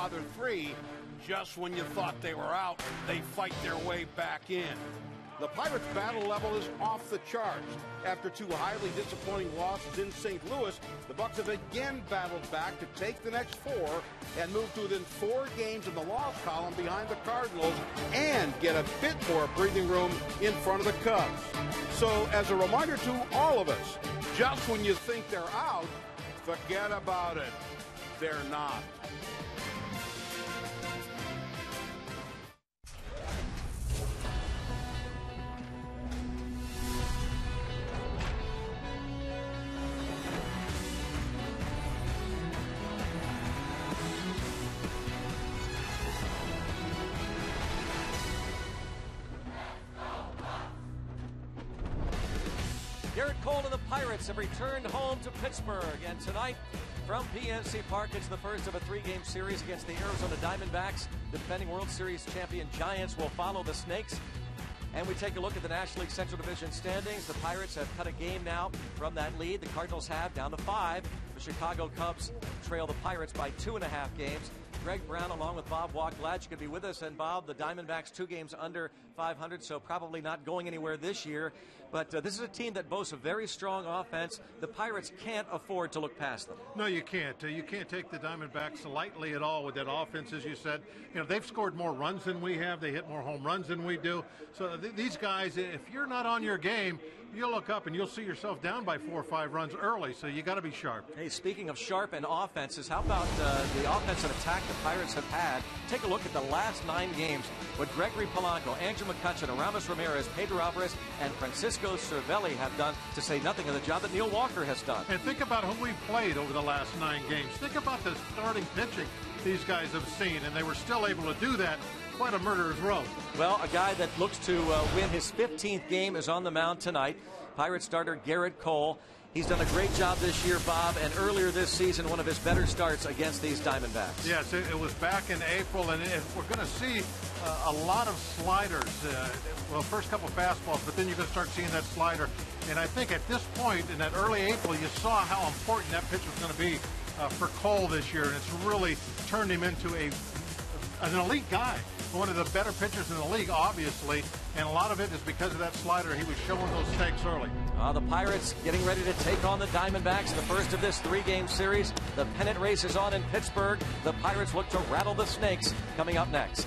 bother 3. Just when you thought they were out, they fight their way back in. The Pirates' battle level is off the charts. After 2 highly disappointing losses in St. Louis, the Bucs have again battled back to take the next 4 and move to within 4 games in the loss column behind the Cardinals and get a bit more breathing room in front of the Cubs. So, as a reminder to all of us, just when you think they're out, forget about it. They're not. Garrett Cole and the Pirates have returned home to Pittsburgh, and tonight from PNC Park, it's the first of a 3-game series against the Arizona Diamondbacks. The defending World Series champion Giants will follow the Snakes. And we take a look at the National League Central Division standings. The Pirates have cut a game now from that lead. The Cardinals have down to 5. The Chicago Cubs trail the Pirates by 2.5 games. Greg Brown along with Bob Walk, glad you could be with us. And Bob, the Diamondbacks 2 games under 500, so probably not going anywhere this year. But this is a team that boasts a very strong offense. The Pirates can't afford to look past them. No, you can't. You can't take the Diamondbacks lightly at all with that offense, as you said. You know, they've scored more runs than we have. They hit more home runs than we do. So these guys, if you're not on your game, you'll look up and you'll see yourself down by 4 or 5 runs early. So you got to be sharp. Hey, speaking of sharp and offenses, how about the offensive attack the Pirates have had? Take a look at the last 9 games. What Gregory Polanco, Andrew McCutchen, Aramis Ramirez, Pedro Alvarez, and Francisco Cervelli have done, to say nothing of the job that Neil Walker has done. And think about who we've played over the last 9 games. Think about the starting pitching these guys have seen, and they were still able to do that. Quite a murderer's row. Well, a guy that looks to win his 15th game is on the mound tonight. Pirate starter Garrett Cole. He's done a great job this year, Bob, and earlier this season, one of his better starts against these Diamondbacks. Yes, it was back in April, and we're going to see a lot of sliders. Well, first couple fastballs, but then you're going to start seeing that slider. And I think at this point, in that early April, you saw how important that pitch was going to be for Cole this year, and it's really turned him into an elite guy. One of the better pitchers in the league, obviously, and a lot of it is because of that slider. He was showing those stakes early. The Pirates getting ready to take on the Diamondbacks, the first of this 3-game series. The pennant race is on in Pittsburgh. The Pirates look to rattle the Snakes coming up next.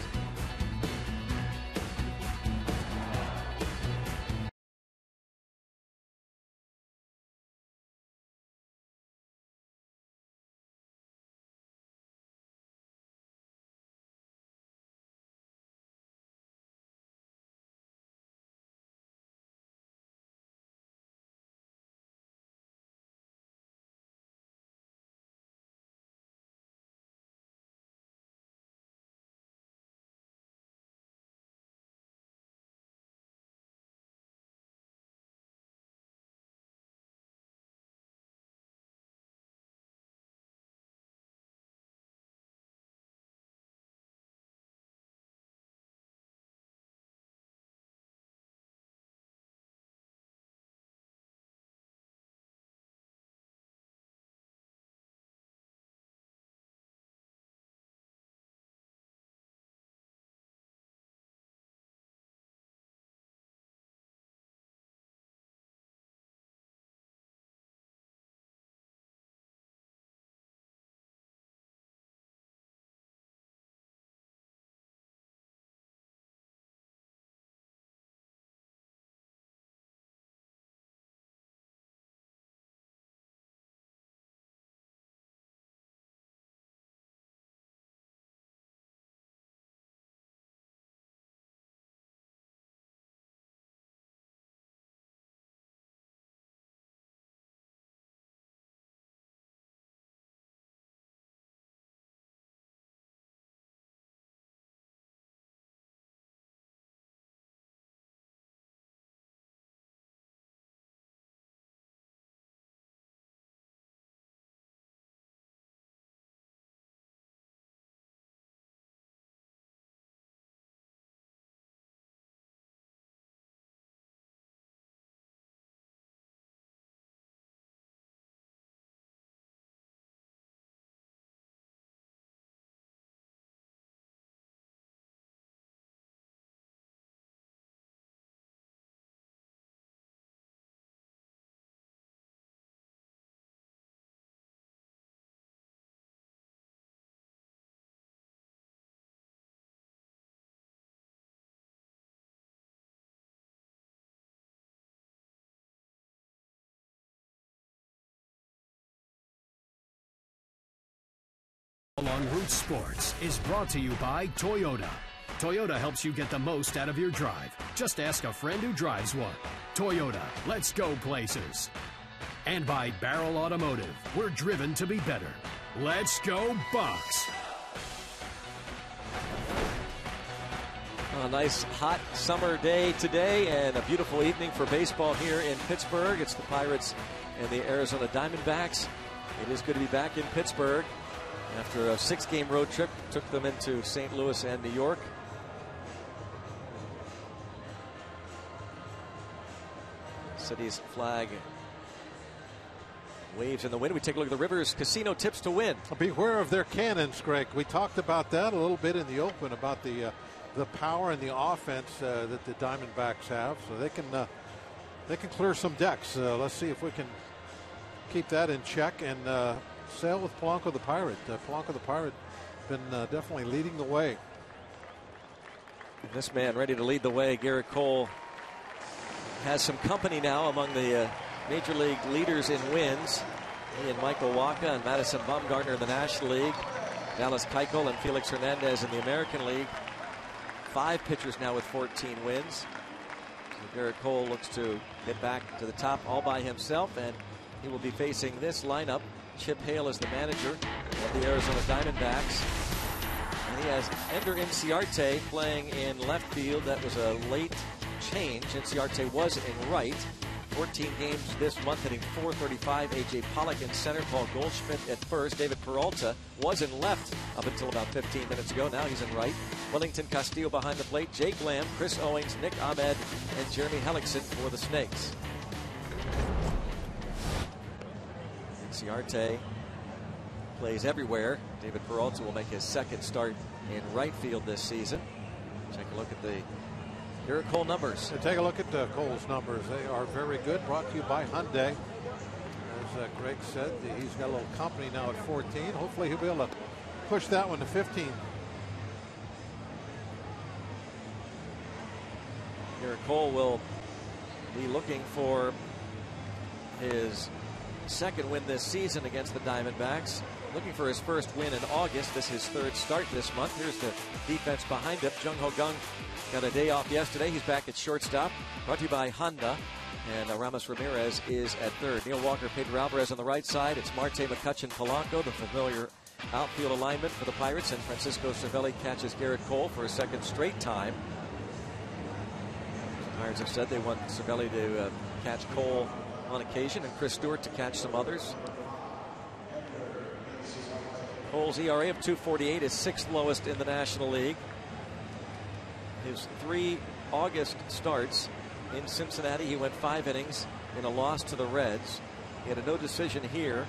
on Root Sports is brought to you by Toyota. Toyota helps you get the most out of your drive. Just ask a friend who drives one. Toyota, let's go places. And by Barrel Automotive, we're driven to be better. Let's go Bucks. A nice hot summer day today and a beautiful evening for baseball here in Pittsburgh. It's the Pirates and the Arizona Diamondbacks. It is good to be back in Pittsburgh after a 6-game road trip. Took them into St. Louis and New York. City's flag waves in the wind. We take a look at the Rivers Casino tips to win. Beware of their cannons, Greg. We talked about that a little bit in the open about the power and the offense that the Diamondbacks have, so they can clear some decks. Let's see if we can keep that in check and sail with Polanco the Pirate. Polanco the Pirate been definitely leading the way. And this man ready to lead the way, Garrett Cole, has some company now among the Major League leaders in wins. He and Michael Wacha and Madison Bumgarner in the National League. Dallas Keuchel and Felix Hernandez in the American League. 5 pitchers now with 14 wins. So Garrett Cole looks to get back to the top all by himself, and he will be facing this lineup. Chip Hale is the manager of the Arizona Diamondbacks. And he has Ender Inciarte playing in left field. That was a late change. Inciarte was in right. 14 games this month, hitting .435. A.J. Pollock in center. Paul Goldschmidt at first. David Peralta was in left up until about 15 minutes ago. Now he's in right. Wellington Castillo behind the plate. Jake Lamb, Chris Owings, Nick Ahmed, and Jeremy Hellickson for the Snakes. Inciarte plays everywhere. David Peralta will make his second start in right field this season. Take a look at the Garrett Cole numbers. Take a look at Cole's numbers. They are very good. Brought to you by Hyundai. As Greg said, he's got a little company now at 14. Hopefully he'll be able to push that one to 15. Garrett Cole will be looking for his second win this season against the Diamondbacks. Looking for his first win in August. This is his third start this month. Here's the defense behind him. Jung Ho Gung got a day off yesterday. He's back at shortstop. Brought to you by Honda. And Ramos Ramirez is at third. Neil Walker, Pedro Alvarez on the right side. It's Marte, McCutchen, Polanco, the familiar outfield alignment for the Pirates. And Francisco Cervelli catches Garrett Cole for a second straight time. The Pirates have said they want Cervelli to catch Cole on occasion and Chris Stewart to catch some others. Cole's ERA of .248 is 6th lowest in the National League. His 3 August starts in Cincinnati, he went 5 innings in a loss to the Reds. He had a no decision here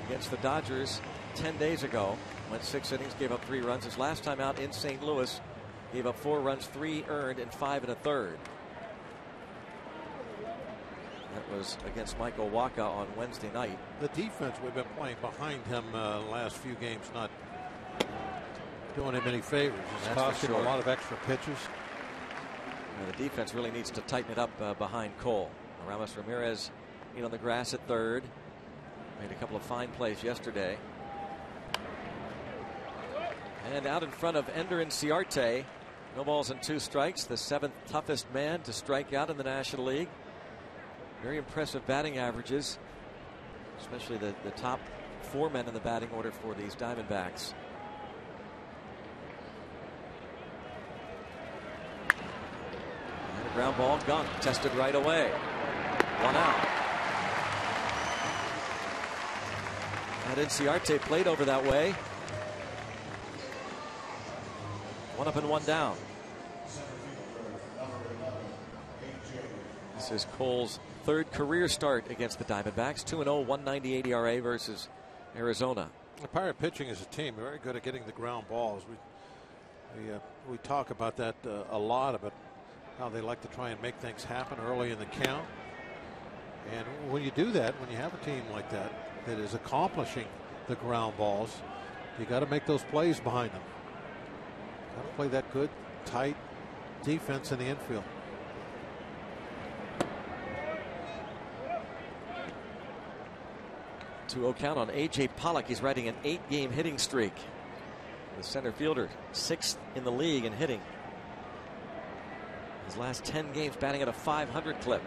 against the Dodgers 10 days ago. Went 6 innings, gave up 3 runs. His last time out in St. Louis, gave up 4 runs, 3 earned, and 5 1/3. That was against Michael Wacha on Wednesday night. The defense we've been playing behind him last few games, not doing him any favors. It's costing him a lot of extra pitches. And the defense really needs to tighten it up behind Cole. Ramos Ramirez in on the grass at third. Made a couple of fine plays yesterday. And out in front of Ender Inciarte. No balls and 2 strikes. The 7th toughest man to strike out in the National League. Very impressive batting averages, especially the top 4 men in the batting order for these Diamondbacks. And a ground ball, Gunk tested right away. 1 out. And Inciarte played over that way. 1 up and 1 down. This is Cole's 3rd career start against the Diamondbacks. 2-0, 198 ERA versus Arizona. The Pirate pitching as a team very good at getting the ground balls. We talk about that a lot, about how they like to try and make things happen early in the count. And when you do that, when you have a team like that that is accomplishing the ground balls, you got to make those plays behind them. Got to play that good, tight defense in the infield. 1-2 count on A.J. Pollock. He's riding an 8-game hitting streak. The center fielder, 6th in the league in hitting. His last 10 games batting at a .500 clip.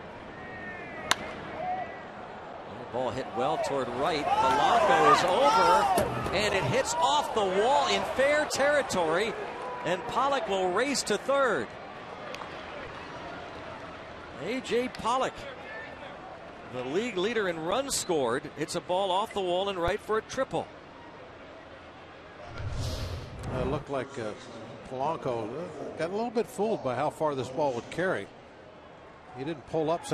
Ball hit well toward right. Polanco is over, and it hits off the wall in fair territory, and Pollock will race to third. A.J. Pollock, the league leader in runs scored, hits a ball off the wall and right for a triple. It looked like Polanco got a little bit fooled by how far this ball would carry. He didn't pull up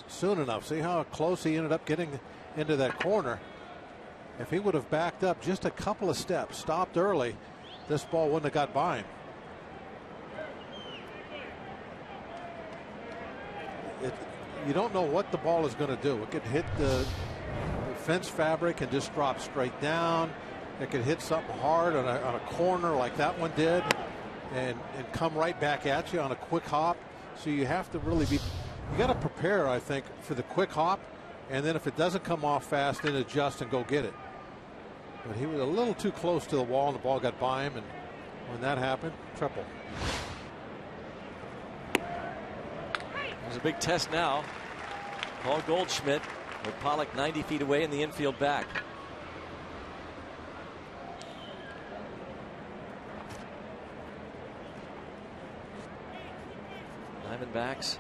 soon enough. See how close he ended up getting into that corner. If he would have backed up just a couple of steps, stopped early, this ball wouldn't have got by him. You don't know what the ball is going to do. It could hit the fence fabric and just drop straight down. It could hit something hard on a corner like that one did and come right back at you on a quick hop. So you have to really be, you got to prepare, I think, for the quick hop, and then if it doesn't come off fast, then adjust and go get it. But he was a little too close to the wall, and the ball got by him, and when that happened, triple. There's a big test now. Paul Goldschmidt with Pollock 90 feet away in the infield back. Diamondbacks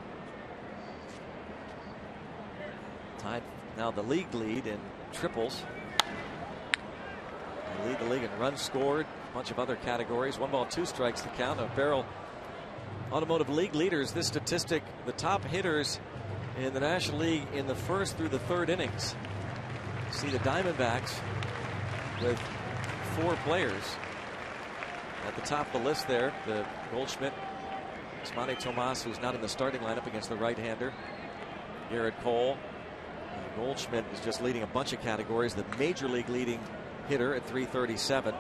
tied now the league lead in triples. They lead the league in runs scored, a bunch of other categories. 1 ball, 2 strikes to count. A barrel automotive league leaders. This statistic, the top hitters in the National League in the first through the third innings. See the Diamondbacks with 4 players at the top of the list there. The Goldschmidt, Smiley Tomas, who's not in the starting lineup against the right-hander. Garrett Cole. Goldschmidt is just leading a bunch of categories. The major league leading hitter at 337.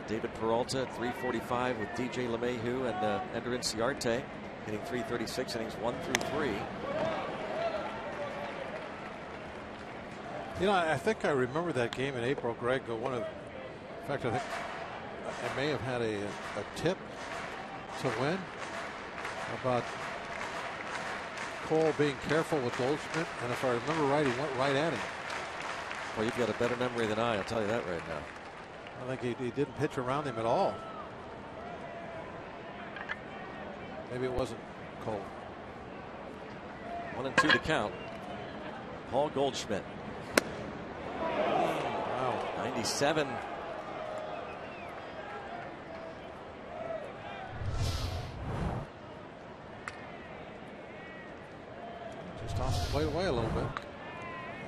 David Peralta at 345 with DJ LeMahieu and Ender Inciarte hitting 336 innings 1 through 3. You know, I think I remember that game in April, Greg. In fact, I think I may have had a tip to win about Cole being careful with Goldschmidt, and if I remember right, he went right at him. Well, you've got a better memory than I'll tell you that right now. I think he didn't pitch around him at all. Maybe it wasn't Cole. 1-2 to count. Paul Goldschmidt. Wow. 97. Just tossed the plate away a little bit.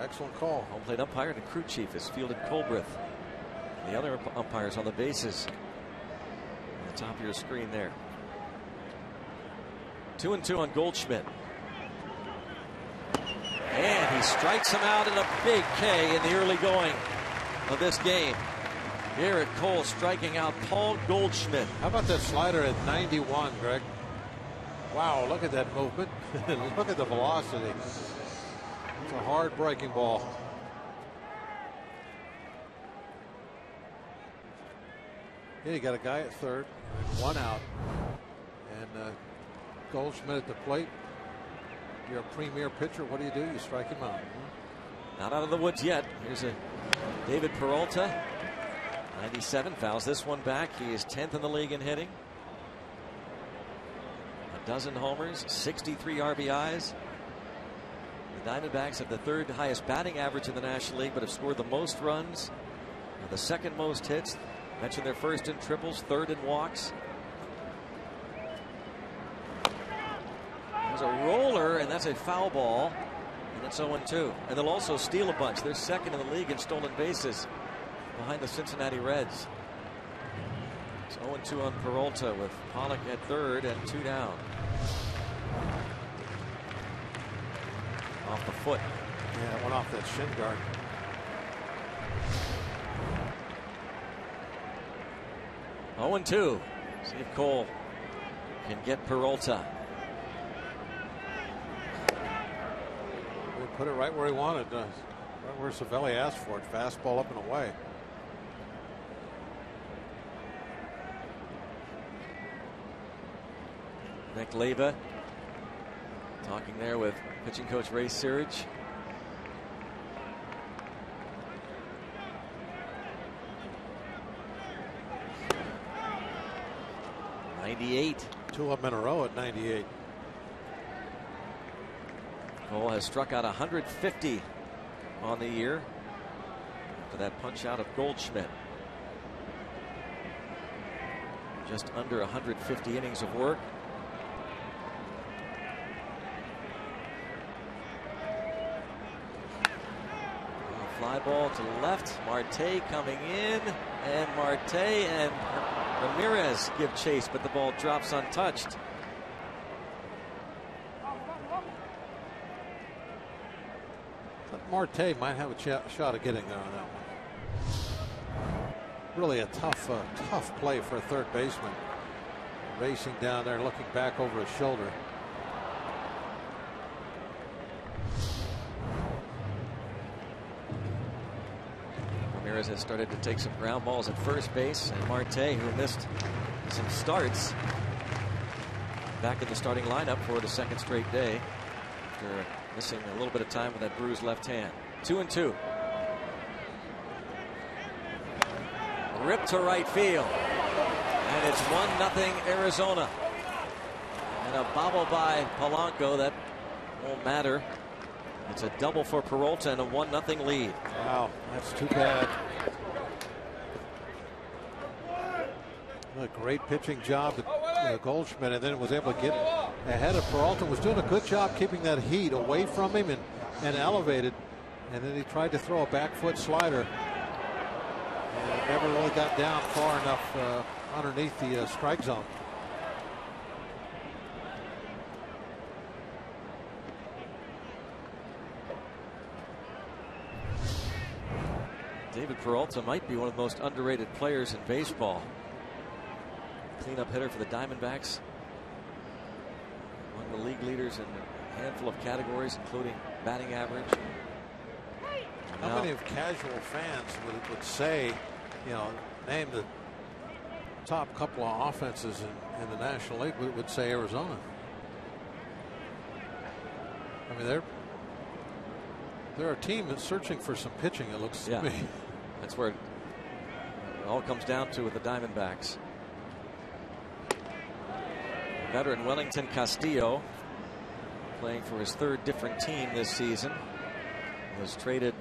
Excellent call. Home plate umpire and crew chief is fielded Colbrith. The other umpires on the bases on the top of your screen there. 2-2 on Goldschmidt. And he strikes him out in a big K in the early going of this game. Garrett Cole striking out Paul Goldschmidt. How about that slider at 91, Greg? Wow, look at that movement. Look at the velocity. It's a hard breaking ball. Yeah, you got a guy at third, and 1 out, and Goldschmidt at the plate. You're a premier pitcher. What do? You strike him out. Not out of the woods yet. Here's a David Peralta, 97, fouls this one back. He is 10th in the league in hitting. A dozen homers, 63 RBIs. The Diamondbacks have the 3rd highest batting average in the National League, but have scored the most runs, the 2nd most hits. Mentioned they're 1st in triples, 3rd in walks. There's a roller, and that's a foul ball, and it's 0-2. And they'll also steal a bunch. They're 2nd in the league in stolen bases behind the Cincinnati Reds. It's 0-2 on Peralta with Pollock at 3rd and 2 down. Off the foot. Yeah, it went off that shin guard. Oh, 0-2. See if Cole can get Peralta. We'll put it right where he wanted, right where Cervelli asked for it. Fastball up and away. Nick Leva talking there with pitching coach Ray Searage. .98. 2 of them in a row at 98. Cole has struck out 150 on the year after that punch out of Goldschmidt. Just under 150 innings of work. Fly ball to the left. Marte coming in, and Marte and Ramirez give chase, but the ball drops untouched. Marte might have a shot of getting there on that one. Really a tough play for a third baseman. Racing down there, looking back over his shoulder. Ramirez has started to take some ground balls at first base, and Marte, who missed some starts, back in the starting lineup for the second straight day after missing a little bit of time with that bruised left hand. 2-2. Ripped to right field, and it's 1-0 Arizona. And a bobble by Polanco that won't matter. It's a double for Peralta and a 1-0 lead. Wow, that's too bad. A great pitching job at Goldschmidt, and then was able to get ahead of Peralta. Was doing a good job keeping that heat away from him and elevated. And then he tried to throw a back foot slider. And never really got down far enough underneath the strike zone. David Peralta might be one of the most underrated players in baseball. Cleanup hitter for the Diamondbacks. Among the league leaders in a handful of categories, including batting average. How many of casual fans would say, you know, name the top couple of offenses in the National League, would say Arizona. I mean, they're a team that's searching for some pitching, it looks to me. That's where it all comes down to with the Diamondbacks. Veteran Wellington Castillo, playing for his third different team this season, was traded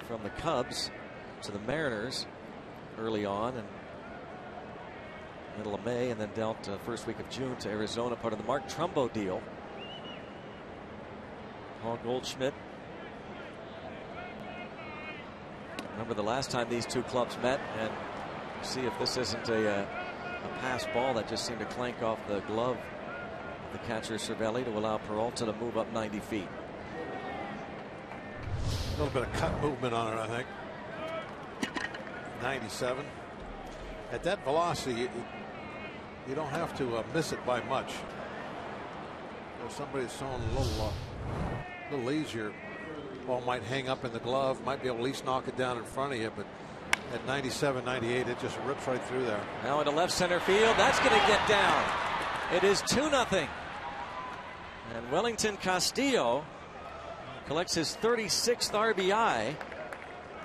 from the Cubs to the Mariners early on and middle of May, and then dealt first week of June to Arizona, part of the Mark Trumbo deal. Paul Goldschmidt. Remember the last time these two clubs met, and see if this isn't a pass ball that just seemed to clank off the glove of the catcher Cervelli to allow Peralta to move up 90 feet. A little bit of cut movement on it, I think. 97. At that velocity, you don't have to miss it by much. If somebody's throwing a little easier, ball might hang up in the glove, might be able to at least knock it down in front of you, but at 97, 98, it just rips right through there. Now into left center field, that's going to get down. It is 2-0. And Wellington Castillo collects his 36th RBI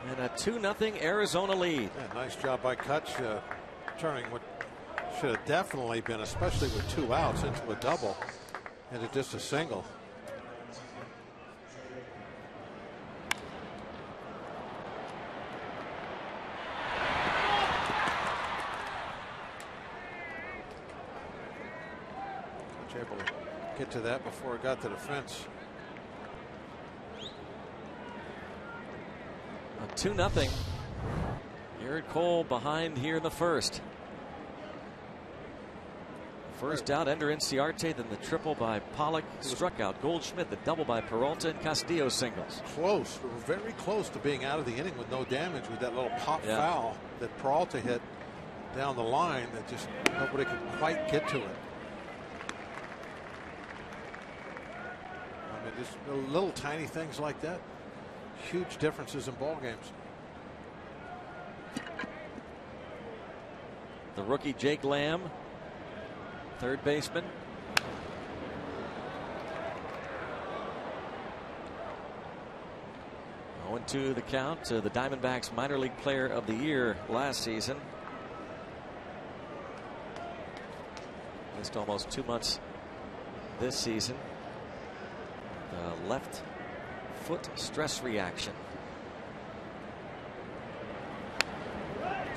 and a 2-0 Arizona lead. Yeah, nice job by Kutch, turning what should have definitely been, especially with 2 outs, into a double, into just a single. Kutch able to get to that before it got to the fence. A 2-0. Garrett Cole behind here in the first. First out, Ender Inciarte, then the triple by Pollock, struck out Goldschmidt, the double by Peralta, and Castillo singles. Close, very close to being out of the inning with no damage with that little pop foul that Peralta hit down the line that just nobody could quite get to it. I mean, Just little tiny things like that. Huge differences in ball games. The rookie Jake Lamb, third baseman. To the count to the Diamondbacks minor league player of the year last season. Missed almost 2 months this season. The left foot stress reaction.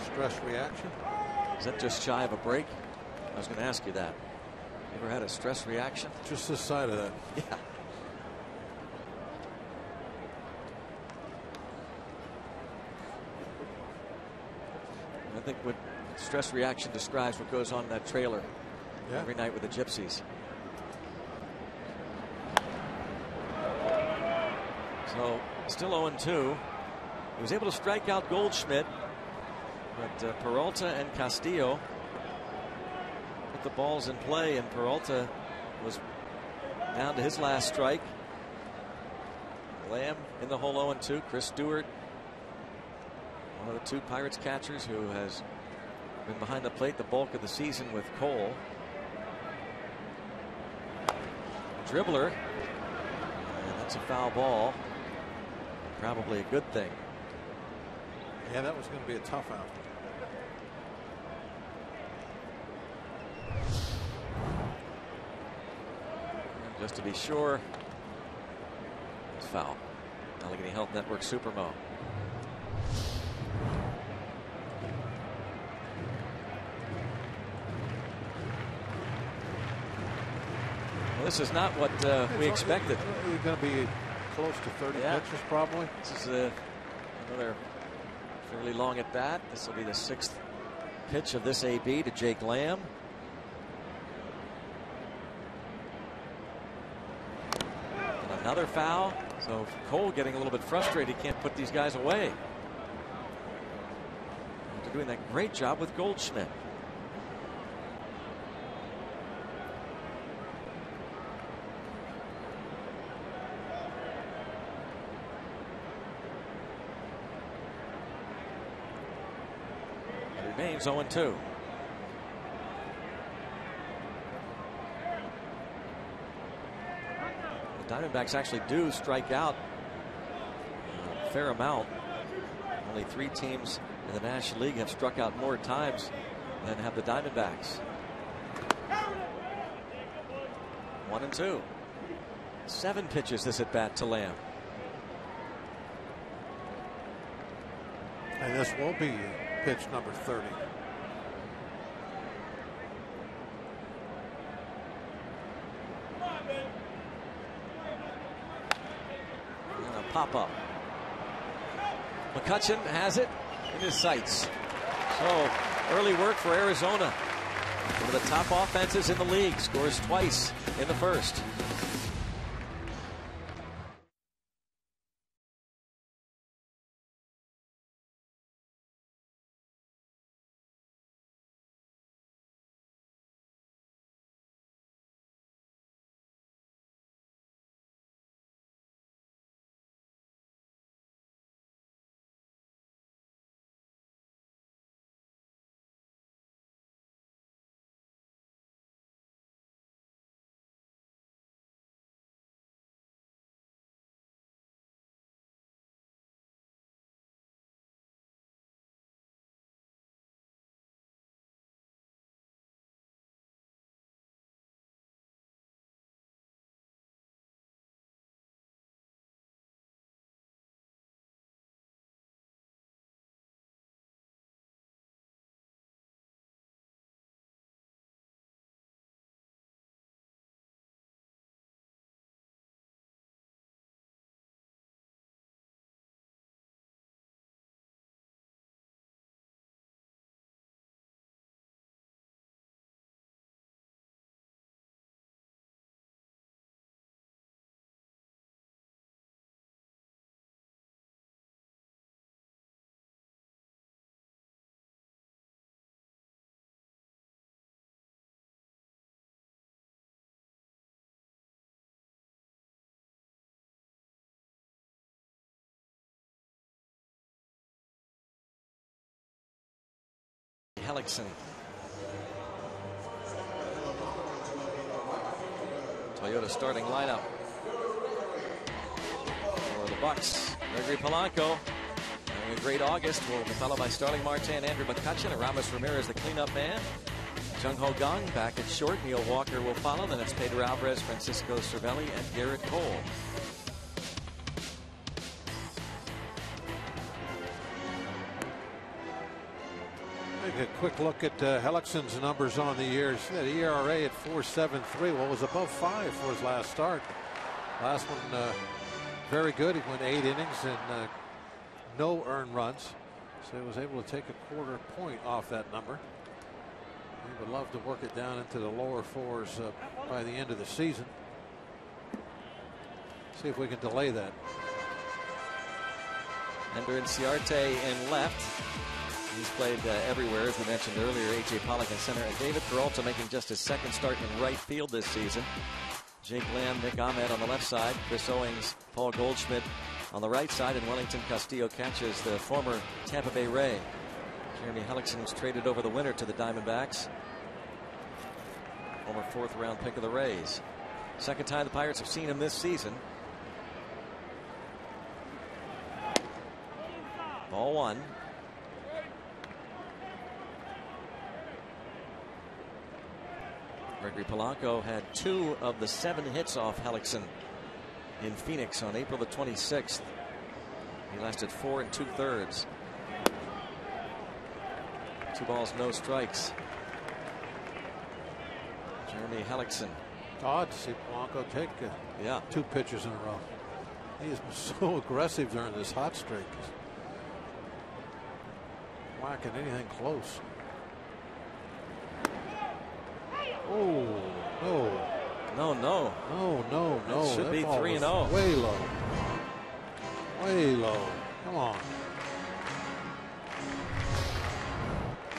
Stress reaction? Is that just shy of a break? I was going to ask you that. You ever had a stress reaction? Just this side of that. Yeah. I think what stress reaction describes what goes on in that trailer every night with the Gypsies. So still 0-2. He was able to strike out Goldschmidt, but Peralta and Castillo put the balls in play, and Peralta was down to his last strike. Lamb in the hole 0-2. Chris Stewart, one of the two Pirates catchers who has been behind the plate the bulk of the season with Cole. Dribbler, and that's a foul ball. Probably a good thing. Yeah, that was going to be a tough out. And just to be sure, it's foul. Allegheny Health Network Supermo. Well, this is not what we expected. We're going to be close to 30 pitches probably. This is another fairly long at bat. This will be the 6th pitch of this AB to Jake Lamb. And another foul. So Cole getting a little bit frustrated. He can't put these guys away. They're doing that great job with Goldschmidt. Remains 0-2. The Diamondbacks actually do strike out a fair amount. Only 3 teams in the National League have struck out more times than have the Diamondbacks. 1-2. 7 pitches this at bat to Lamb. And this will be pitch number 30. And a pop-up. McCutchen has it in his sights. So early work for Arizona. One of the top offenses in the league. Scores twice in the first. Hellickson. Toyota starting lineup for the Bucks. Gregory Polanco having a great August. Will be followed by Starling Marte and Andrew McCutchen. And Ramos Ramirez, the cleanup man. Jung Ho Kang back at short. Neil Walker will follow. Then it's Pedro Alvarez, Francisco Cervelli, and Garrett Cole. Take a quick look at Hellickson's numbers on the years. That ERA at 4.73. Well, was above 5 for his last start. Last one very good. He went 8 innings and no earned runs. So he was able to take a quarter point off that number. He would love to work it down into the lower 4s by the end of the season. See if we can delay that. Ender Inciarte in left. He's played everywhere, as we mentioned earlier. A.J. Pollock in center, and David Peralta making just his second start in right field this season. Jake Lamb, Nick Ahmed on the left side, Chris Owings, Paul Goldschmidt on the right side, and Wellington Castillo catches the former Tampa Bay Ray. Jeremy Hellickson was traded over the winter to the Diamondbacks. Former 4th round pick of the Rays. Second time the Pirates have seen him this season. Ball 1. Gregory Polanco had 2 of the 7 hits off Hellickson in Phoenix on April the 26th. He lasted 4 2/3. 2 balls, no strikes. Jeremy Hellickson. Odd to see Polanco take 2 pitches in a row. He has been so aggressive during this hot streak. Whacking anything close. Oh, no. No. No. Should be 3-0. Way low. Way low. Come on.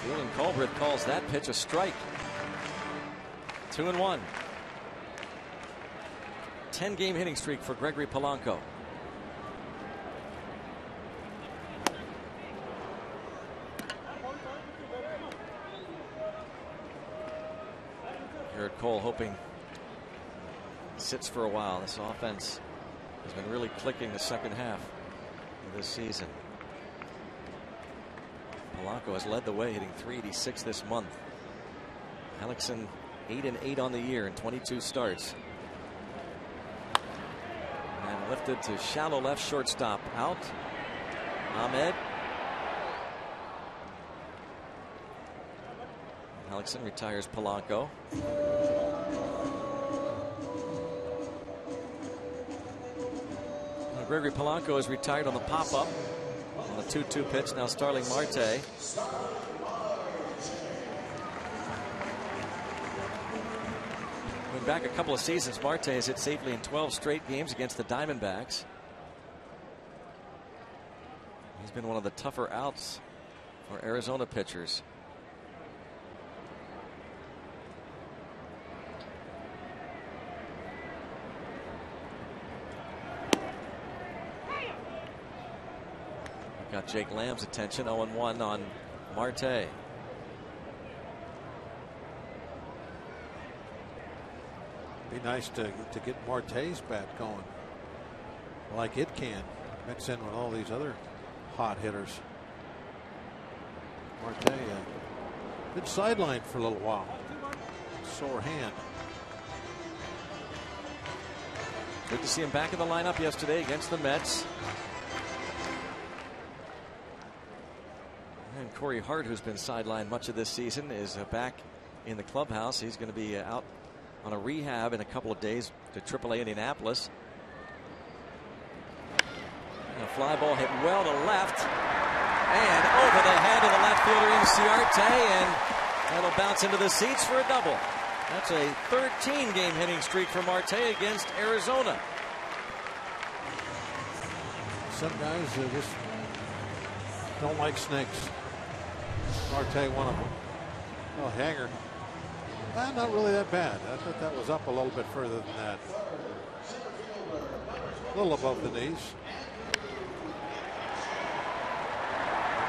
Julian Colbert calls that pitch a strike. 2-1. 10-game hitting streak for Gregory Polanco. Garrett Cole hoping he sits for a while. This offense has been really clicking the second half of this season. Polanco has led the way, hitting .386 this month. Hellickson 8-8 on the year in 22 starts. And lifted to shallow left shortstop. Out. Ahmed. Hellickson retires Polanco. Now Gregory Polanco is retired on the pop-up on the 2-2 pitch. Now Starling Marte. Going back a couple of seasons, Marte has hit safely in 12 straight games against the Diamondbacks. He's been one of the tougher outs for Arizona pitchers. Got Jake Lamb's attention. 0-1 on Marte. Be nice to get Marte's bat going like it can. Mix in with all these other hot hitters. Marte been sidelined for a little while. Sore hand. Good to see him back in the lineup yesterday against the Mets. And Corey Hart, who's been sidelined much of this season, is back in the clubhouse. He's going to be out on a rehab in a couple of days to AAA Indianapolis. And a fly ball hit well to left and over the head of the left fielder Inciarte, and that'll bounce into the seats for a double. That's a 13-game hitting streak for Marte against Arizona. Some guys just don't like snakes. Marte, one of them. Oh, hanger. Not really that bad. I thought that was up a little bit further than that. A little above the knees.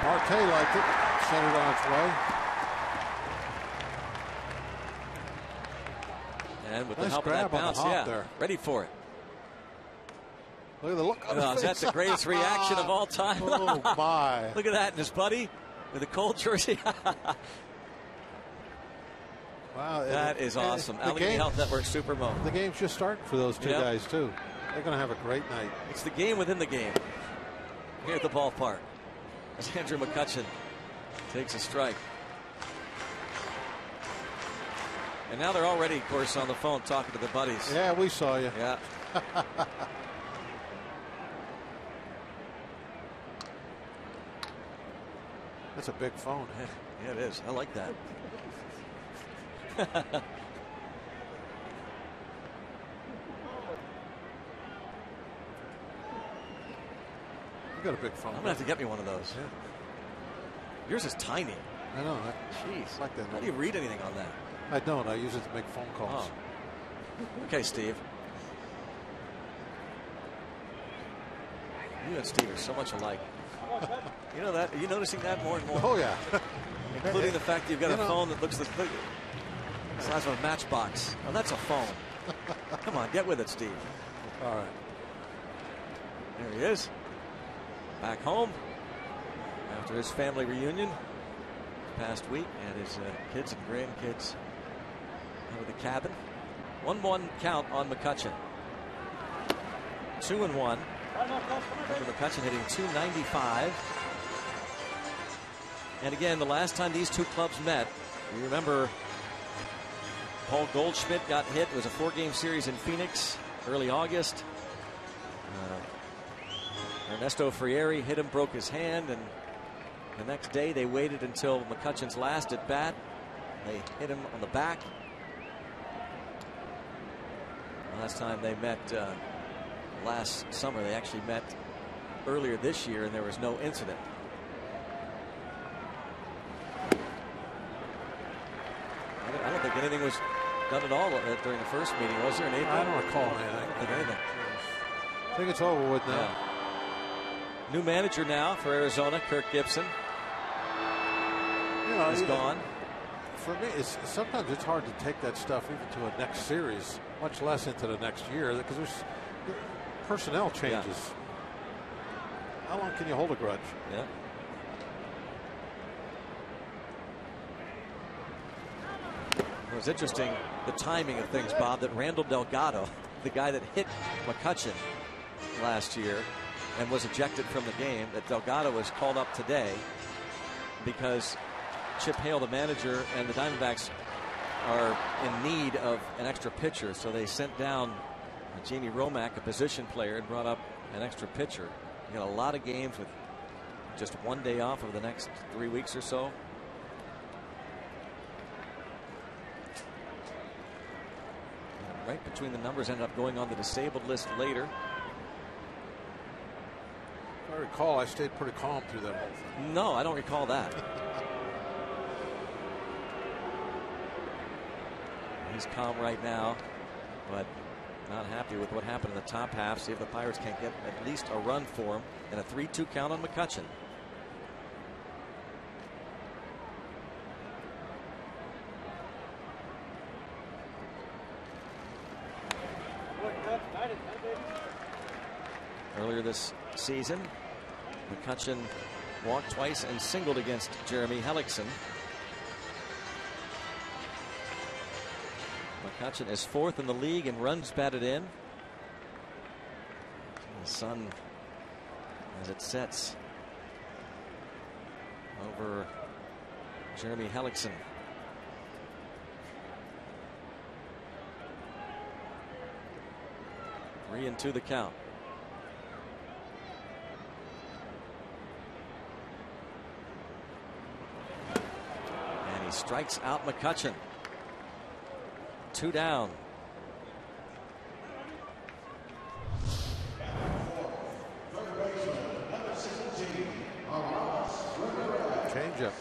Marte liked it. Sent it on its way. And with nice the help of that bounce, there. Ready for it. Look at the look on his face. Is that the greatest reaction of all time? Oh, my. Look at that. And his buddy with the cold jersey. Wow. That is awesome. Allegheny Health Network Super Bowl. The game's just starting for those two guys, too. They're going to have a great night. It's the game within the game here at the ballpark. As Andrew McCutchen takes a strike. And now they're already, of course, on the phone talking to their buddies. Yeah, we saw you. Yeah. That's a big phone. Yeah, it is. I like that. You got a big phone. I'm going to have to get me one of those. Yeah. Yours is tiny. I know. Jeez. Like that. How do you read anything on that? I don't. I use it to make phone calls. Oh. Okay, Steve. You and Steve are so much alike. You know that? Are you noticing that more and more? Oh, yeah. Including the fact that you've got a phone that looks the size of a matchbox. Oh, that's a phone. Come on, get with it, Steve. All right. There he is. Back home after his family reunion past week, and his kids and grandkids out of the cabin. 1-1 count on McCutchen. 2-1. McCutchen hitting .295. And again, the last time these two clubs met, you remember Paul Goldschmidt got hit. It was a 4-game series in Phoenix early August. Ernesto Frieri hit him, broke his hand, and the next day they waited until McCutchen's last at bat. They hit him on the back. Last time they met last summer, they actually met earlier this year, and there was no incident. I don't think anything was done at all during the first meeting, was there, in April? I don't recall anything. I don't think anything. I think it's over with now. Yeah. New manager now for Arizona, Kirk Gibson. You know, is gone. For me, sometimes it's hard to take that stuff even to a next series, much less into the next year, because there's personnel changes. Yeah. How long can you hold a grudge? Yeah. It was interesting, the timing of things, Bob, that Randall Delgado, the guy that hit McCutchen last year and was ejected from the game, that Delgado was called up today because Chip Hale, the manager, and the Diamondbacks are in need of an extra pitcher, so they sent down Jamie Romack, a position player, and brought up an extra pitcher. You got a lot of games with just one day off over the next 3 weeks or so. And right between the numbers, ended up going on the disabled list later. If I recall, I stayed pretty calm through that whole thing. No, I don't recall that. He's calm right now, but not happy with what happened in the top half. See if the Pirates can get at least a run for him, and a 3-2 count on McCutchen. Earlier this season, McCutchen walked twice and singled against Jeremy Hellickson. McCutchen is 4th in the league in runs batted in. The sun, as it sets over Jeremy Hellickson. Three and 2 the count. And he strikes out McCutchen. 2 down. Changeup.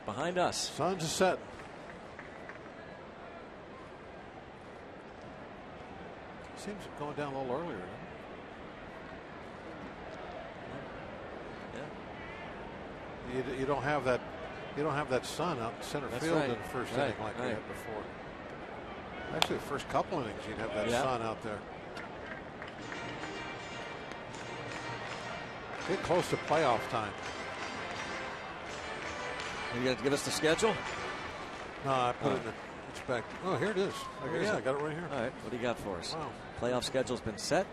Behind us. Sun's a setting. Seems going down a little earlier. Huh? you don't have that. You don't have that sun out in center field in the first inning like we had before. Actually, the first couple innings, you'd have that sun out there. Get close to playoff time. You got to give us the schedule? No, I put it in it's back. Oh, here it is. I got it right here. All right, what do you got for us? Wow. Playoff schedule's been set.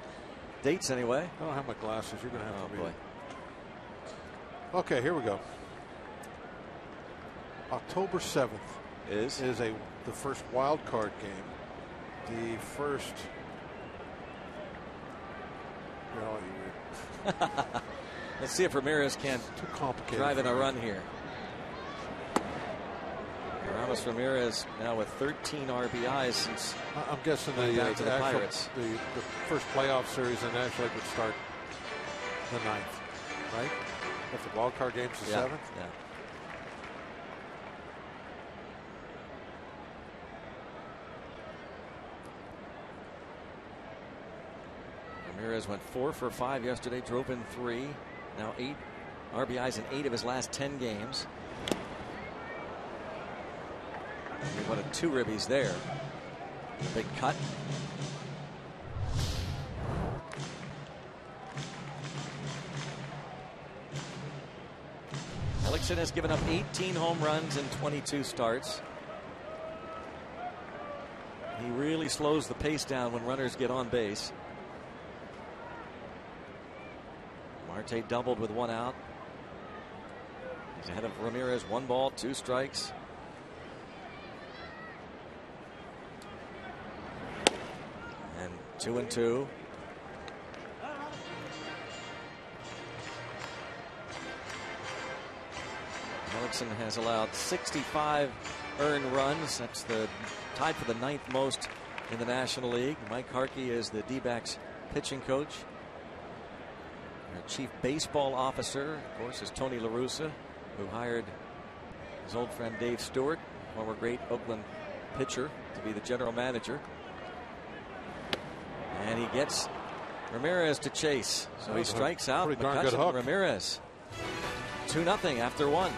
Dates anyway. I don't have my glasses. You're going to have to read boy. it. Okay, here we go. October 7th is the first wild card game. The first. Let's see if Ramirez can drive in a run here. Ramos Ramirez now with 13 RBIs since. I'm guessing the Pirates. The first playoff series in the National League would start the 9th, right? If the wild card game's the 7th. Yeah. Ramirez went 4 for 5 yesterday, drove in 3. Now 8 RBIs in 8 of his last 10 games. He wanted 2 ribbies there. Big cut. Ellickson has given up 18 home runs in 22 starts. He really slows the pace down when runners get on base. Marte doubled with 1 out. He's ahead of Ramirez. 1 ball, 2 strikes. And 2-2. Ellickson has allowed 65 earned runs. That's tied for the 9th most in the National League. Mike Harkey is the D-backs pitching coach. Our chief baseball officer, of course, is Tony La Russa, who hired his old friend Dave Stewart, former great Oakland pitcher, to be the general manager. And he gets Ramirez to chase. So he strikes out McCutcheon and Ramirez. 2-0 after 1.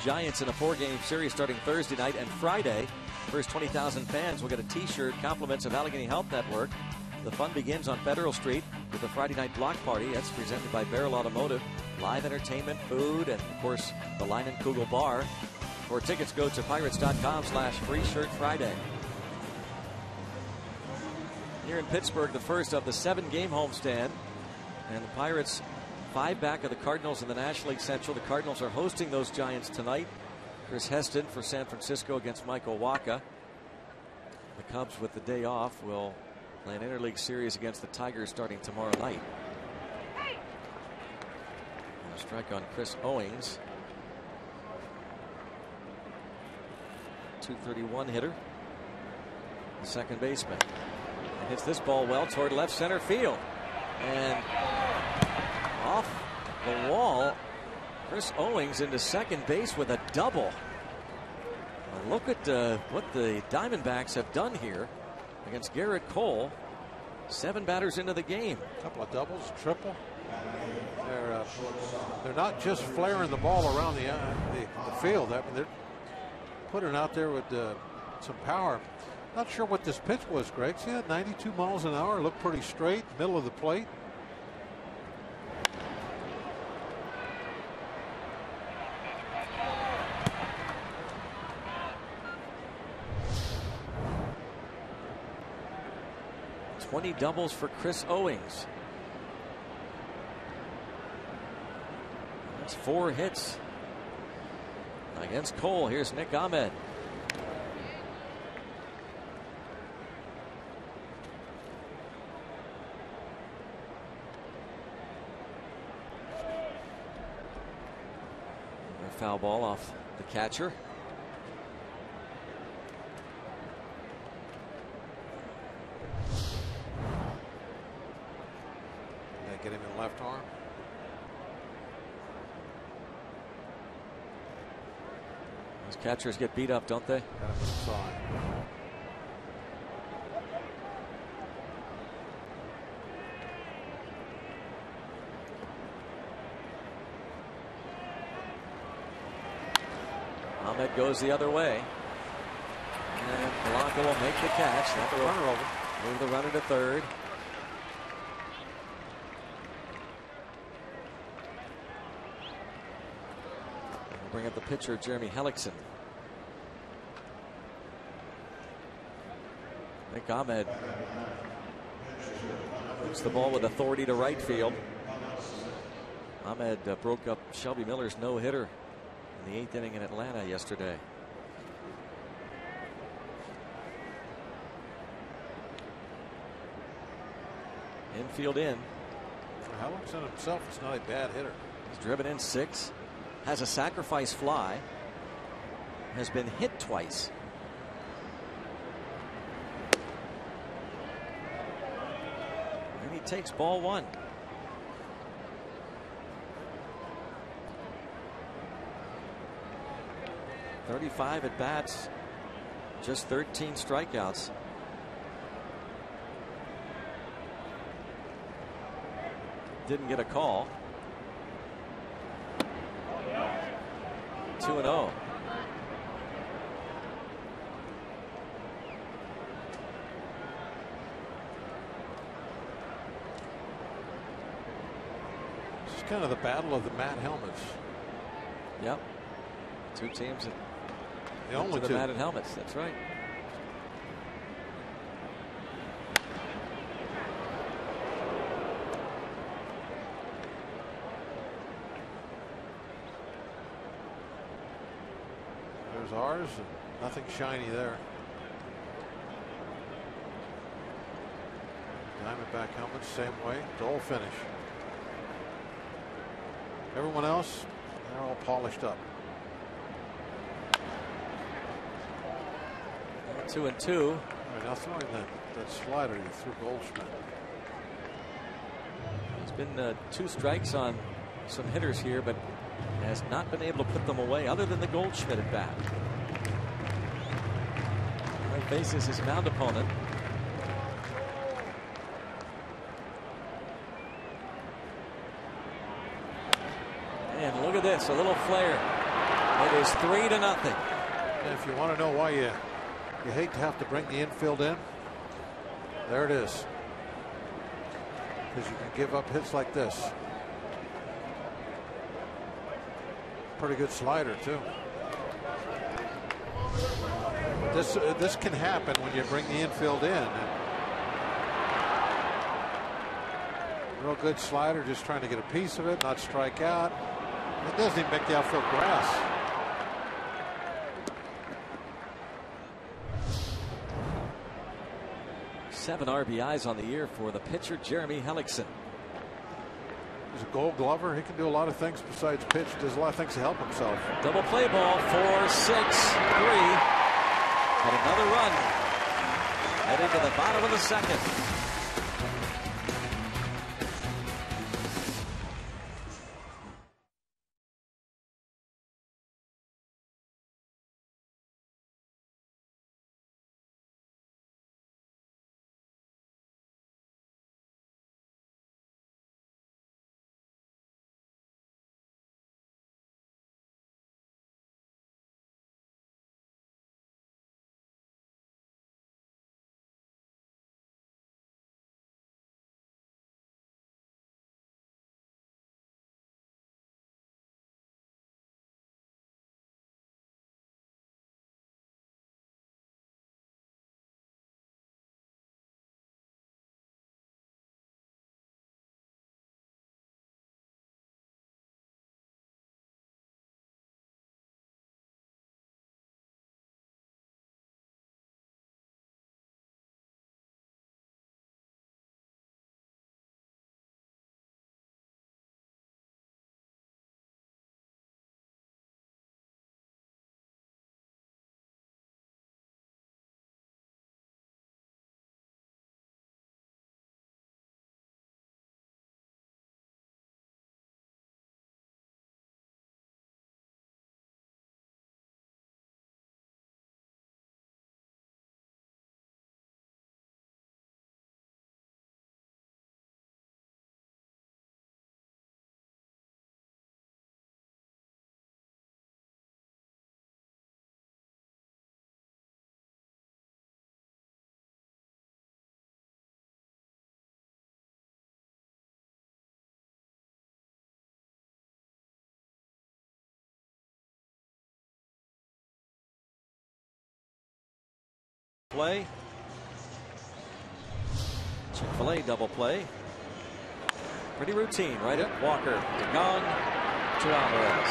Giants in a 4-game series starting Thursday night and Friday. First 20,000 fans will get a t-shirt, compliments of Allegheny Health Network. The fun begins on Federal Street with a Friday night block party. That's presented by Barrel Automotive. Live entertainment, food, and of course the Leinenkugel Bar. For tickets, go to pirates.com/free-shirt-Friday. Here in Pittsburgh, the first of the 7-game homestand. And the Pirates 5 back of the Cardinals in the National League Central. The Cardinals are hosting those Giants tonight. Chris Heston for San Francisco against Michael Wacha. The Cubs, with the day off, will play an interleague series against the Tigers starting tomorrow night. And a strike on Chris Owings. .231 hitter. The second baseman. And hits this ball well toward left center field. And off the wall, Chris Owings into second base with a double. Look at what the Diamondbacks have done here against Garrett Cole. 7 batters into the game. A couple of doubles, triple. They're not just flaring the ball around the field. I mean, they're putting it out there with some power. Not sure what this pitch was, Greg. See that 92 miles an hour, looked pretty straight, middle of the plate. .20 doubles for Chris Owings. That's 4 hits against Cole. Here's Nick Ahmed. A foul ball off the catcher. Get him in the left arm. Those catchers get beat up, don't they? Got him inside. Ahmed goes the other way. And Blanco will make the catch. That will runner over. Move the runner to third. Bring up the pitcher, Jeremy Hellickson. Nick Ahmed puts the ball with authority to right field. Ahmed broke up Shelby Miller's no-hitter in the 8th inning in Atlanta yesterday. Infield in. For Hellickson himself, it's not a bad hitter. He's driven in 6. Has a sacrifice fly. Has been hit twice. And he takes ball 1. .35 at bats. Just 13 strikeouts. Didn't get a call. 2-0. This is kind of the battle of the Matt helmets. Yep. 2 teams. The only the 2. matted helmets. That's right. Ours, and nothing shiny there. Diamondback helmets, same way, dull finish. Everyone else, they're all polished up. 2-2. All right, now throwing that slider you threw Goldschmidt. He's been 2 strikes on some hitters here, but has not been able to put them away other than the Goldschmidt at bat. Right faces his mound opponent. And look at this, a little flare. It is 3-0. And if you want to know why you hate to have to bring the infield in, there it is. Because you can give up hits like this. Pretty good slider too. This can happen when you bring the infield in. Real good slider, just trying to get a piece of it, not strike out. It doesn't even make the outfield grass. Seven RBIs on the year for the pitcher Jeremy Hellickson. He's a Gold Glover. He can do a lot of things besides pitch. Does a lot of things to help himself. Double play ball, 4-6-3. And another run heading to the bottom of the second. Play. Chick-fil-A double play. Pretty routine, right? Yep. Walker to Gong to Alvarez.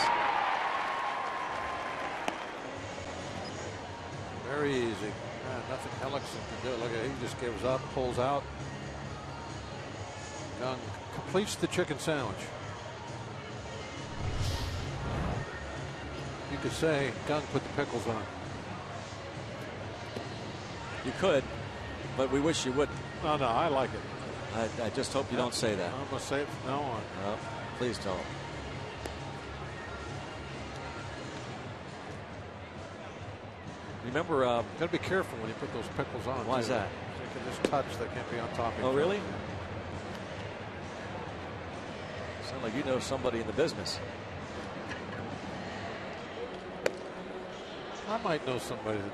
Very easy. Nothing Hellickson can do. Look at it. He just gives up, pulls out. Gong completes the chicken sandwich. You could say Gong put the pickles on. You could, but we wish you wouldn't. No, I like it. I just hope you don't say that. I'm going to say it from now on. No, please don't. Remember, got to be careful when you put those pickles on. Why is that? They can just touch. They can't be on top of you. Oh, really? Sound like you know somebody in the business. I might know somebody that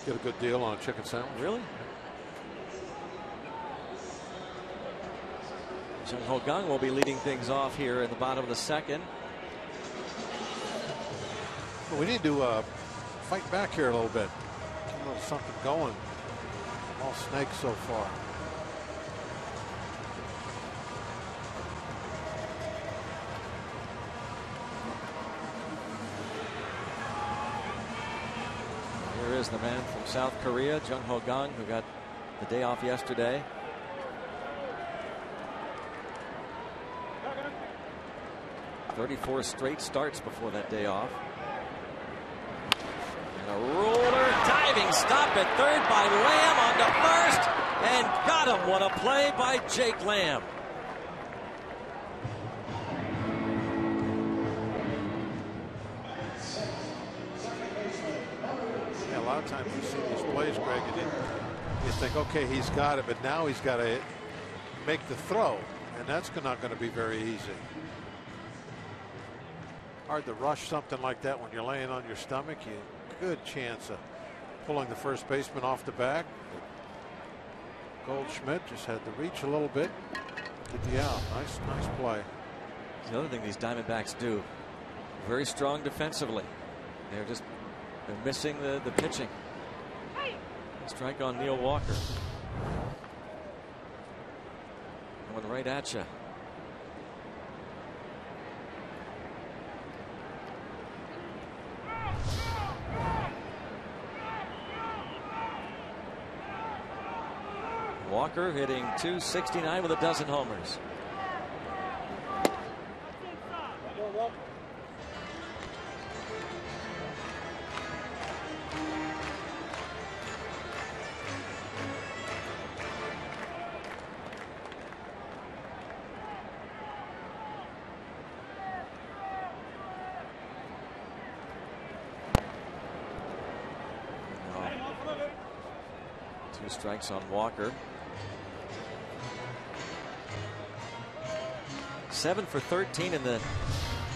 get a good deal on a chicken sandwich. Really? Jung Ho Kang will be leading things off here in the bottom of the second. Well, we need to fight back here a little bit. Get a little something going. All snakes so far. Here is the man from South Korea, Jung Ho Kang, who got the day off yesterday. "34 straight starts before that day off." And a roller diving stop at third by Lamb on to first, and got him. What a play by Jake Lamb. Yeah, a lot of times you see these plays, Greg, and you think, okay, he's got it, but now he's got to make the throw, and that's not going to be very easy. Hard to rush something like that when you're laying on your stomach. You good chance of pulling the first baseman off the back. Goldschmidt just had to reach a little bit. Get the out. Nice play. The other thing these Diamondbacks do, very strong defensively. They're missing the pitching. Strike on Neil Walker. Coming right at you. Walker hitting .269 with a dozen homers. 2 strikes on Walker. 7 for 13 in the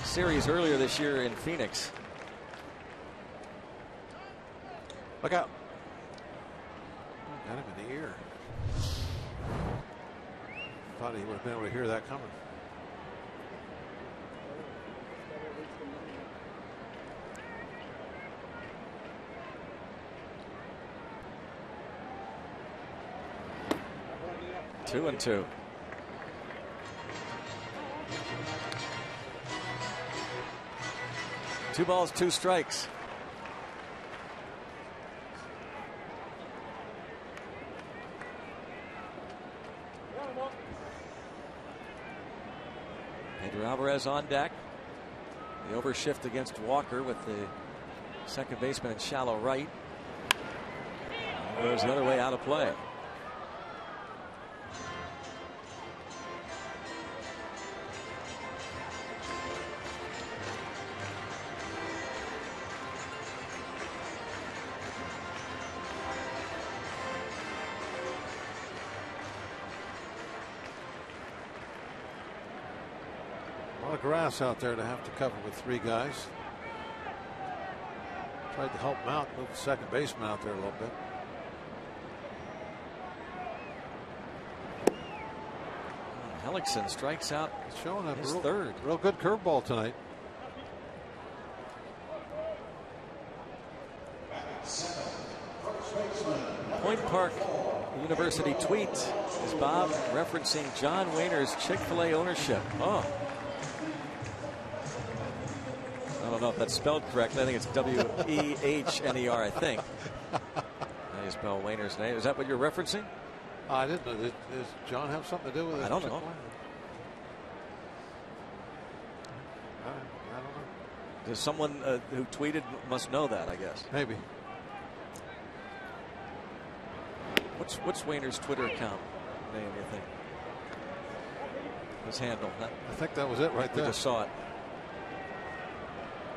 series earlier this year in Phoenix. Look out. Got him in the ear. Thought he would have been able to hear that coming. Two and two. Two balls, 2 strikes. Pedro Alvarez on deck. The overshift against Walker with the second baseman in shallow right. Goes the other way, out of play. Grass out there to have to cover with 3 guys. Tried to help him out, move the second baseman out there a little bit. Hellickson strikes out. He's showing up his real, third. Real good curveball tonight. Point Park University tweet is Bob referencing John Wehner's Chick-fil-A ownership. Oh. I don't know if that's spelled correctly. I think it's W-E-H-N-E-R, I think. How you spell Wehner's name? Is that what you're referencing? I didn't know. Does John have something to do with it? I don't know. I don't know. Does someone who tweeted must know that, I guess. Maybe. What's Wehner's Twitter account name, you think? His handle. I think that was it right there. We just saw it.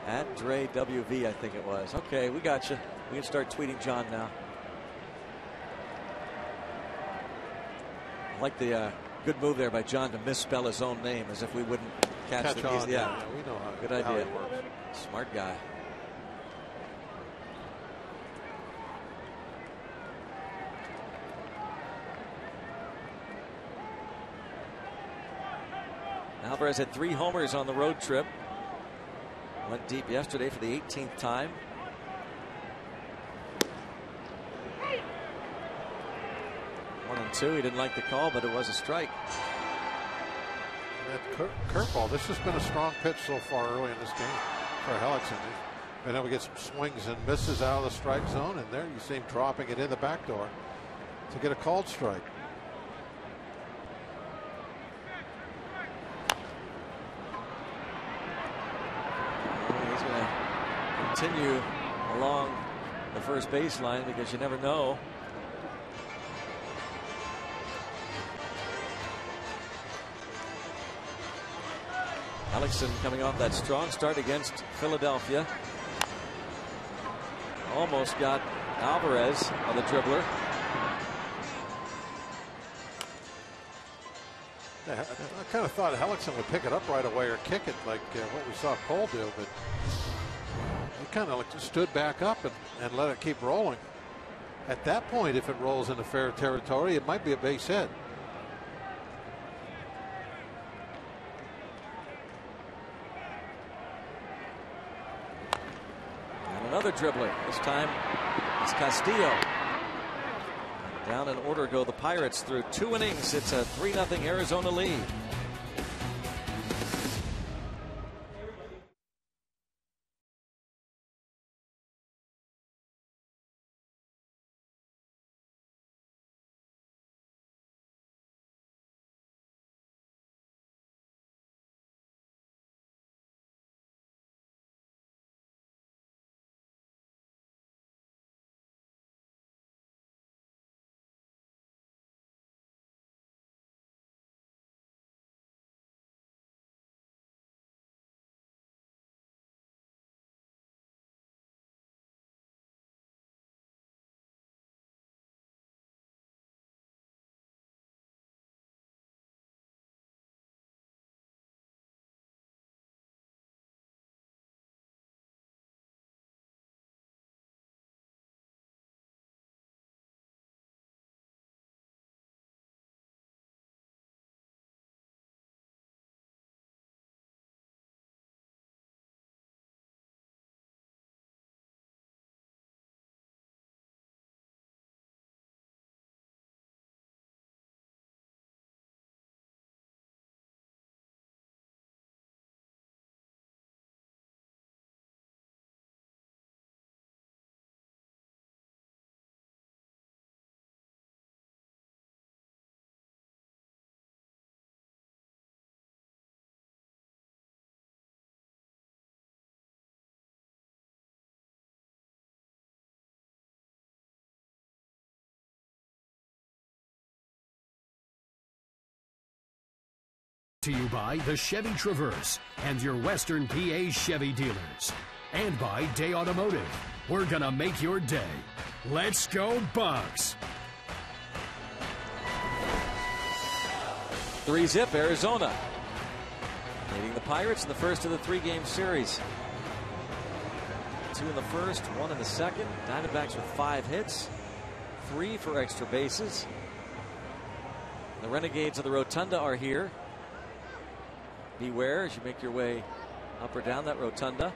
At Dre WV, I think it was. Okay, we got you. We can start tweeting John now. I like the good move there by John to misspell his own name as if we wouldn't catch the on. Yeah, we know how. Good idea. How it works. Smart guy. Alvarez had 3 homers on the road trip. Went deep yesterday for the 18th time. One and two. He didn't like the call, but it was a strike. That curveball. This has been a strong pitch so far early in this game for Hellickson. He's been able to get some swings and misses out of the strike zone, and there you see him dropping it in the back door to get a called strike. Continue along the first baseline because you never know. Hellickson coming off that strong start against Philadelphia. Almost got Alvarez on the dribbler. I kind of thought Hellickson would pick it up right away or kick it like what we saw Cole do, but he kind of like just stood back up and let it keep rolling. At that point, if it rolls into fair territory, it might be a base hit. And another dribbler. This time it's Castillo. Down in order go the Pirates through 2 innings. It's a 3-0 Arizona lead. To you by the Chevy Traverse and your Western PA Chevy dealers. And by Day Automotive. We're going to make your day. Let's go Bucks! 3-zip Arizona. Leading the Pirates in the first of the 3-game series. 2 in the first, 1 in the second. Diamondbacks with 5 hits, 3 for extra bases. The Renegades of the Rotunda are here. Beware as you make your way up or down that rotunda.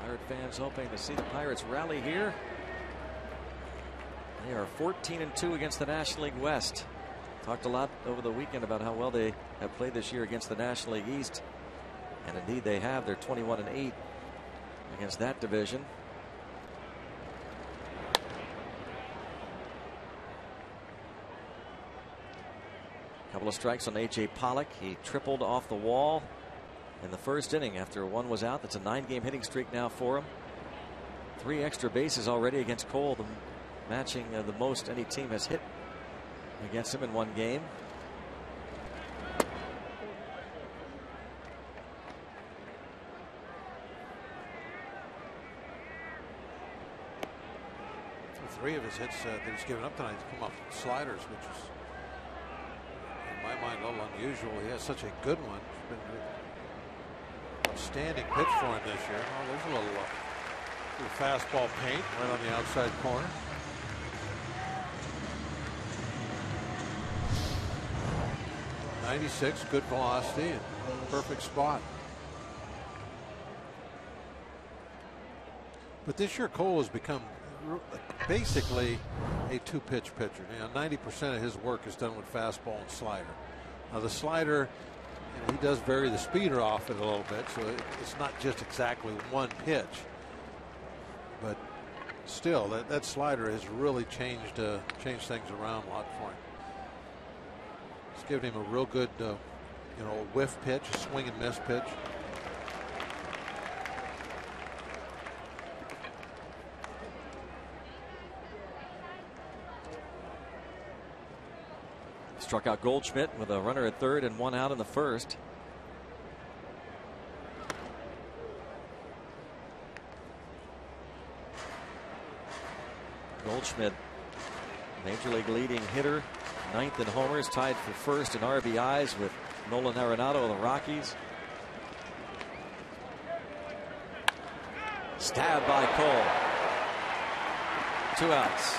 Pirate fans hoping to see the Pirates rally here. They are 14-2 against the National League West. Talked a lot over the weekend about how well they have played this year against the National League East. And indeed they have. They're 21-8 against that division. Couple of strikes on A.J. Pollock. He tripled off the wall in the first inning after one was out. That's a 9-game hitting streak now for him. 3 extra bases already against Cole, matching the most any team has hit against him in one game. Three of his hits that he's given up tonight come off sliders, which is, in my mind, a little unusual. He has such a good one. It's been an outstanding pitch for him this year. Oh, there's a little fastball paint right on the outside corner. .96, good velocity and perfect spot. But this year Cole has become basically a 2-pitch pitcher. 90% of his work is done with fastball and slider. Now the slider, he does vary the speed off it a little bit, so it's not just exactly one pitch. But still, that slider has really changed things around a lot for him. It's given him a real good, whiff pitch, a swing and miss pitch. Struck out Goldschmidt with a runner at third and 1 out in the first. Goldschmidt, Major League leading hitter, 9th in homers, tied for first in RBIs with Nolan Arenado of the Rockies. Stabbed by Cole. 2 outs.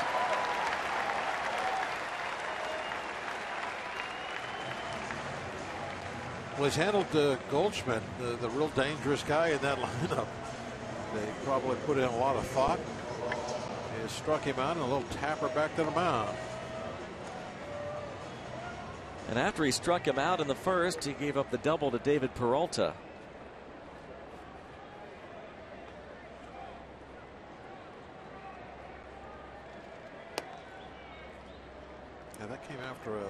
Well, he's handled Goldschmidt, the real dangerous guy in that lineup. They probably put in a lot of thought. He struck him out and a little tapper back to the mound. And after he struck him out in the first, he gave up the double to David Peralta. Yeah, that came after a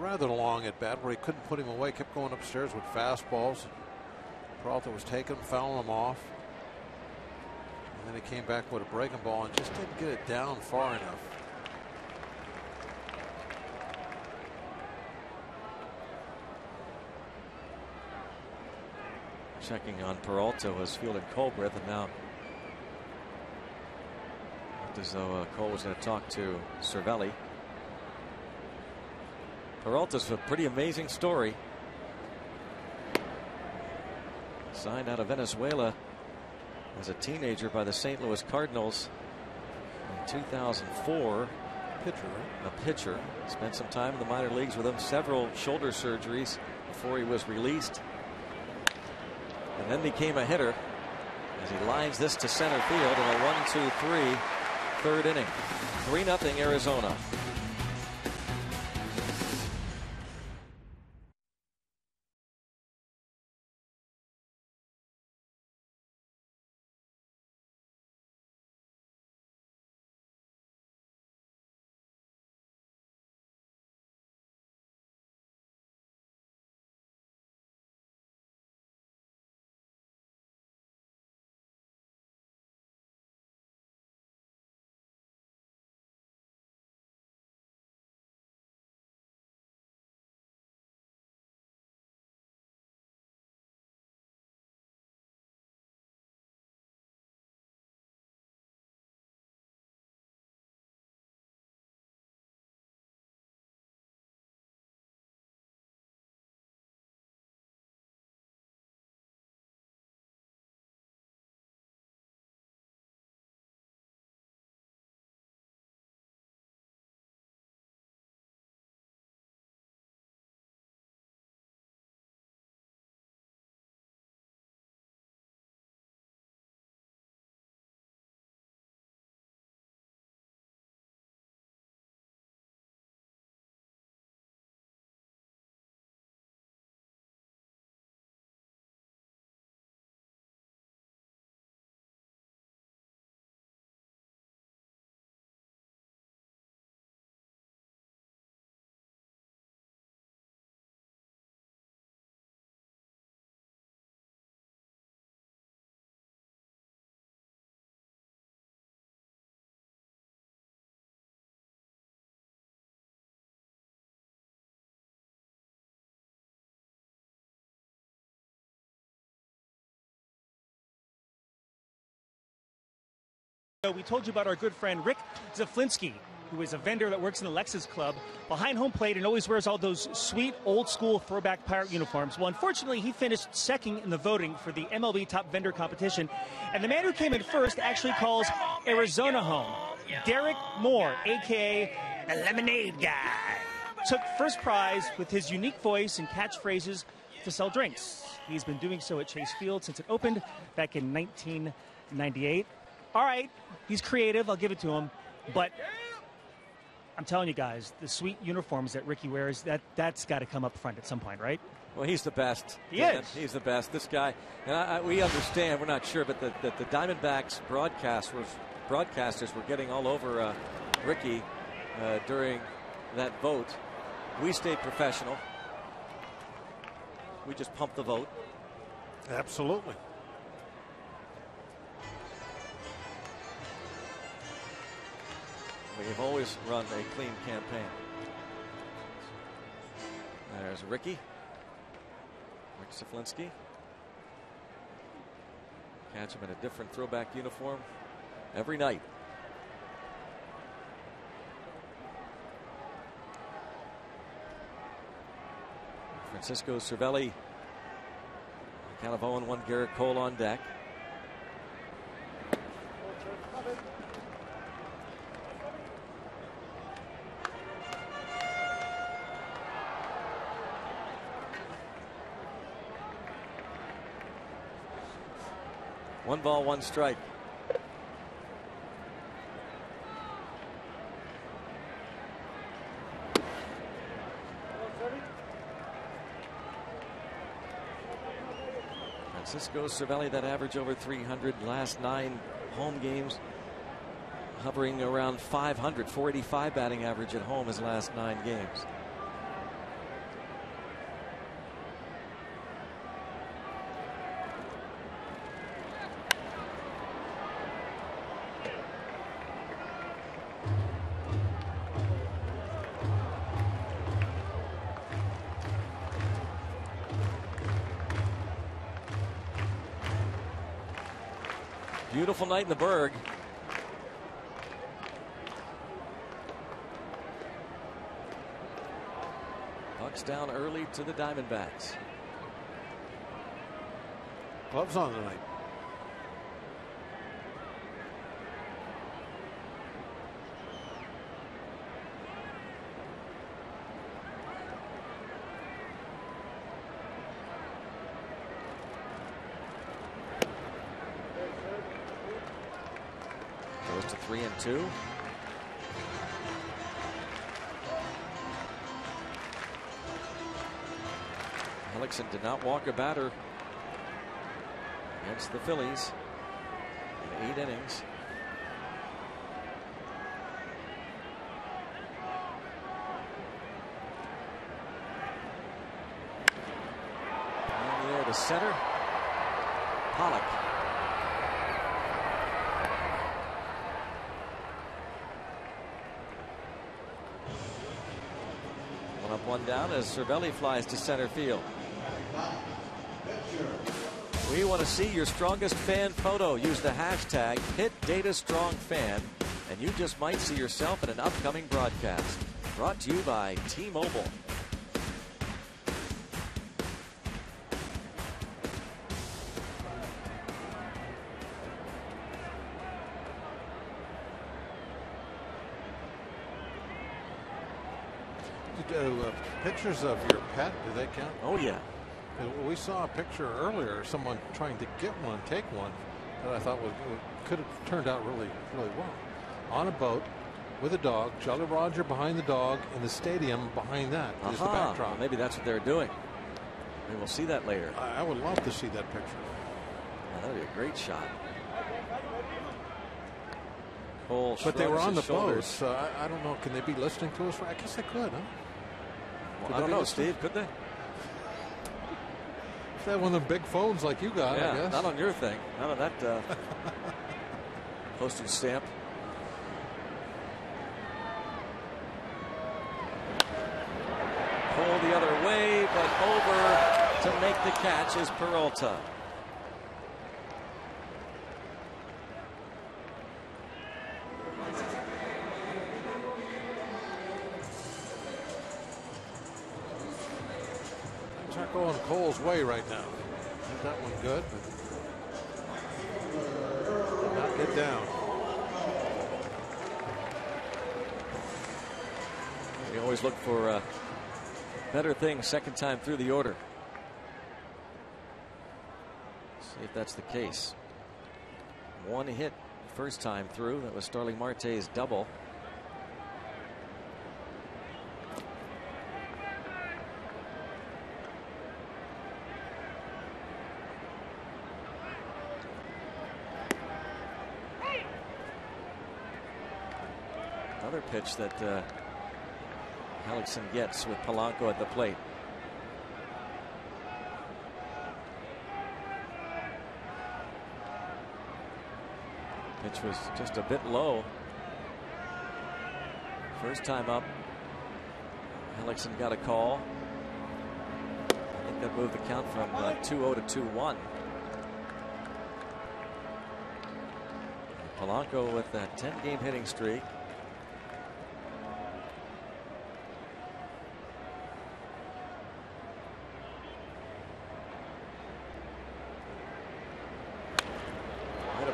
rather long at bat where he couldn't put him away, kept going upstairs with fastballs. Peralta was taking them, fouling them off. And then he came back with a breaking ball and just didn't get it down far enough. Checking on Peralta was fielding Colbreth, and now looked as though Cole was going to talk to Cervelli. Peralta's a pretty amazing story. Signed out of Venezuela as a teenager by the St. Louis Cardinals in 2004. Pitcher, right? A pitcher. Spent some time in the minor leagues with him, several shoulder surgeries before he was released. And then became a hitter as he lines this to center field in a 1-2-3 third inning. 3-0 Arizona. We told you about our good friend Rick Zaflinski, who is a vendor that works in the Lexus Club behind home plate and always wears all those sweet old school throwback Pirate uniforms. Well, unfortunately, he finished second in the voting for the MLB Top Vendor competition. And the man who came in first actually calls Arizona home. Derek Moore, a.k.a. the Lemonade Guy, took first prize with his unique voice and catchphrases to sell drinks. He's been doing so at Chase Field since it opened back in 1998. All right, he's creative, I'll give it to him, but I'm telling you guys, the sweet uniforms that Ricky wears, that's got to come up front at some point, right? Well, he's the best. He is. He's the best. This guy, and we understand, we're not sure, but the Diamondbacks broadcasters were getting all over Ricky during that vote. We stayed professional. We just pumped the vote. Absolutely. We've always run a clean campaign. There's Rick Zaflinski. Catch him in a different throwback uniform every night. Francisco Cervelli, count of 0-1, Garrett Cole on deck. One ball, one strike. Francisco Cervelli, that average over 300 last 9 home games, hovering around 500, 485 batting average at home his last 9 games. Beautiful night in the Berg. Bucks down early to the Diamondbacks. Gloves on tonight. Goes to 3-2. Hellickson did not walk a batter against the Phillies in 8 innings. In the air to center. Pollock. One up, one down as Cervelli flies to center field. We want to see your strongest fan photo. Use the hashtag #PitDataStrongFan, and you just might see yourself in an upcoming broadcast. Brought to you by T-Mobile. Pictures of your pet, do they count? Oh, yeah. We saw a picture earlier, someone trying to get one, take one, that I thought could have turned out really, really well. On a boat with a dog, Jolly Roger behind the dog, in the stadium behind that is the backdrop. Well, maybe that's what they're doing. We will see that later. I would love to see that picture. That would be a great shot. Cole but they were on the boat, shoulders. so I don't know. Can they be listening to us? I guess they could, huh? Well, I don't know, Steve. Could they? If they have one of them big phones like you got, yeah, I guess. Not on your thing. Not on that postage stamp. Pull the other way, but over to make the catch is Peralta. not going Cole's way right now. That one good, but did not get down. We always look for better things second time through the order. See if that's the case. One hit first time through. That was Starling Marte's double. Another pitch that Hellickson gets with Polanco at the plate. Pitch was just a bit low. First time up, Hellickson got a call. I think that moved the count from 2-0 to 2-1. Polanco with that 10-game hitting streak.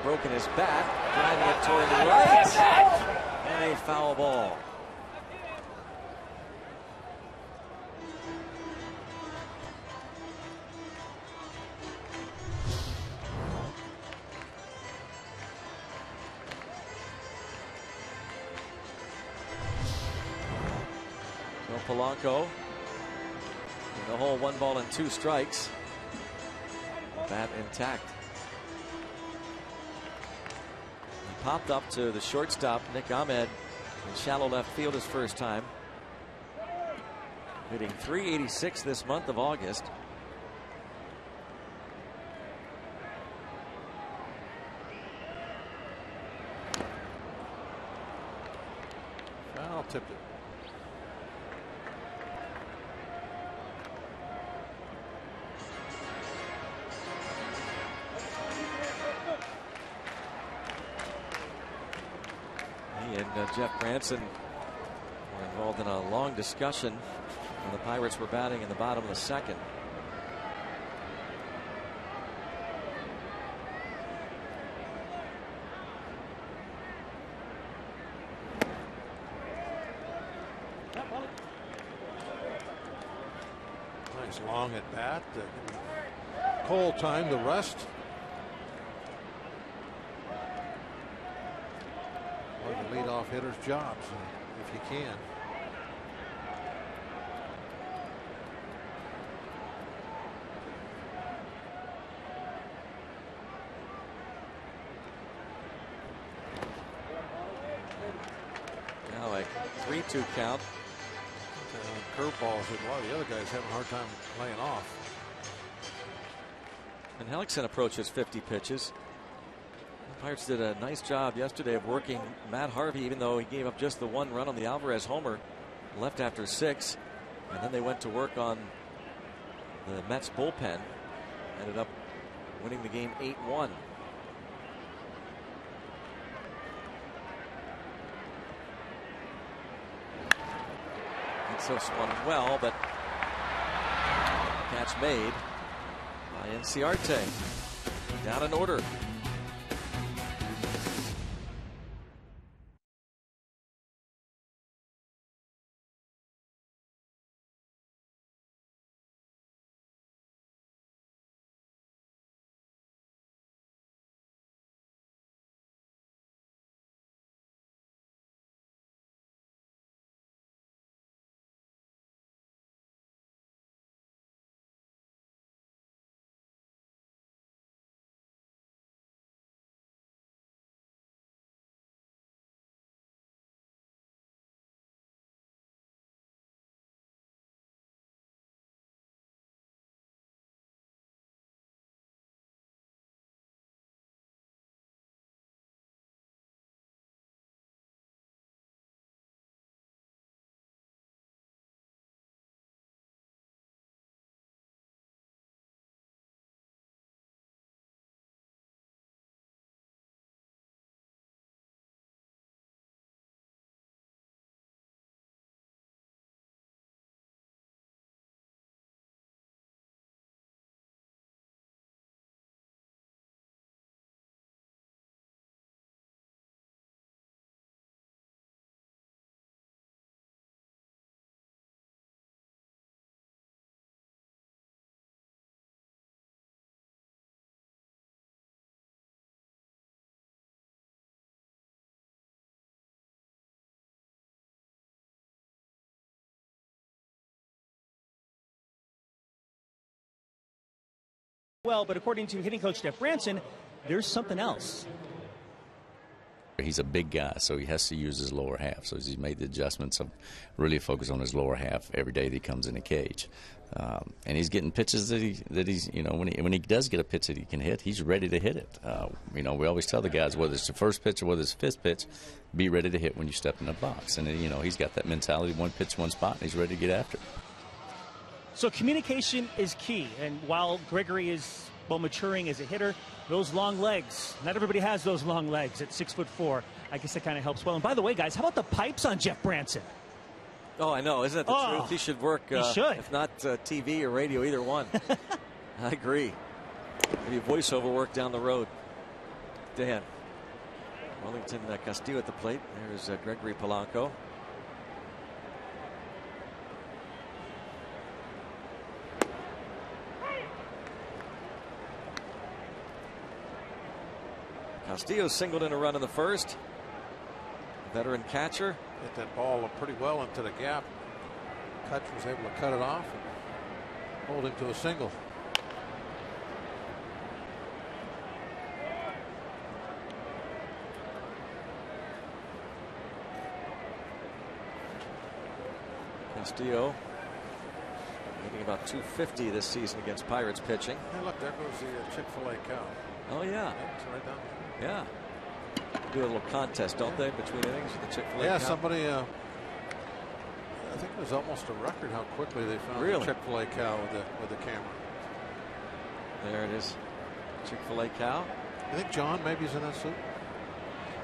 Broken his bat, driving it toward the right, and a foul ball. So Polanco in the hole, 1 ball and 2 strikes. Bat intact. Popped up to the shortstop, Nick Ahmed, in shallow left field his first time. Hitting .386 this month of August. Foul, tipped it. And Jeff Branson were involved in a long discussion when the Pirates were batting in the bottom of the second. Nice long at bat. Cole time to rest. Leadoff hitters' jobs, if you can. Now a 3-2 count. Curveballs that a lot of the other guys having a hard time laying off. And Hellickson approaches 50 pitches. The Pirates did a nice job yesterday of working Matt Harvey, even though he gave up just the 1 run on the Alvarez homer, left after 6, and then they went to work on the Mets bullpen. Ended up winning the game 8-1. So swung well, but catch made by Inciarte. Down in order. well, but according to hitting coach Jeff Branson, there's something else. He's a big guy, so he has to use his lower half. So he's made the adjustments of really focus on his lower half every day that he comes in the cage. And he's getting pitches that he's when he does get a pitch that he can hit, he's ready to hit it. We always tell the guys, whether it's the first pitch or whether it's the fifth pitch, be ready to hit when you step in the box. And he's got that mentality: one pitch, one spot, and he's ready to get after it. So communication is key, and while Gregory is maturing as a hitter, those long legs, not everybody has those long legs at 6'4". I guess that kind of helps well. And by the way, guys, how about the pipes on Jeff Branson? Oh, I know. Isn't that the truth? He should work, if not TV or radio, either one. I agree. Maybe voiceover work down the road. Dan. Wellington Castillo at the plate. There's Gregory Polanco. Castillo singled in a run in the first. Veteran catcher. Hit that ball pretty well into the gap. Kutch was able to cut it off and hold him to a single. Castillo hitting about 250 this season against Pirates pitching. Hey, look, there goes the Chick-fil-A cow. Oh, yeah. It's right down there. Yeah. Do a little contest, don't they, between innings with the Chick-fil-A cow? Somebody, I think it was almost a record how quickly they found the Chick-fil-A cow with the camera. There it is. Chick-fil-A cow. I think John maybe is in that suit.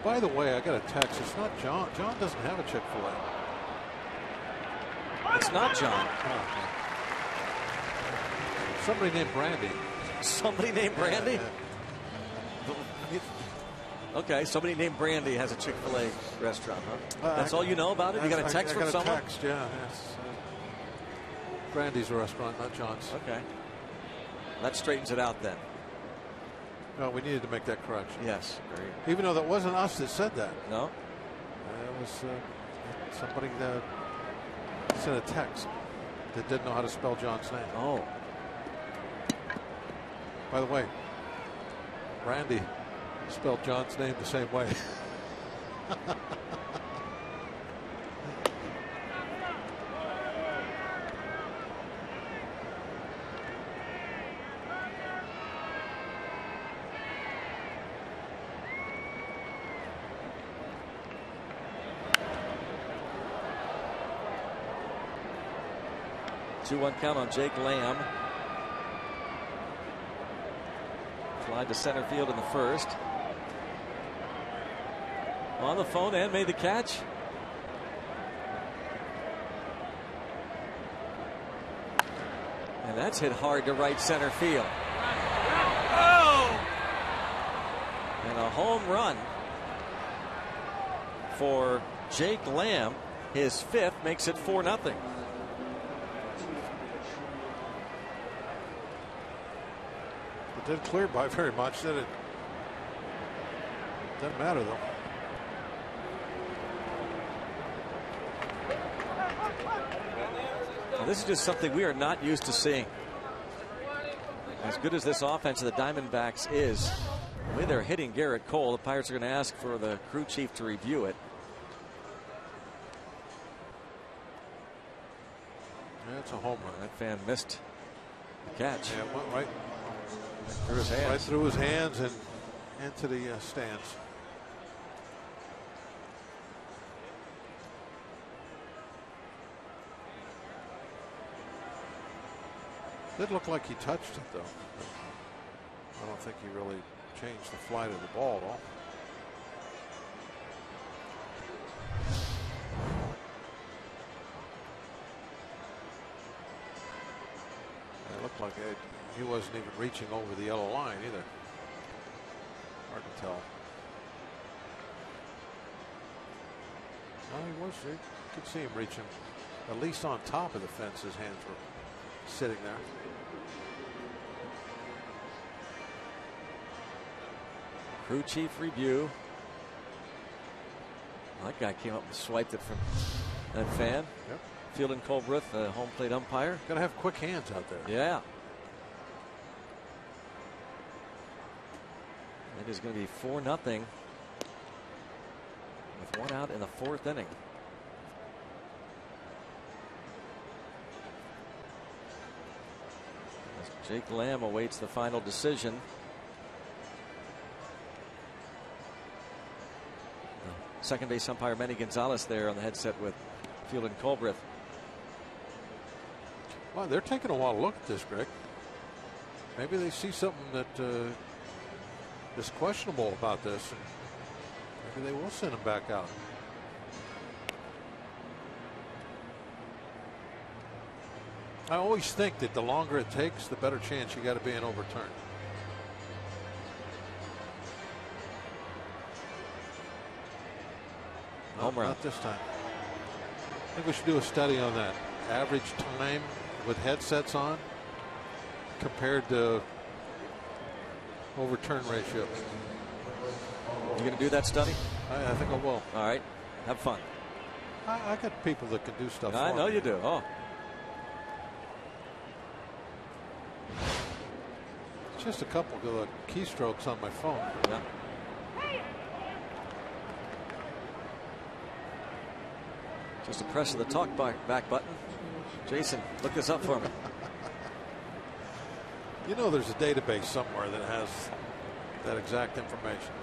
By the way, I got a text. It's not John. John doesn't have a Chick-fil-A. It's not John. Oh, somebody named Brandy. Somebody named Brandy? Yeah. Okay, somebody named Brandy has a Chick-fil-A restaurant, huh? That's all you know about it? You got a text from someone? I got a text, yeah. Yes. Brandy's a restaurant, not John's. Okay. That straightens it out then. No, we needed to make that correction. Yes, great. Even though that wasn't us that said that. No? It was somebody that sent a text that didn't know how to spell John's name. Oh. By the way, Brandy spelled John's name the same way. Two-one count on Jake Lamb. Fly to center field in the first. On the phone and made the catch. And that's hit hard to right center field. Oh! And a home run for Jake Lamb. His fifth, makes it 4-0. It didn't clear by very much, did it? Doesn't matter though. Now, this is just something we are not used to seeing. As good as this offense of the Diamondbacks is, the way they're hitting Garrett Cole, the Pirates are going to ask for the crew chief to review it. Yeah, it's a home run. That fan missed the catch. Yeah, it went right through his hands. Right through his hands and into the stands. Did look like he touched it though. I don't think he really changed the flight of the ball at all. It looked like he wasn't even reaching over the yellow line either. Hard to tell. No, he was. You could see him reaching at least on top of the fence. His hands were sitting there. Crew chief review. That guy came up and swiped it from that fan. Yep. Fielding Colbreth, the home plate umpire. Got to have quick hands out there. Yeah. It is going to be 4-0 with one out in the 4th inning. As Jake Lamb awaits the final decision. Second base umpire Manny Gonzalez there on the headset with Field and Colbreth. Well, they're taking a while to look at this, Greg. Maybe they see something that is questionable about this, and maybe they will send him back out. I always think that the longer it takes, the better chance you got to be an overturn. Home run. Not this time. I think we should do a study on that. Average time with headsets on compared to overturn ratio. You going to do that study? I think I will. All right. Have fun. I got people that can do stuff. I know you do. Oh. Just a couple of keystrokes on my phone. Yeah. Just a press of the talk back button. Jason, look this up for me. You know there's a database somewhere that has that exact information.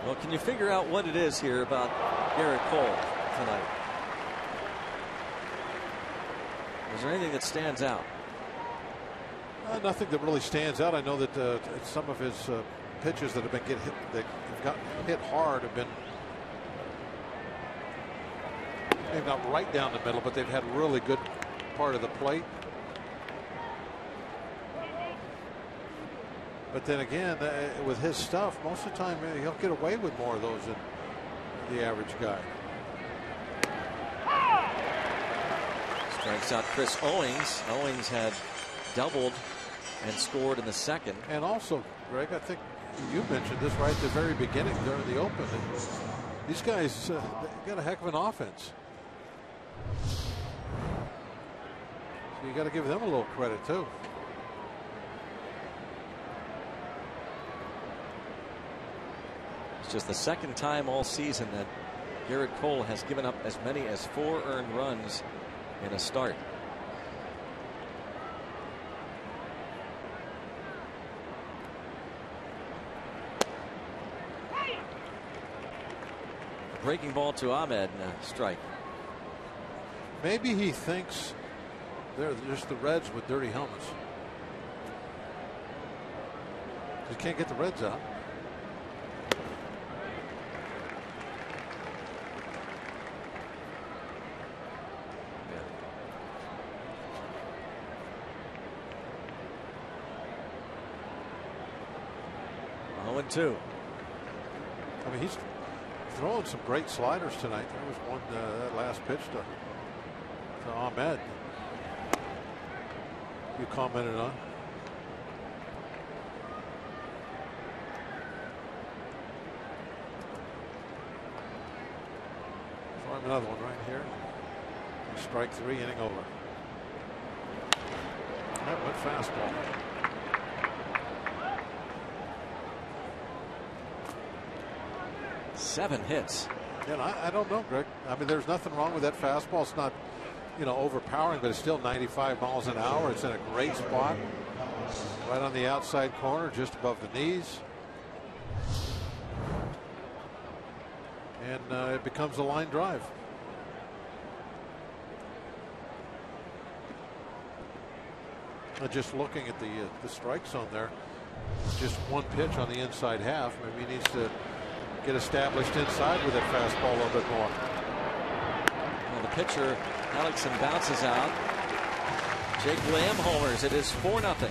Well, can you figure out what it is here about Garrett Cole tonight? Is there anything that stands out? Nothing that really stands out. I know that some of his pitches that have been that have gotten hit hard have been maybe not right down the middle, but they've had really good part of the plate. But then again, with his stuff, most of the time he'll get away with more of those than the average guy. Strikes out Chris Owings. Owings had doubled and scored in the second. And also, Greg, I think you mentioned this right at the very beginning during the open. These guys got a heck of an offense. So you got to give them a little credit too. It's just the second time all season that Garrett Cole has given up as many as 4 earned runs in a start. Breaking ball to Ahmed, strike. Maybe he thinks they're just the Reds with dirty helmets. You can't get the Reds out. Yeah. 0-2. I mean, he's throwing some great sliders tonight. There was one that last pitch to Ahmed. You commented on. Throwing another one right here. Strike 3, inning over. That went fastball. Seven hits. And I don't know, Greg. I mean, there's nothing wrong with that fastball. It's not, overpowering, but it's still 95 miles an hour. It's in a great spot, right on the outside corner, just above the knees. And it becomes a line drive. Just looking at the strike zone there, just one pitch on the inside half. Maybe he needs to get established inside with that fastball a little bit more. Well, the pitcher, Alexson, bounces out. Jake Lamb homers. It is 4-0.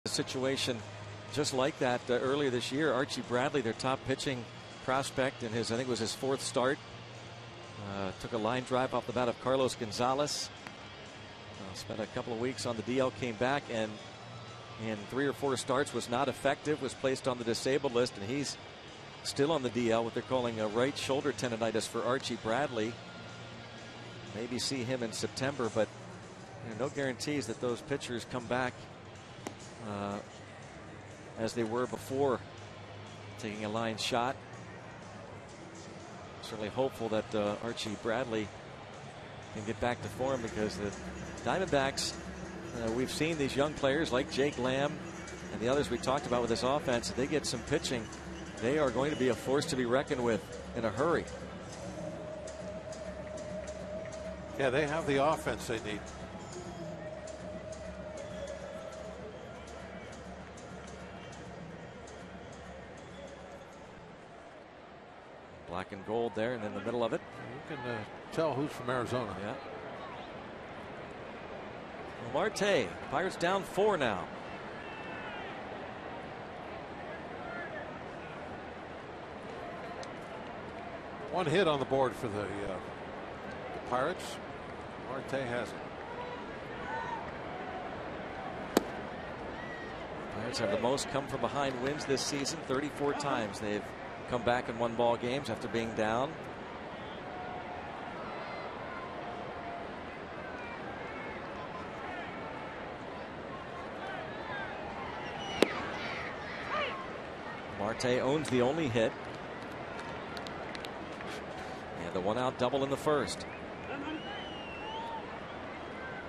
A situation just like that earlier this year. Archie Bradley, their top pitching prospect, in his, I think it was his 4th start, took a line drive off the bat of Carlos Gonzalez. Spent a couple of weeks on the DL, came back, and in 3 or 4 starts was not effective, was placed on the disabled list, and he's still on the DL, what they're calling a right shoulder tendonitis for Archie Bradley. Maybe see him in September, but no guarantees that those pitchers come back as they were before taking a line shot. Certainly hopeful that Archie Bradley can get back to form, because the Diamondbacks, we've seen these young players like Jake Lamb and the others we talked about with this offense. If they get some pitching, they are going to be a force to be reckoned with in a hurry. Yeah, they have the offense they need. Black and gold there, and in the middle of it, you can tell who's from Arizona. Yeah. Marte, Pirates down 4 now. One hit on the board for the Pirates. Marte has it. Pirates have the most come from behind wins this season. 34 times they've come back and won ball games after being down. Marte owns the only hit. And the 1-out double in the first.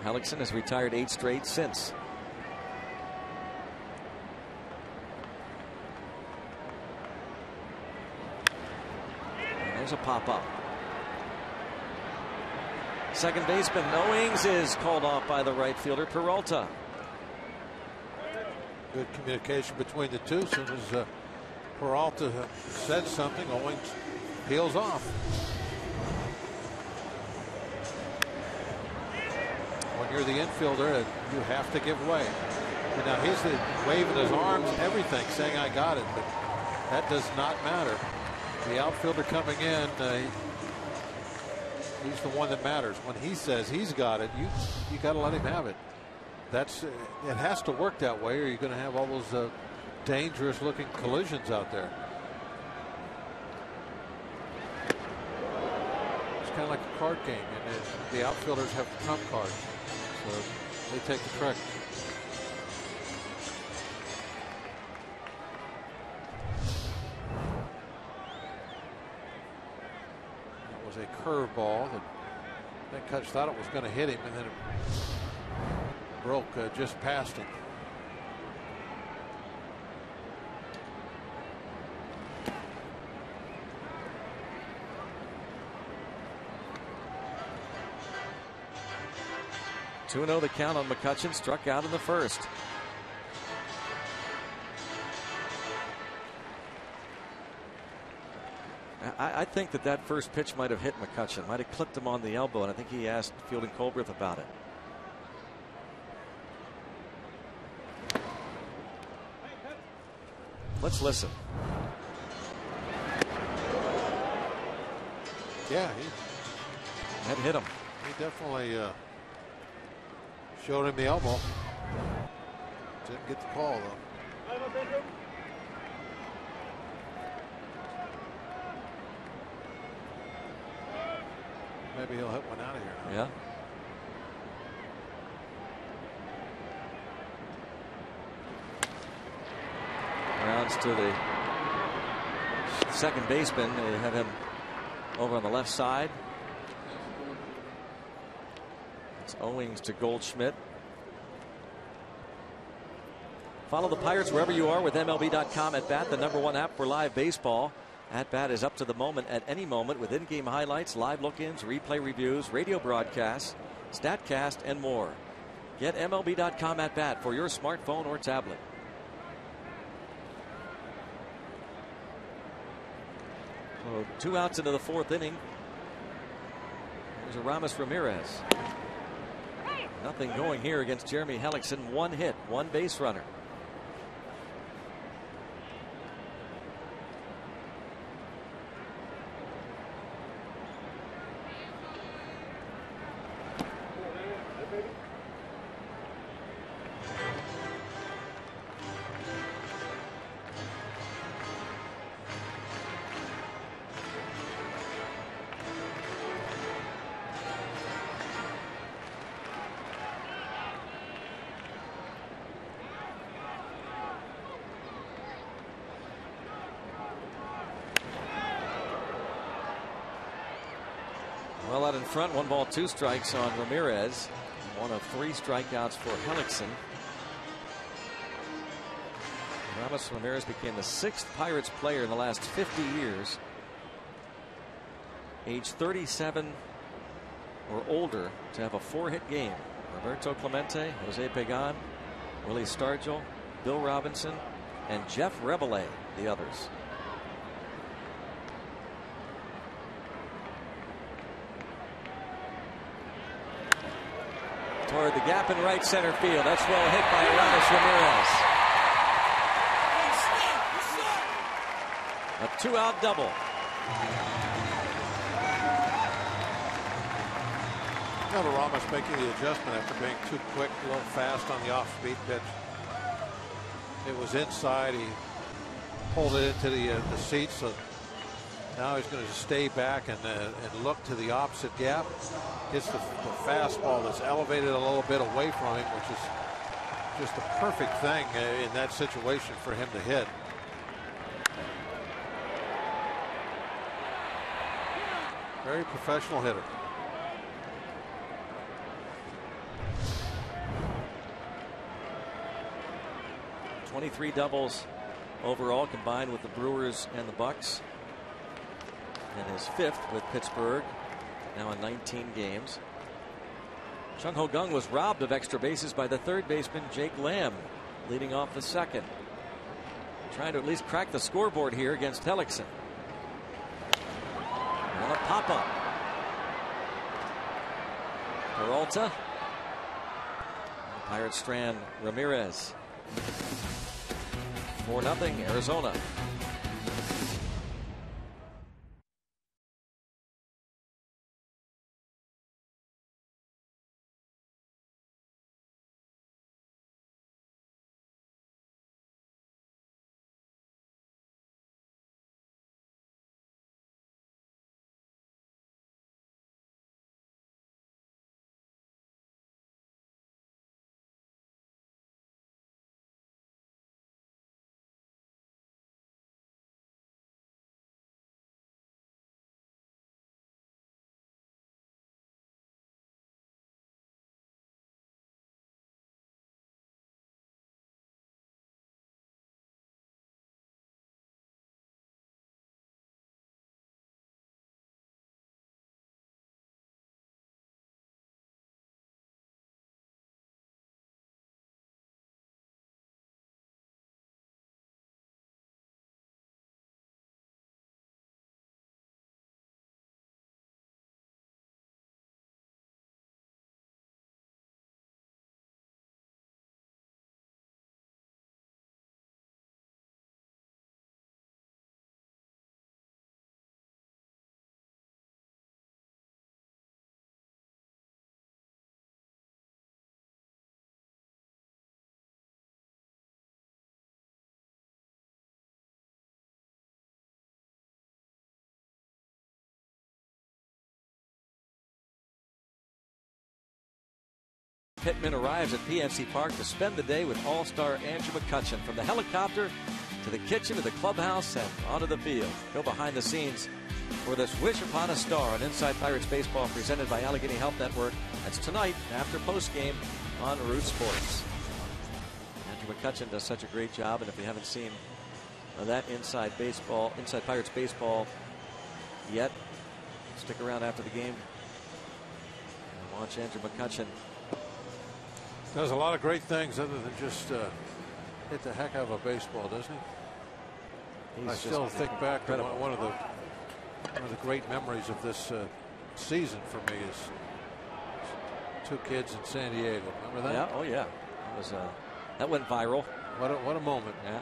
Hellickson has retired 8 straight since. And there's a pop-up. Second baseman Owings is called off by the right fielder Peralta. Good communication between the two. As soon as Peralta said something, Owings peels off. When you're the infielder, you have to give way. And now he's waving his arms, everything, saying I got it, but that does not matter. The outfielder coming in, he's the one that matters. When he says he's got it, you got to let him have it. It has to work that way, or you're going to have all those dangerous looking collisions out there. It's kind of like a card game, and the outfielders have the trump card, so they take the trick. That was a curveball that I think Kutch thought it was going to hit him, and then it broke just past him. (2-0) the count on McCutchen, struck out in the first. I think that first pitch might have hit McCutchen, might have clipped him on the elbow, and I think he asked Fielding Colbreth about it. Let's listen. Yeah, that hit him. He definitely showed him the elbow. Didn't get the call though. Maybe he'll hit one out of here. Yeah. Rounds to the second baseman. They have him over on the left side. It's Owings to Goldschmidt. Follow the Pirates wherever you are with MLB.com at bat, the #1 app for live baseball. At bat is up to the moment at any moment with in-game highlights, live look-ins, replay reviews, radio broadcasts, StatCast, and more. Get MLB.com at bat for your smartphone or tablet. So 2 outs into the 4th inning. There's a Aramis Ramirez. Nothing going here against Jeremy Hellickson. 1 hit, 1 base runner. Well out in front, 1 ball, 2 strikes on Ramirez. 1 of 3 strikeouts for Hellickson. Ramos Ramirez became the 6th Pirates player in the last 50 years, age 37 or older, to have a 4-hit game. Roberto Clemente, Jose Pagan, Willie Stargell, Bill Robinson, and Jeff Rebele, the others. Toward the gap in right center field. That's well hit by Ramos Ramirez. A 2-out double. Ramos making the adjustment after being too quick, a little fast on the off-speed pitch. It was inside. He pulled it into the seats, so now he's going to stay back and look to the opposite gap. Gets the fastball that's elevated a little bit away from him, which is just the perfect thing in that situation for him to hit. Very professional hitter. .23 doubles overall combined with the Brewers and the Bucks, and his 5th with Pittsburgh, now in 19 games. Chung Ho Gung was robbed of extra bases by the 3rd baseman Jake Lamb, leading off the 2nd. Trying to at least crack the scoreboard here against Hellickson. And a pop-up. Peralta. Pirates strand Ramirez. 4-0 Arizona. Pittman arrives at PNC Park to spend the day with All-Star Andrew McCutchen. From the helicopter to the kitchen to the clubhouse and onto the field. Go behind the scenes for this Wish Upon a Star on Inside Pirates Baseball, presented by Allegheny Health Network. That's tonight after postgame on Root Sports. Andrew McCutchen does such a great job, and if you haven't seen that Inside Pirates Baseball yet, stick around after the game and watch Andrew McCutchen. Does a lot of great things other than just hit the heck out of a baseball, doesn't he? I still think back to one of the great memories of this season for me is 2 kids in San Diego. Remember that? Yeah. Oh yeah. It was that went viral. What a moment. Yeah.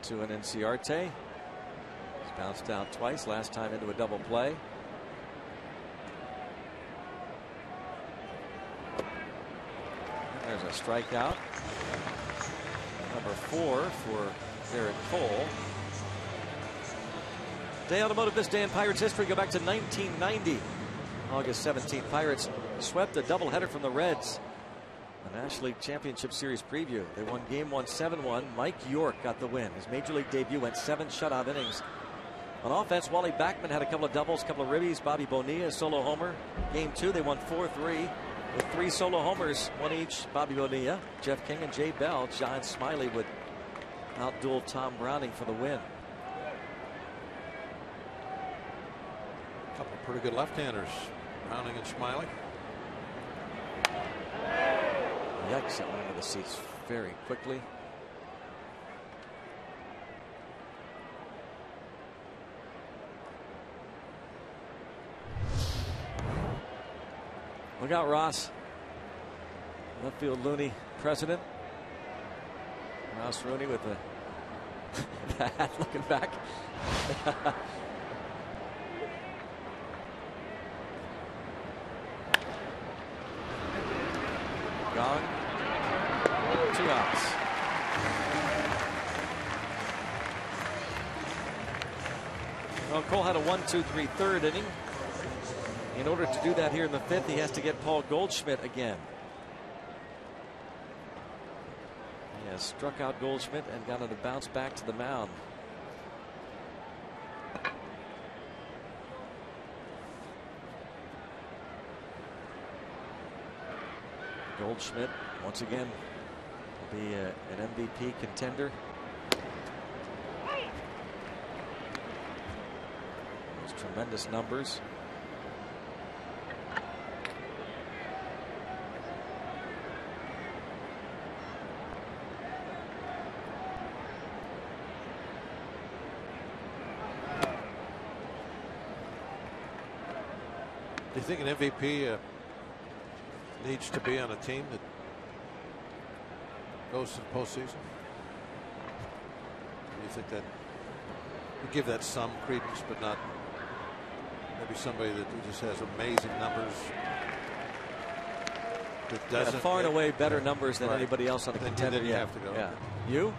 To an Inciarte. He's bounced out twice, last time into a double play. There's a strikeout. Number 4 for Garrett Cole. Day Automotive this day in Pirates history. Go back to 1990. August 17th. Pirates swept a doubleheader from the Reds. The National League Championship Series preview. They won Game 1 7-1. Mike York got the win. His Major League debut went 7 shutout innings. On offense, Wally Backman had a couple of doubles, a couple of ribbies. Bobby Bonilla, a solo homer. Game 2, they won 4-3 with 3 solo homers, one each. Bobby Bonilla, Jeff King, and Jay Bell. John Smiley would outduel Tom Browning for the win. A couple of pretty good left-handers, Browning and Smiley. Yikes, that went into the seats very quickly. Look out, Ross. Left field Looney, president. Ross Rooney with the hat looking back. Gone. 2 outs. Well, Cole had a 1-2-3 third inning. In order to do that here in the 5th, he has to get Paul Goldschmidt again. He has struck out Goldschmidt and got him to bounce back to the mound. Goldschmidt once again will be an MVP contender. Those tremendous numbers. Do you think an MVP needs to be on a team that goes to the postseason? Do you think that you give that some credence, but not maybe somebody that just has amazing numbers? That doesn't far and away better numbers than right. anybody else on the contender. Then you have to go. Yeah. You?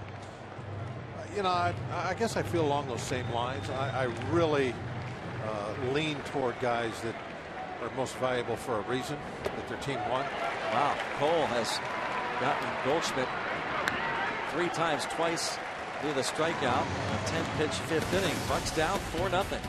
You know, I guess I feel along those same lines. I really lean toward guys that are most valuable for a reason, that their team won. Wow. Cole has gotten Goldschmidt 3 times, twice via the strikeout. A 10-pitch 5th inning. Bucks down 4-0.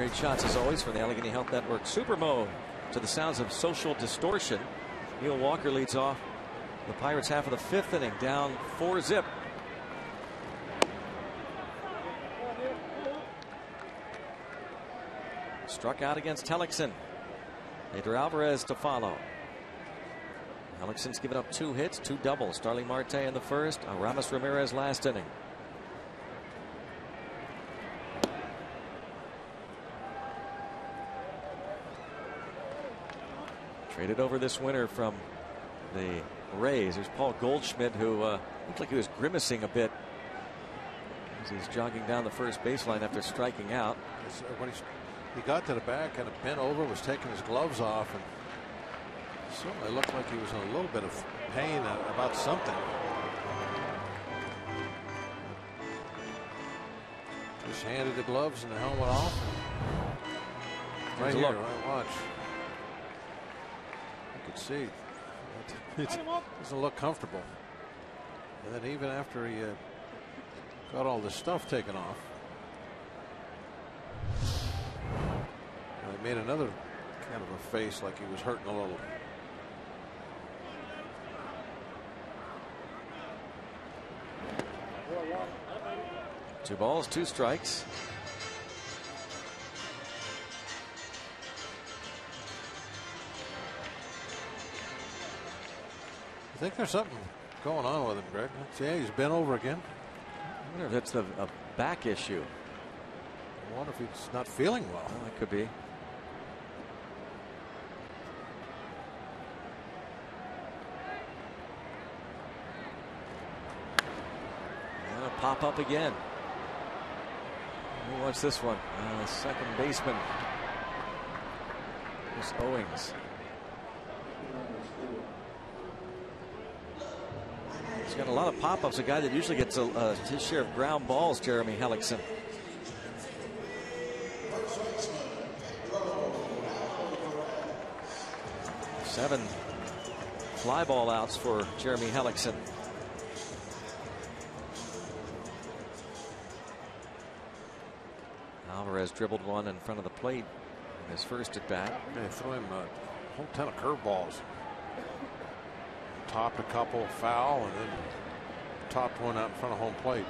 Great shots as always from the Allegheny Health Network. Super Mode to the sounds of Social Distortion. Neil Walker leads off the Pirates half of the fifth inning, down 4-zip. Struck out against Hellickson. Pedro Alvarez to follow. Hellickson's given up 2 hits, 2 doubles. Starling Marte in the first, Aramis Ramirez last inning. Traded over this winter from the Rays. There's Paul Goldschmidt, who looked like he was grimacing a bit as he's jogging down the first baseline after striking out. When he got to the back, kind of bent over, was taking his gloves off, and certainly looked like he was in a little bit of pain about something. Just handed the gloves and the helmet off. Right here, right, watch. You could see it doesn't look comfortable. And then even after he got all this stuff taken off, he made another kind of a face like he was hurting a little. Two balls, 2 strikes. I think there's something going on with him, Greg. Yeah, he's bent over again. I wonder if that's a back issue. I wonder if he's not feeling well. Well, that could be. Pop up again. Watch this one. Second baseman is Owings. He's got a lot of pop-ups. A guy that usually gets his share of ground balls, Jeremy Hellickson. Seven fly ball outs for Jeremy Hellickson. Alvarez dribbled one in front of the plate in his first at bat. They threw him a whole ton of curveballs. Topped a couple, foul, and then topped one out in front of home plate.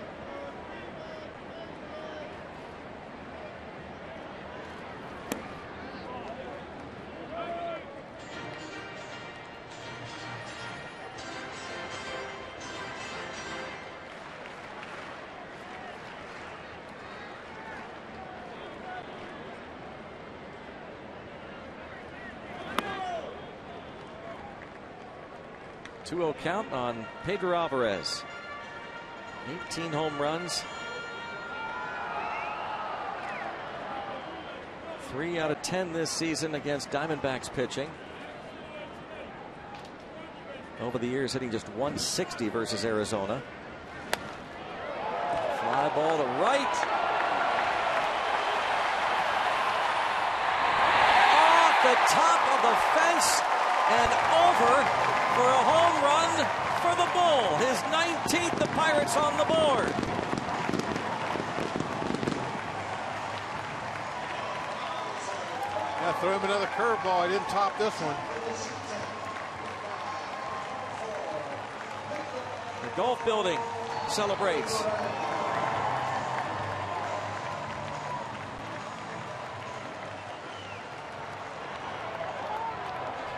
.2-0 count on Pedro Alvarez. 18 home runs. 3 out of 10 this season against Diamondbacks pitching. Over the years hitting just 160 versus Arizona. Fly ball to right. Off the top of the fence and over for a home run for the Bull. His 19th, the Pirates on the board. Yeah, threw him another curveball. He didn't top this one. The Golf Building celebrates.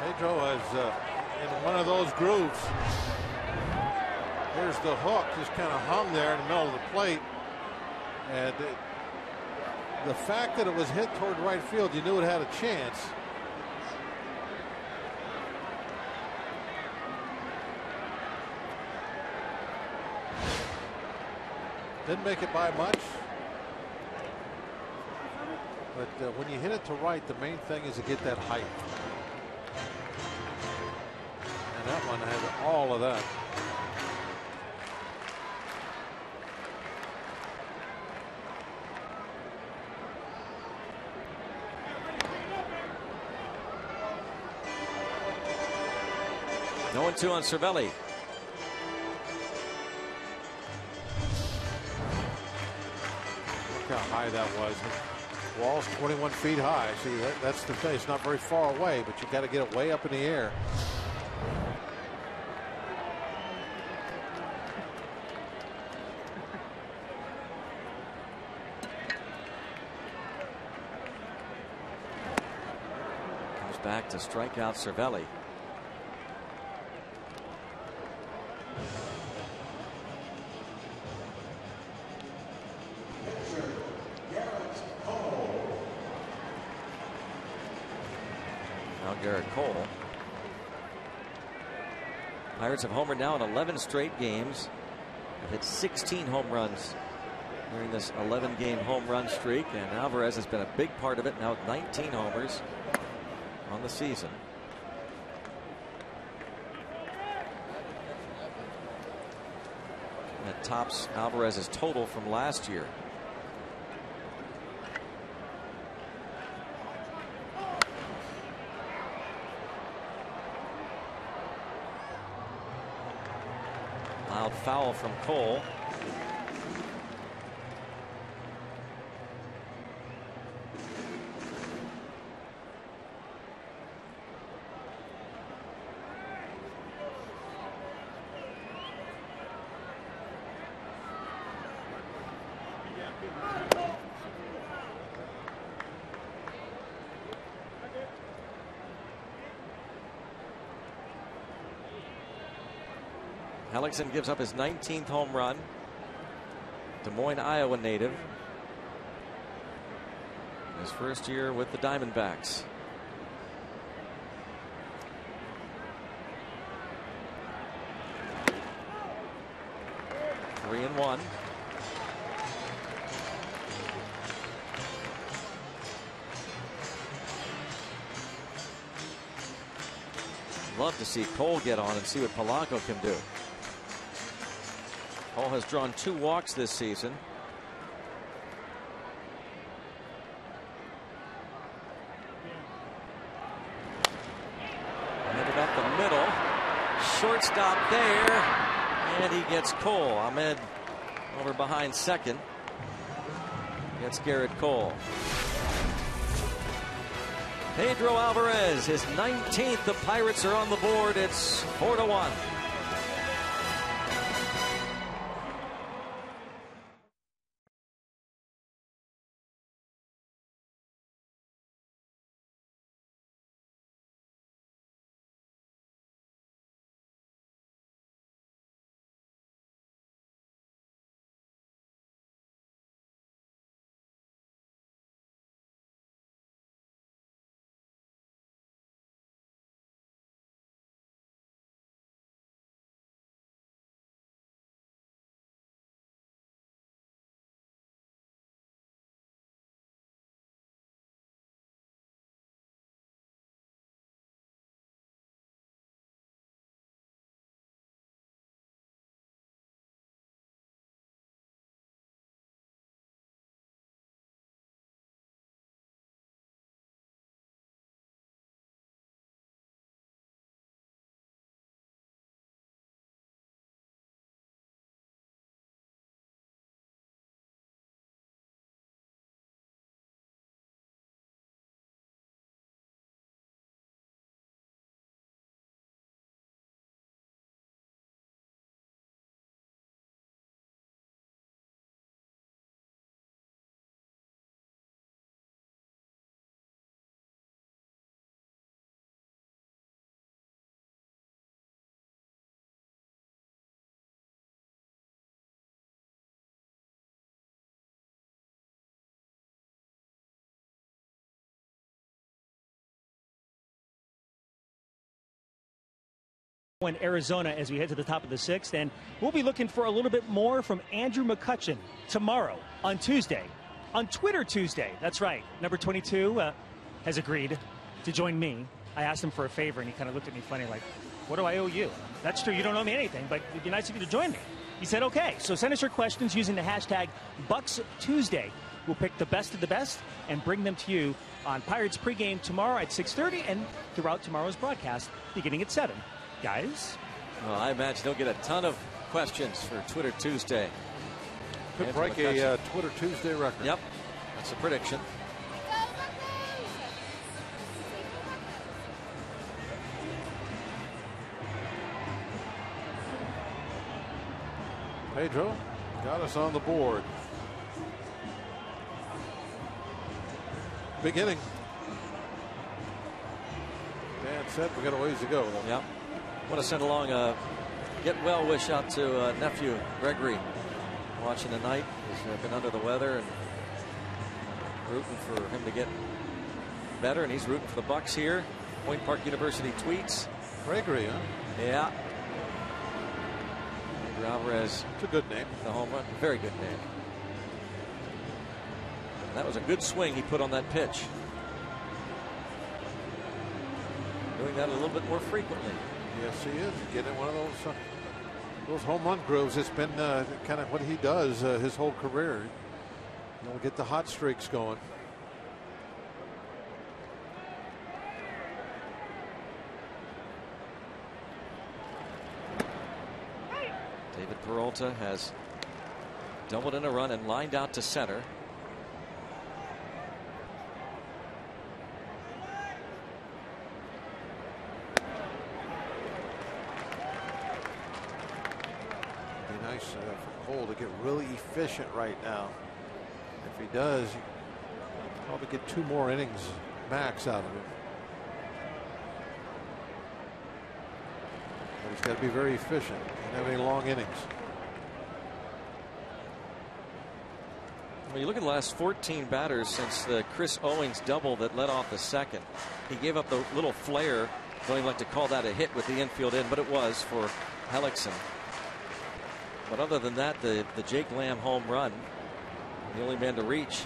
Pedro is in one of those grooves. Here's the hook, just kind of hung there in the middle of the plate, and the fact that it was hit toward right field, you knew it had a chance. Didn't make it by much, but when you hit it to right, the main thing is to get that height. And that one had all of that. No 1-2 on Cervelli. Look how high that was. Wall's 21 feet high. See, that's the thing. It's not very far away, but you got to get it way up in the air. Comes back to strike out Cervelli. Garrett Cole. Pirates have homered now in 11 straight games. They've hit 16 home runs during this 11-game home run streak, and Alvarez has been a big part of it, now with 19 homers on the season. That tops Alvarez's total from last year. Loud foul from Cole. Hellickson gives up his 19th home run. Des Moines, Iowa native. His first year with the Diamondbacks. Three and one. Love to see Cole get on and see what Polanco can do. Cole has drawn 2 walks this season. Headed up the middle. Shortstop there. And he gets Cole. Ahmed over behind second. Gets Garrett Cole. Pedro Alvarez, his 19th. The Pirates are on the board. It's 4-1. In Arizona as we head to the top of the 6th, and we'll be looking for a little bit more from Andrew McCutchen tomorrow on Tuesday, on Twitter Tuesday. That's right. Number 22 has agreed to join me. I asked him for a favor and he kind of looked at me funny like, what do I owe you? That's true, you don't owe me anything, but it'd be nice of you to join me. He said okay. So send us your questions using the hashtag BucksTuesday. We'll pick the best of the best and bring them to you on Pirates pregame tomorrow at 6:30 and throughout tomorrow's broadcast beginning at 7. Guys? Well, I imagine he'll get a ton of questions for Twitter Tuesday. Could break a Twitter Tuesday record. Yep, that's a prediction. Pedro got us on the board. Big inning. Dan said we got a ways to go. Yeah. Want to send along a get well wish out to nephew Gregory watching tonight. He's been under the weather and rooting for him to get better, and he's rooting for the Bucks here. Point Park University tweets. Gregory, huh? Yeah. Alvarez. It's a good name. The home run. Very good name. That was a good swing he put on that pitch. Doing that a little bit more frequently. Yes, he is. Getting one of those home run grooves. It's been kind of what he does his whole career. He'll get the hot streaks going. David Peralta has doubled in a run and lined out to center. Be nice for Cole to get really efficient right now. If he does, he'll probably get 2 more innings max out of him. But he's got to be very efficient. Can't have any long innings. When you look at the last 14 batters since the Chris Owings double that led off the second, he gave up the little flare. Don't even like to call that a hit with the infield in, but it was for Hellickson. But other than that, the Jake Lamb home run, the only man to reach.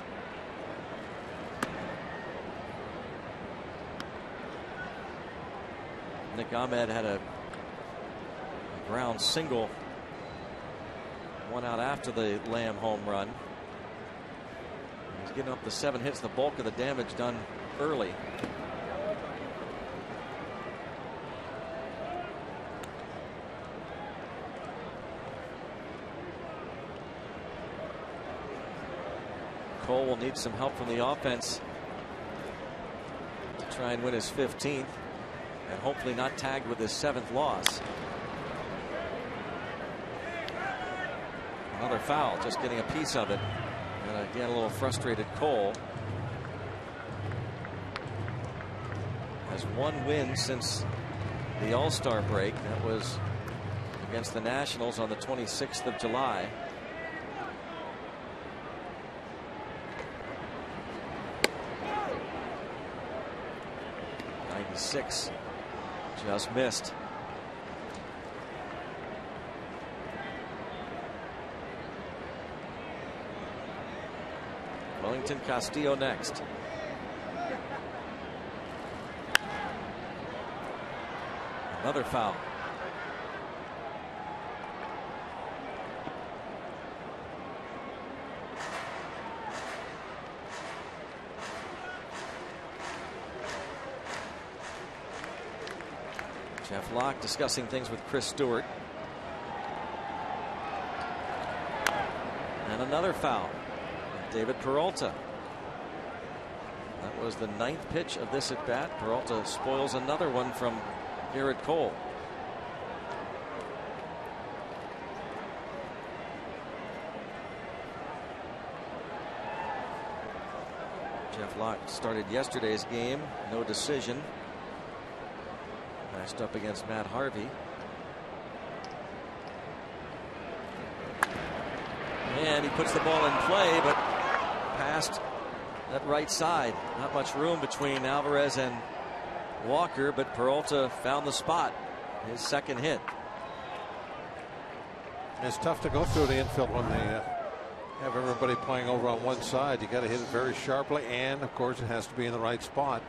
Nick Ahmed had a ground single, one out after the Lamb home run. He's getting up to 7 hits, the bulk of the damage done early. Cole will need some help from the offense to try and win his 15th and hopefully not tagged with his 7th loss. Another foul, just getting a piece of it. And again, a little frustrated Cole. Has 1 win since the All-Star break. That was against the Nationals on the 26th of July. '96 just missed. Wellington Castillo next. Another foul. Jeff Locke discussing things with Chris Stewart. And another foul. David Peralta. That was the 9th pitch of this at bat. Peralta spoils another one from Garrett Cole. Jeff Locke started yesterday's game. No decision. Matched up against Matt Harvey. And he puts the ball in play, but past that right side. Not much room between Alvarez and Walker, but Peralta found the spot. His 2nd hit. It's tough to go through the infield when they have everybody playing over on one side. You got to hit it very sharply, and of course it has to be in the right spot.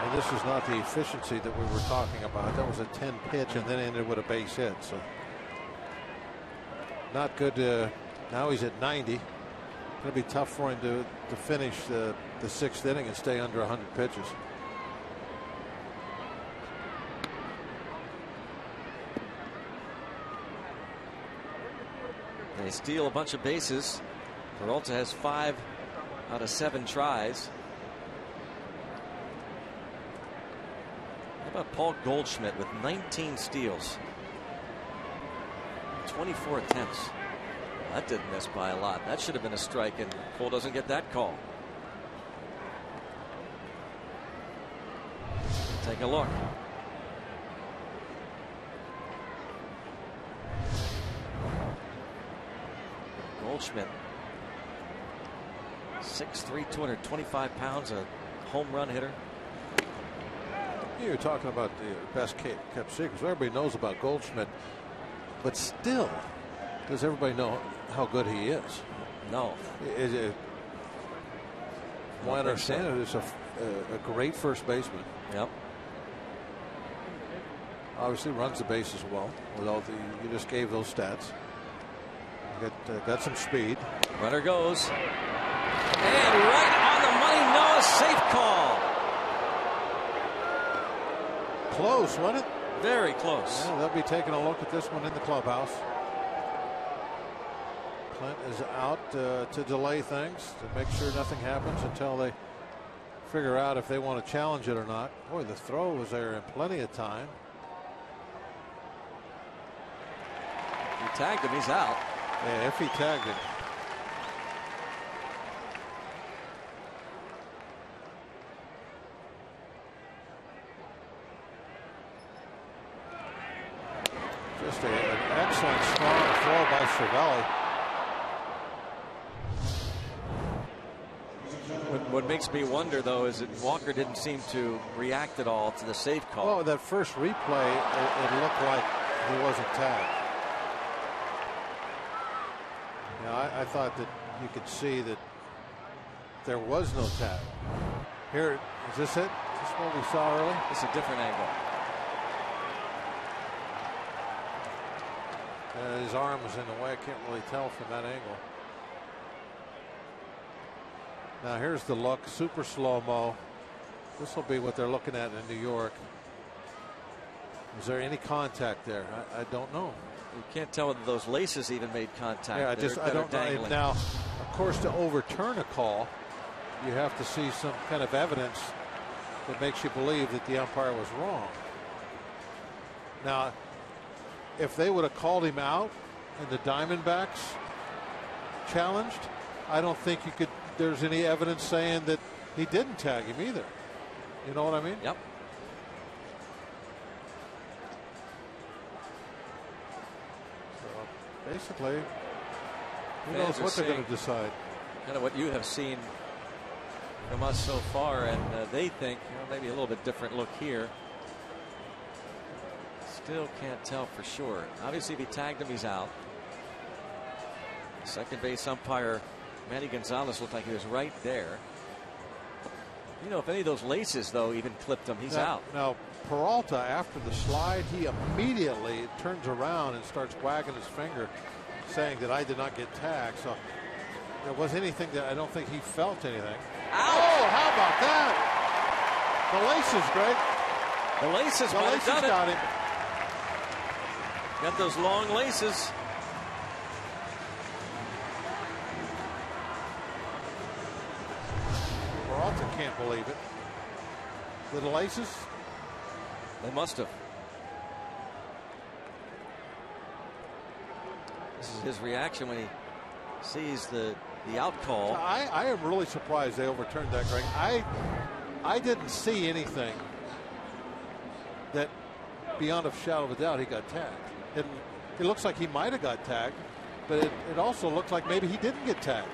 And this is not the efficiency that we were talking about. That was a 10 pitch and then ended with a base hit. So not good. Now he's at 90. It's going to be tough for him to finish the 6th inning and stay under 100 pitches. They steal a bunch of bases. Peralta has 5 out of 7 tries. How about Paul Goldschmidt with 19 steals? 24 attempts. That didn't miss by a lot. That should have been a strike, and Cole doesn't get that call. Take a look. Goldschmidt, 6'3", 225 pounds, a home run hitter. You're talking about the best kept secrets. Everybody knows about Goldschmidt, but still, does everybody know how good he is? No. I understand it is a great first baseman. Yep. Obviously runs the bases well. With all the, you just gave those stats. Got some speed. Runner goes. And right on the money, no, a safe call. Close, wasn't it? Very close. Yeah, they'll be taking a look at this one in the clubhouse. Clint is out to delay things, to make sure nothing happens until they figure out if they want to challenge it or not. Boy, the throw was there in plenty of time. He tagged him, he's out. Yeah, if he tagged it. Just an excellent, strong throw by Cervelli. What makes me wonder, though, is that Walker didn't seem to react at all to the safe call. Oh, that first replay, it looked like he wasn't tagged. I thought that you could see that there was no tag. Here, is this it? Is this what we saw early? It's a different angle. His arm was in the way. I can't really tell from that angle. Now here's the look, super slow-mo. This will be what they're looking at in New York. Was there any contact there? I don't know. You can't tell whether those laces even made contact. Yeah, I don't know. Now, of course, to overturn a call, you have to see some kind of evidence that makes you believe that the umpire was wrong. Now, if they would have called him out and the Diamondbacks challenged, I don't think you could. There's any evidence saying that he didn't tag him either. You know what I mean? Yep. Basically, who knows what they're going to decide. Kind of what you have seen from us so far, and they think maybe a little bit different look here. Still can't tell for sure. Obviously, if he tagged him, he's out. Second base umpire Manny Gonzalez looked like he was right there. You know, if any of those laces, though, even clipped him, he's out. Now, Peralta, after the slide, he immediately turns around and starts wagging his finger, saying that I did not get tagged. So there was anything that I don't think he felt anything. Ow! Oh, how about that? The laces, Greg. The laces, the laces got him. Got those long laces. Peralta can't believe it. The laces? They must have. This is his reaction when he sees the out call. I am really surprised they overturned that, Greg. I didn't see anything that beyond a shadow of a doubt he got tagged. It looks like he might have got tagged, but it also looked like maybe he didn't get tagged.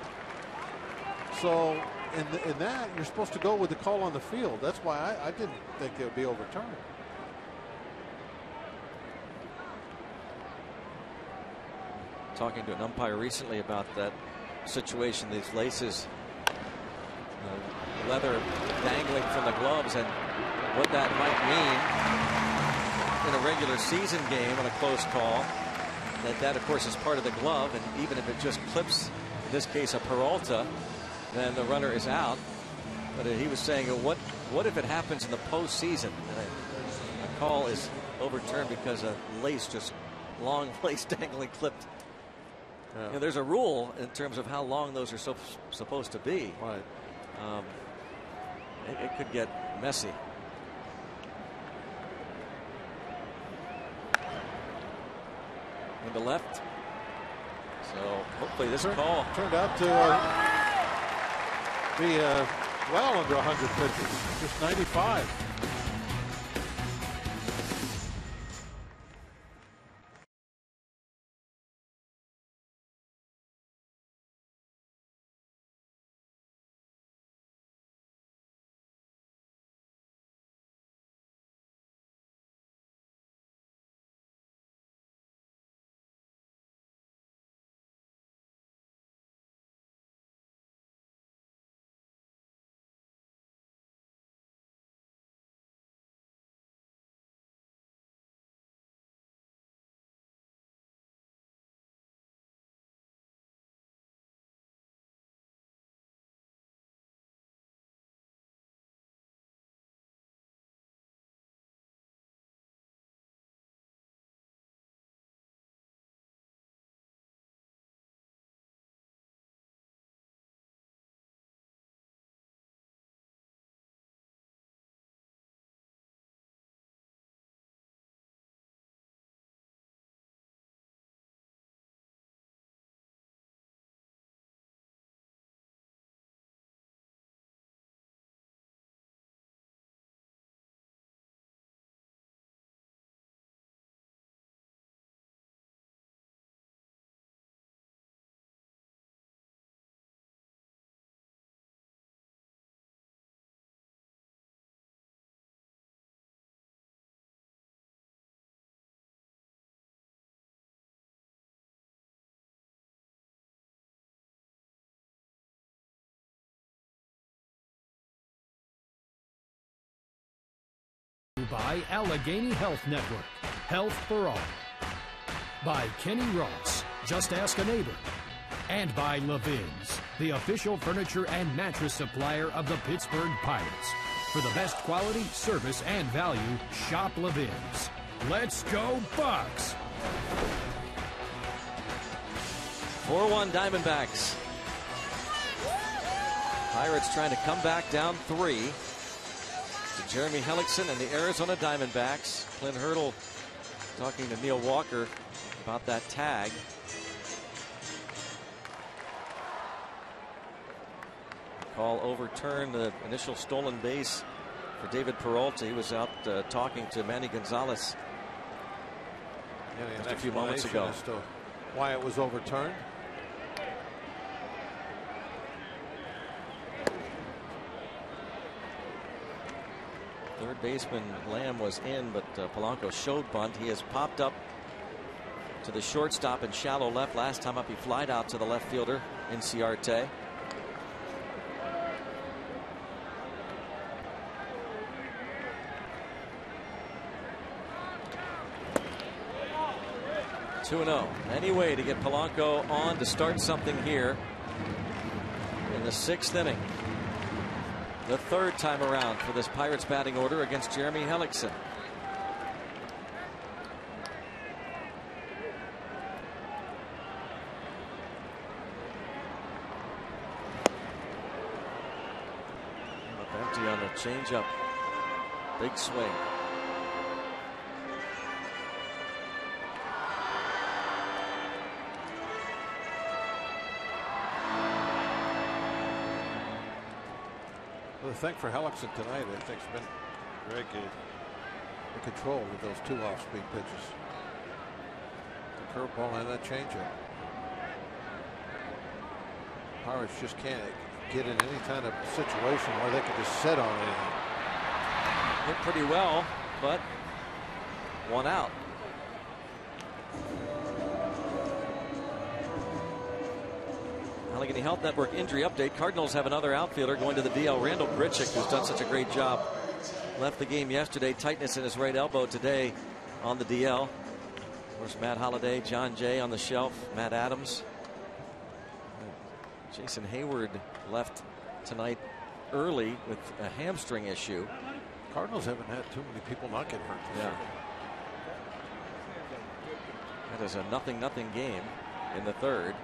So in that, you're supposed to go with the call on the field. That's why I didn't think it would be overturned. Talking to an umpire recently about that situation, these laces, leather dangling from the gloves, and what that might mean in a regular season game on a close call. That of course is part of the glove, and even if it just clips, in this case, a Peralta, then the runner is out. But he was saying, what if it happens in the postseason and a call is overturned because a lace, just long lace dangling, clipped? Yeah. You know, there's a rule in terms of how long those are supposed to be. Right. It could get messy. into left. So hopefully this call turned out to be well under 100 pitches, just 95. By Allegheny Health Network, Health for All. By Kenny Ross, Just Ask a Neighbor. And by Levin's, the official furniture and mattress supplier of the Pittsburgh Pirates. For the best quality, service, and value, shop Levin's. Let's go Bucks! 4-1 Diamondbacks. Pirates trying to come back down 3. To Jeremy Hellickson and the Arizona Diamondbacks. Clint Hurdle talking to Neil Walker about that tag. Call overturned the initial stolen base for David Peralta. He was out talking to Manny Gonzalez just a few moments ago. As to why it was overturned. Third baseman Lamb was in, but Polanco showed bunt. He has popped up to the shortstop in shallow left. Last time up, he flied out to the left fielder in Ciarte. (2-0). Any way to get Polanco on to start something here in the 6th inning. The 3rd time around for this Pirates batting order against Jeremy Hellickson. Empty on the changeup. Big swing. The thing for Hellickson tonight, I think, has been very good in control with those 2 off-speed pitches. The curveball and that changeup. Pirates just can't get in any kind of situation where they can just sit on anything. Hit pretty well, but 1 out. Allegheny Health Network injury update. Cardinals have another outfielder going to the DL. Randall Grichuk, who's done such a great job, left the game yesterday. Tightness in his right elbow today on the DL. Of course, Matt Holliday, John Jay on the shelf, Matt Adams. Jason Hayward left tonight early with a hamstring issue. Cardinals haven't had too many people not get hurt. Yeah. That is a 0-0 game in the 3rd.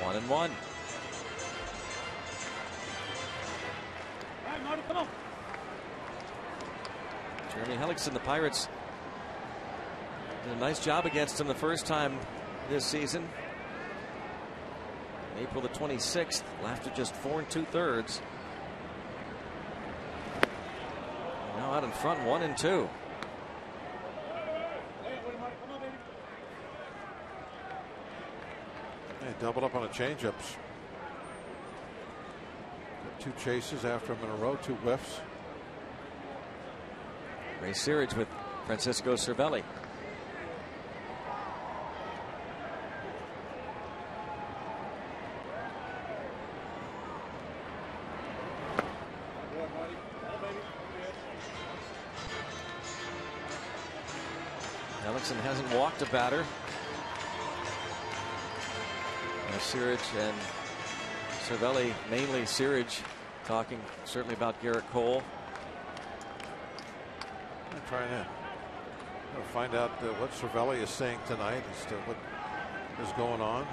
1-1. Jeremy Hellickson, the Pirates did a nice job against him the first time this season. April the 26th, after just 4 2/3. Now out in front, 1-2. They doubled up on the changeups. 2 chases after him in a row, 2 whiffs. Ray Searage with Francisco Cervelli. Hellickson hasn't walked a batter. Searage and Cervelli, mainly Searage, talking certainly about Garrett Cole. I'm trying to find out what Cervelli is saying tonight as to what is going on.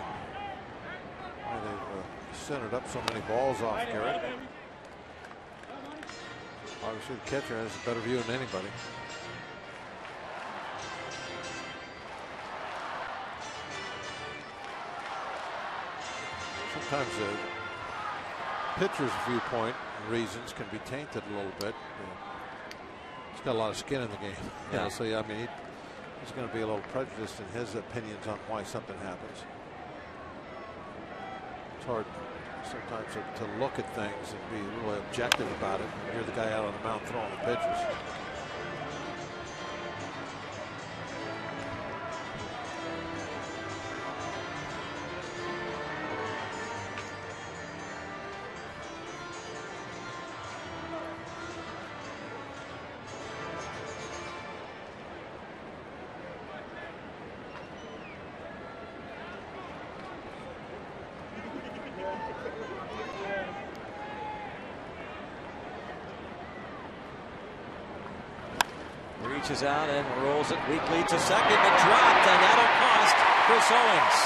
Why they've centered up so many balls off Garrett. Obviously, the catcher has a better view than anybody. Sometimes the pitcher's viewpoint and reasons can be tainted a little bit. He's got a lot of skin in the game. Yeah. So yeah, I mean, he's going to be a little prejudiced in his opinions on why something happens. It's hard sometimes to look at things and be really objective about it. You're the guy out on the mound throwing the pitches. Reaches out and rolls it weakly to second, but dropped, and that'll cost Chris Owings.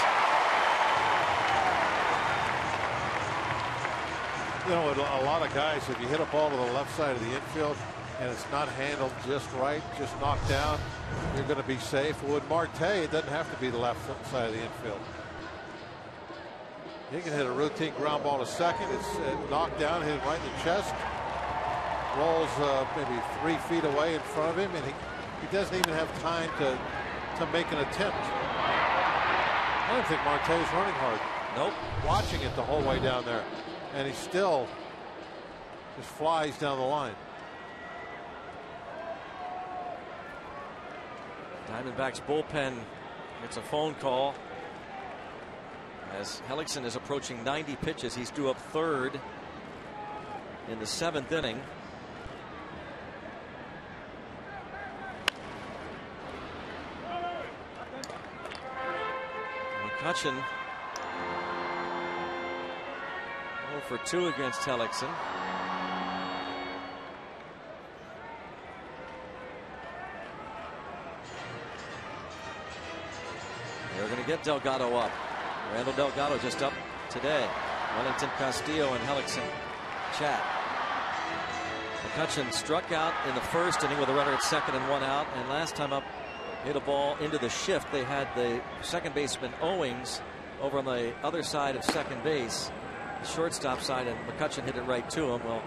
You know, a lot of guys, if you hit a ball to the left side of the infield and it's not handled just right, just knocked down, you're going to be safe. With Marte, it doesn't have to be the left side of the infield. He can hit a routine ground ball to second. It's knocked down, hit it right in the chest. Rolls maybe 3 feet away in front of him, and he doesn't even have time to make an attempt. I don't think Marte's running hard. Nope. Watching it the whole way down there, and he still just flies down the line. Diamondbacks bullpen gets a phone call as Hellickson is approaching 90 pitches. He's due up third in the 7th inning. McCutchen 0 for 2 against Hellickson. They're going to get Delgado up. Randall Delgado just up today. Wellington Castillo and Hellickson chat. McCutchen struck out in the first inning with a runner at second and 1 out, and last time up hit a ball into the shift. They had the second baseman Owings over on the other side of second base, the shortstop side, and McCutchen hit it right to him. Well,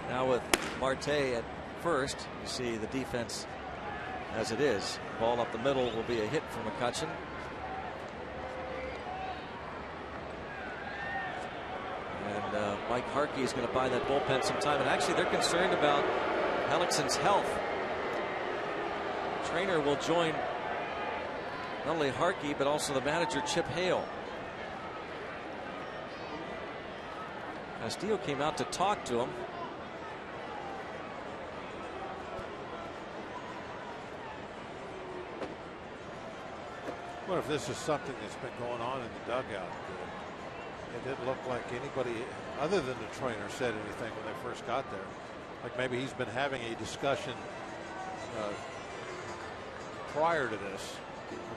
now with Marte at first, you see the defense as it is. Ball up the middle will be a hit for McCutchen. And Mike Harkey is going to buy that bullpen some time. And actually, they're concerned about Hellickson's health. Trainer will join not only Harkey but also the manager Chip Hale. Castillo came out to talk to him. What if this is something that's been going on in the dugout? It didn't look like anybody other than the trainer said anything when they first got there. Like maybe he's been having a discussion prior to this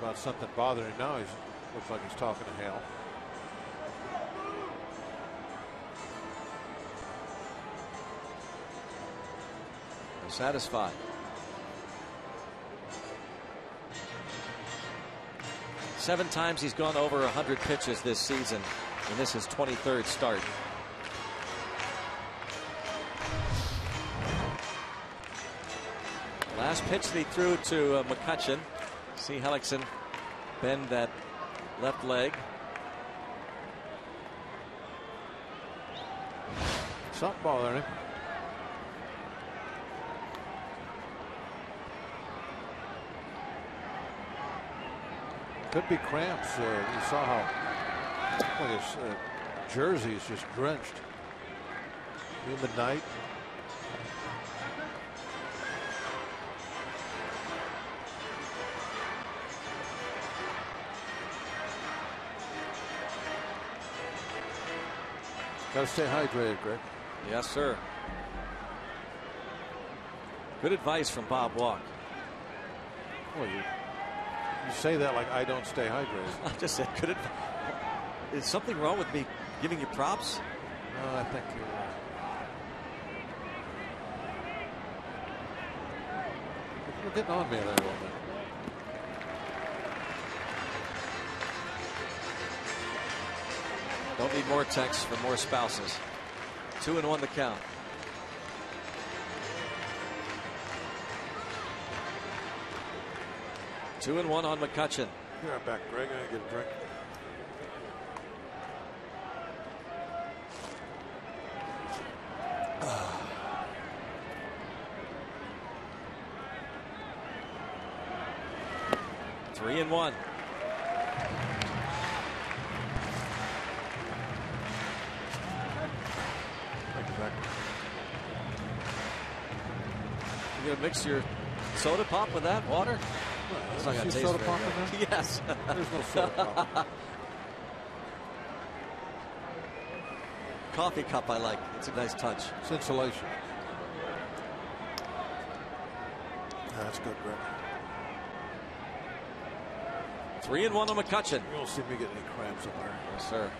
about something bothering him. Now he looks like he's talking to Hale. satisfied. Seven times he's gone over 100 pitches this season, and this is his 23rd start. Last pitch that he threw to McCutchen. See Hellickson bend that left leg. Something bothering him. Could be cramps. You saw how his jersey is just drenched. Humid night. Got to stay hydrated, Greg. Yes, sir. Good advice from Bob Walk. Well, you say that like I don't stay hydrated. I just said good advice. Is something wrong with me giving you props? No, I think you're getting on me there a little bit. Don't need more texts for more spouses. 2-1 the count. Two and one on McCutchen. Be right back, Greg. I'm gonna get a drink. Three and one. You gonna mix your soda pop with that water? It's not gonna taste soda very pop good. in there? Yes. There's no soda pop. Coffee cup I like. It's a nice touch. It's insulation. That's good, Greg. 3 and 1 on McCutchen. You won't see me get any cramps in there. Yes, sir.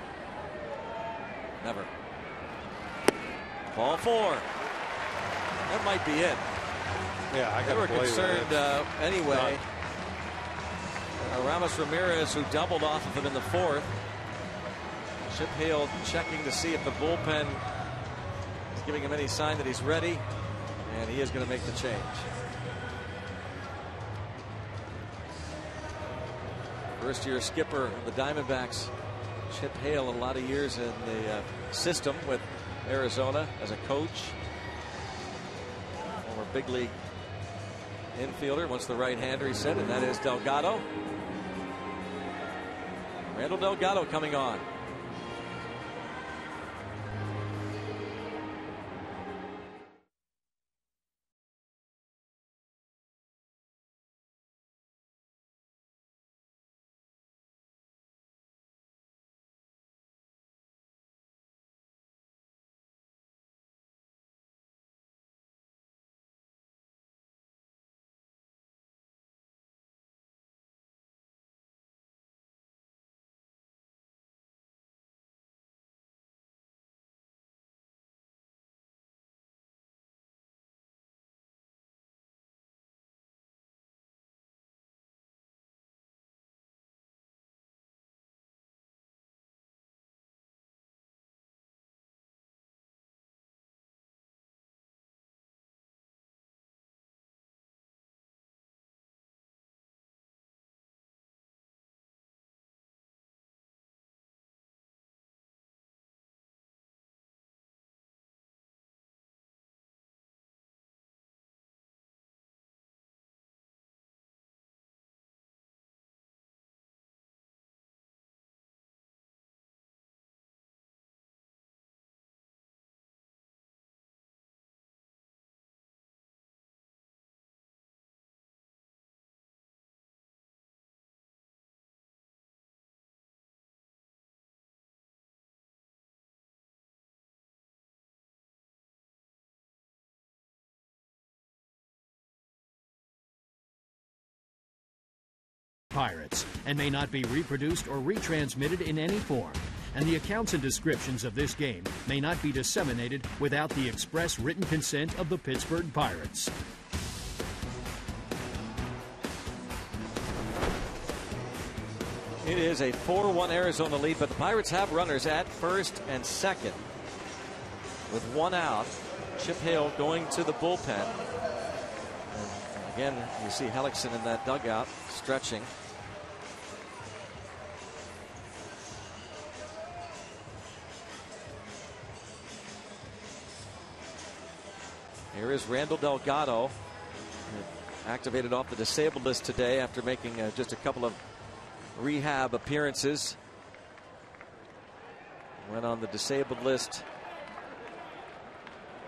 Never. Ball 4. That might be it. Yeah, I got. They were concerned anyway. Ramos Ramirez, who doubled off of him in the 4th. Chip Hale checking to see if the bullpen is giving him any sign that he's ready, and he is going to make the change. First-year skipper of the Diamondbacks, Chip Hale, a lot of years in the system with Arizona as a coach. Former big league infielder, once the right-hander, he said, and that is Delgado. Randall Delgado coming on. Pirates and may not be reproduced or retransmitted in any form. and the accounts and descriptions of this game may not be disseminated without the express written consent of the Pittsburgh Pirates. It is a 4-1 Arizona lead, but the Pirates have runners at first and second. With one out, Chip Hale going to the bullpen. And again, you see Hellickson in that dugout stretching. Here is Randall Delgado, activated off the disabled list today after making just a couple of rehab appearances. Went on the disabled list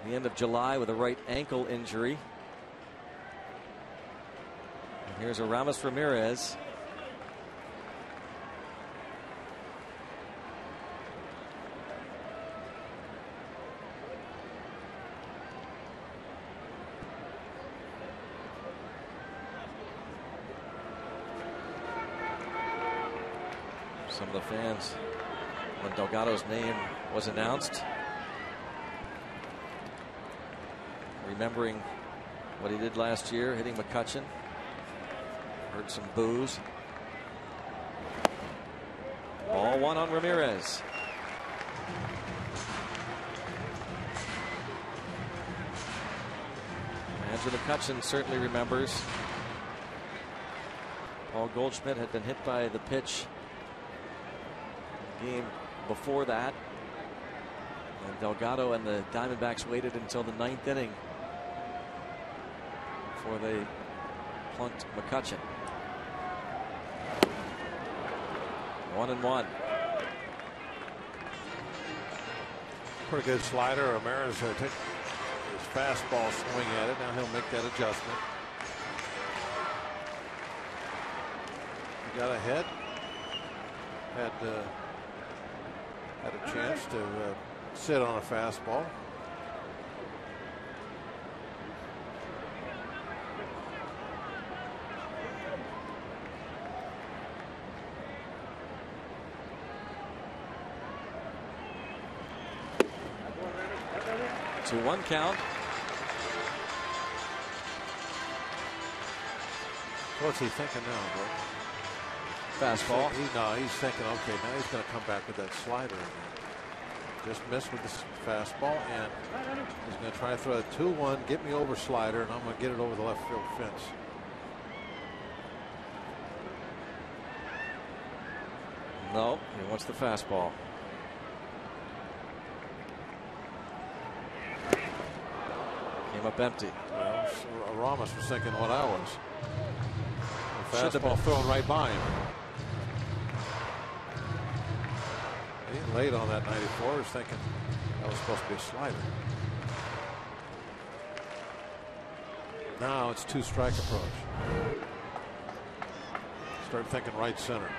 at the end of July with a right ankle injury. And here's Aramis Ramirez. Some of the fans, when Delgado's name was announced, remembering what he did last year, hitting McCutchen. Heard some boos. Ball one on Ramirez. Andrew McCutchen certainly remembers. Paul Goldschmidt had been hit by the pitch game before that, and Delgado and the Diamondbacks waited until the 9th inning before they plunked McCutchen. 1-1. Pretty good slider. Ramirez took his fastball, swing at it. Now he'll make that adjustment. He got ahead. Had a chance to sit on a fastball. To 1 count. What's he thinking now, bro? Fastball. He's thinking, okay, now he's going to come back with that slider. Just missed with the fastball, and he's going to try to throw a 2-1, get me over slider, and I'm going to get it over the left field fence. No, he wants the fastball. Came up empty. Well, Ramos was thinking what I was. The Should have fastball been thrown right by him. He late on that 94. Was thinking that was supposed to be a slider. Now it's 2-strike approach. Start thinking right center.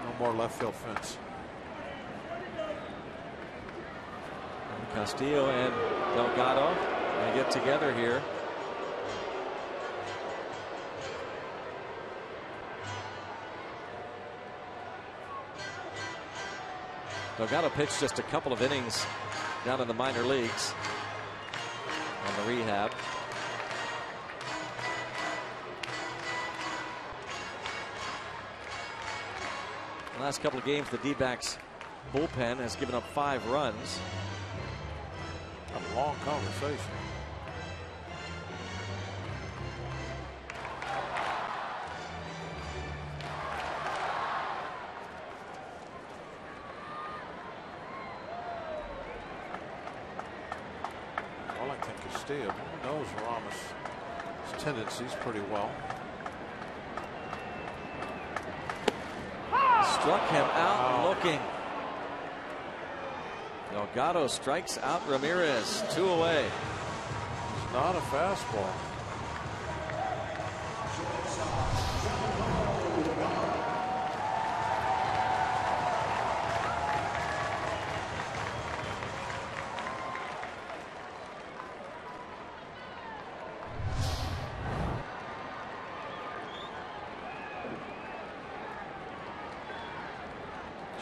No more left field fence. And Castillo and Delgado, they get together here. Delgado pitched just a couple of innings down in the minor leagues on the rehab. The last couple of games, the D-backs bullpen has given up 5 runs. A long conversation. Castillo knows Ramos' tendencies pretty well. Struck him out looking. Delgado strikes out Ramirez. 2 away. It's not a fastball.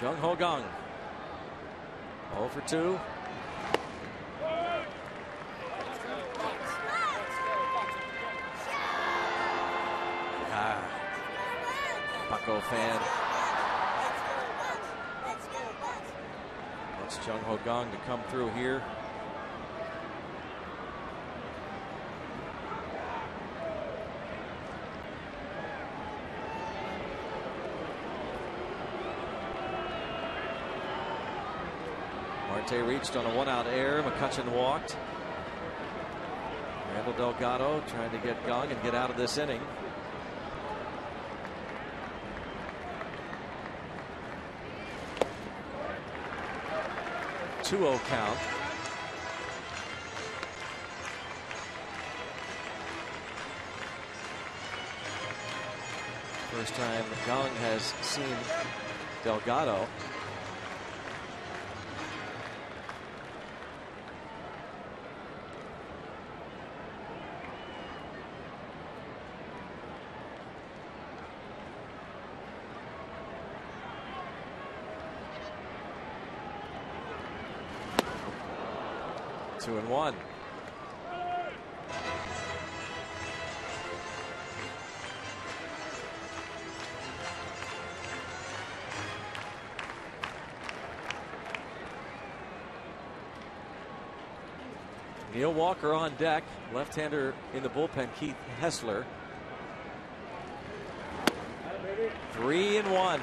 Jung Ho Kang. 0 for 2. Bucko fan. Wants Jung Ho Kang to come through here. Marte reached on a 1-out error. McCutchen walked. Randall Delgado trying to get Kang and get out of this inning. 2-0 count. First time Kang has seen Delgado. Two and one. Neil Walker on deck. Left-hander in the bullpen, Keith Hessler. 3-1.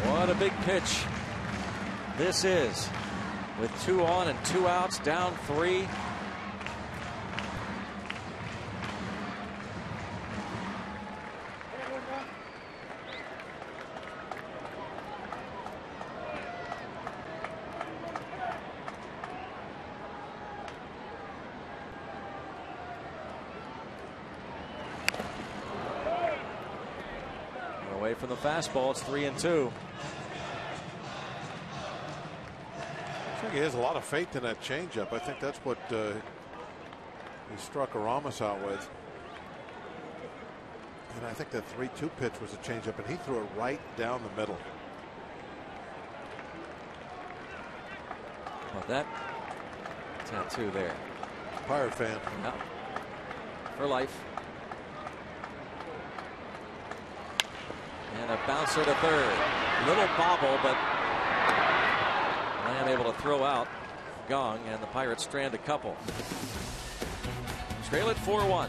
What a big pitch this is. With 2 on and 2 outs, down 3. Away from the fastball, it's 3-2. I think he has a lot of faith in that changeup. I think that's what he struck Aramis out with. And I think that 3-2 pitch was a changeup, and he threw it right down the middle. Well, that tattoo there. Pirate fan. Yeah. For life. And a bouncer to third. Little bobble, but Lamb able to throw out Kang, and the Pirates strand a couple. Trail it 4-1.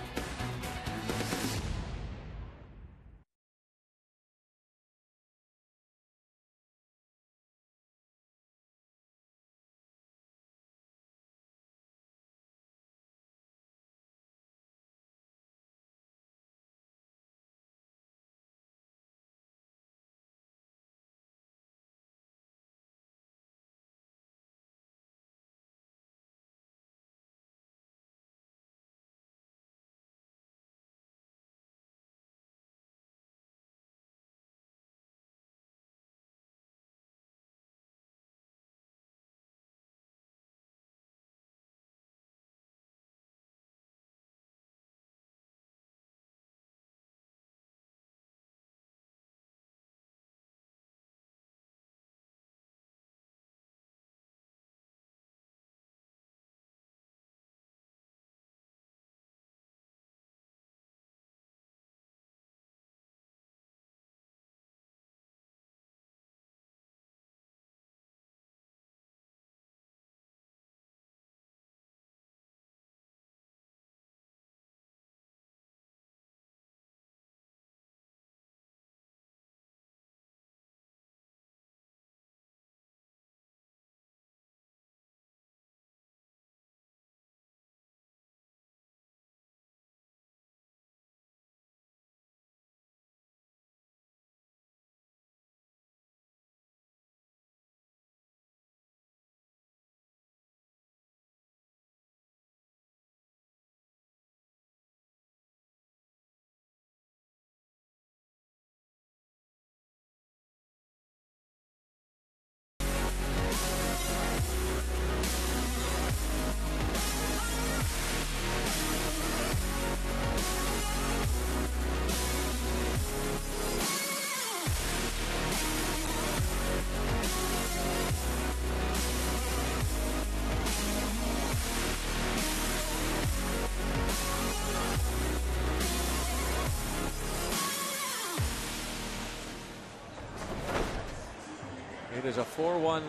It is a 4-1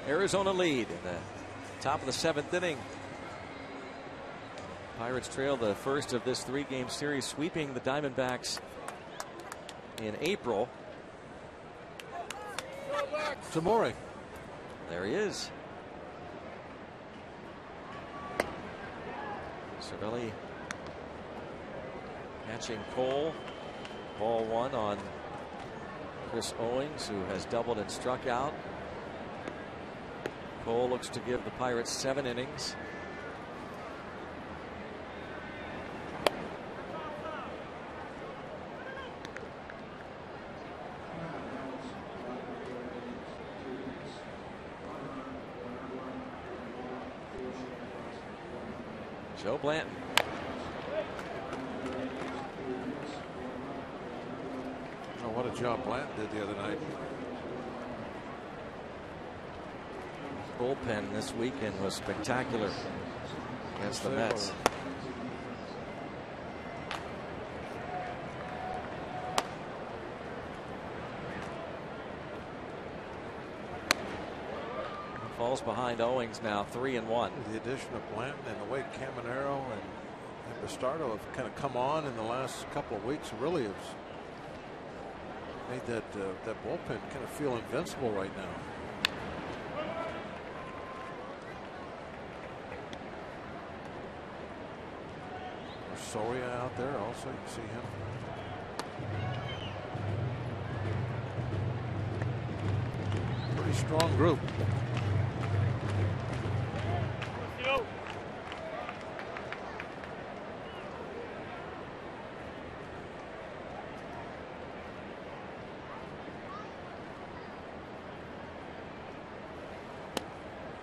Arizona lead in the top of the 7th inning. Pirates trail the first of this 3-game series, sweeping the Diamondbacks in April. Tamori. There he is. Cervelli catching Cole. Ball 1 on Chris Owings, who has doubled and struck out. Cole looks to give the Pirates 7 innings. Joe Blanton. Oh, what a job Blanton did the other night. Bullpen this weekend was spectacular against the Mets. Falls behind Owings now, 3-1. The addition of Blanton and the way Caminero and Bastardo have kind of come on in the last couple of weeks really has made that bullpen kind of feel invincible right now. There's Soria out there also. You can see him. Pretty strong group.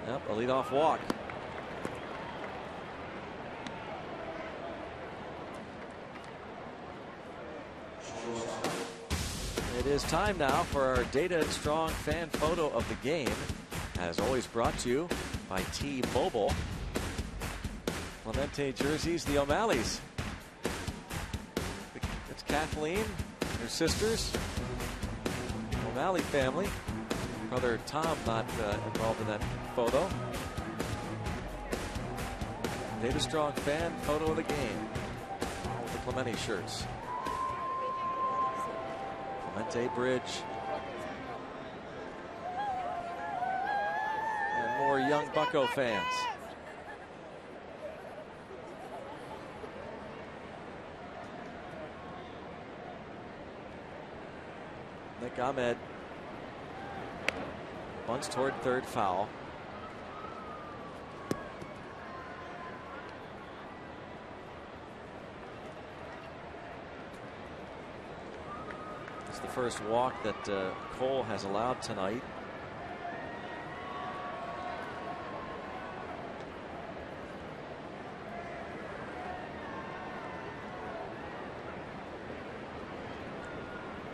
Yep, a leadoff walk. It is time now for our Data and Strong fan photo of the game. As always, brought to you by T-Mobile. Clemente jerseys, the O'Malleys. It's Kathleen, her sisters, O'Malley family. Brother Tom not involved in that photo. Data Strong fan photo of the game. All the Clemente shirts. Clemente Bridge. And more young Bucco fans. Nick Ahmed bunts toward third, foul. It's the first walk that Cole has allowed tonight.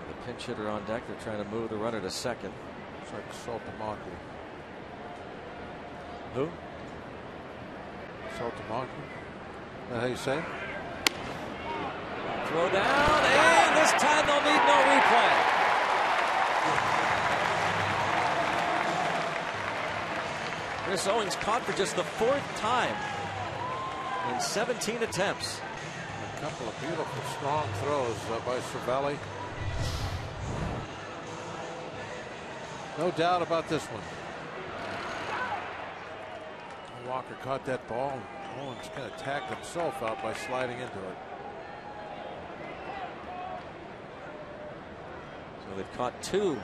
The pinch hitter on deck. They're trying to move the runner to second. It's like Saltamaki. Who? Saltamaki. Is that how you say it? Throw down, and this time they'll need no replay. Chris Owings caught for just the 4th time in 17 attempts. A couple of beautiful, strong throws by Cervelli. No doubt about this one. Walker caught that ball, and Owens kind of tagged himself out by sliding into it. So they've caught 2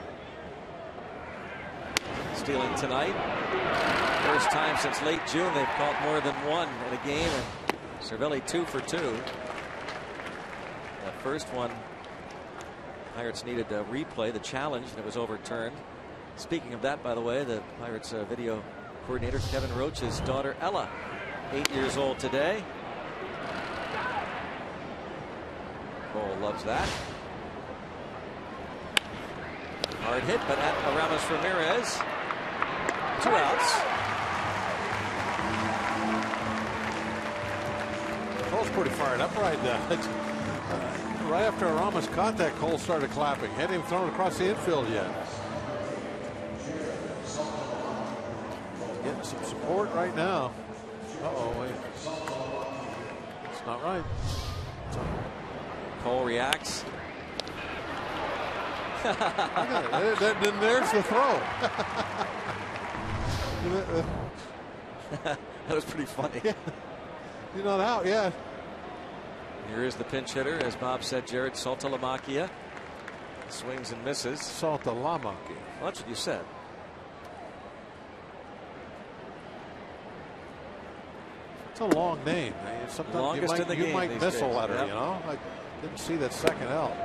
stealing tonight. First time since late June they've caught more than 1 in a game, and Cervelli 2 for 2. That first one, Pirates needed a replay, the challenge, and it was overturned. Speaking of that, by the way, the Pirates video coordinator Kevin Roach's daughter Ella, 8 years old today. Cole loves that. Hard hit, but at Aramis Ramirez. 2 outs. Cole's pretty fired up right now. Right after Aramis caught that, Cole started clapping. Hadn't even thrown it across the infield yet. some support right now. Uh-oh, wait. It's not right. Cole reacts. Then there's the throw. That was pretty funny. Yeah. You're not out yet. Here is the pinch hitter, as Bob said, Jared Saltalamacchia. Swings and misses. Saltalamacchia. Well, that's what you said. It's a long name. Sometimes Longest in the you game might these miss a days. letter, Yep. you know. I didn't see that second L.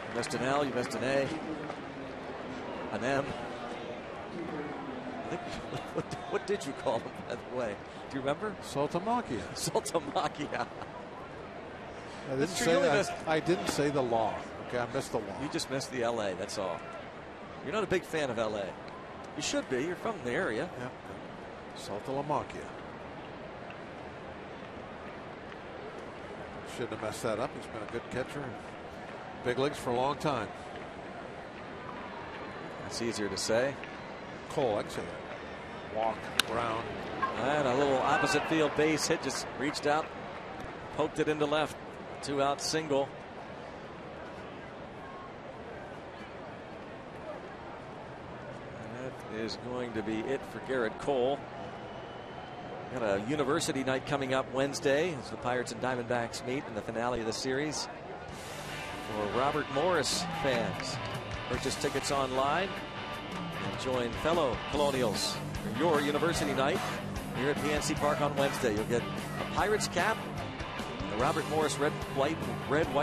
You missed an L, you missed an A, an M. I think, what did you call him, by the way? Do you remember? Saltalamacchia. Saltalamacchia. I didn't say the law. Okay, I missed the law. You just missed the LA, that's all. You're not a big fan of LA. You should be. You're from the area. Yep. Saltalamacchia. Shouldn't have messed that up. He's been a good catcher in big leagues for a long time. That's easier to say. Cole, I can say that. Walk, ground. And a little opposite field base hit, just reached out, poked it into left. 2-out single. And that is going to be it for Garrett Cole. Got a university night coming up Wednesday as the Pirates and Diamondbacks meet in the finale of the series. For Robert Morris fans, purchase tickets online and join fellow Colonials for your university night here at PNC Park on Wednesday. You'll get a Pirates cap, the Robert Morris red, white,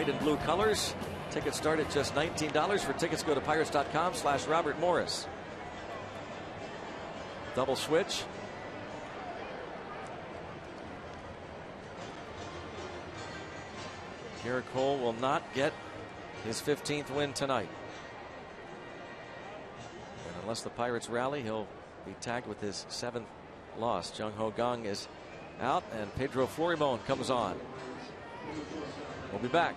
and blue colors. Tickets start at just $19. For tickets, go to pirates.com/Robert Morris. Double switch. Garrett Cole will not get his 15th win tonight. And unless the Pirates rally, he'll be tagged with his 7th loss. Jung Ho Kang is out, and Pedro Florimon comes on. We'll be back.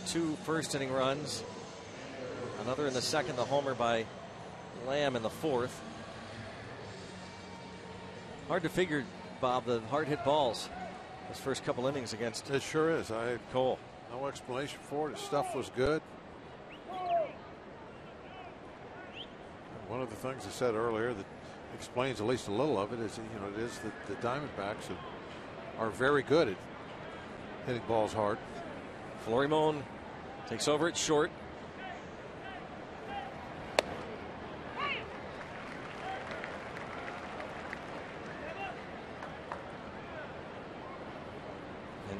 Two first-inning runs, another in the second, the homer by Lamb in the fourth. Hard to figure, Bob, the hard-hit balls those first couple innings against. It sure is. Cole. No explanation for it. His stuff was good. One of the things I said earlier that explains at least a little of it is, it is that the Diamondbacks are very good at hitting balls hard. Florimon takes over at short.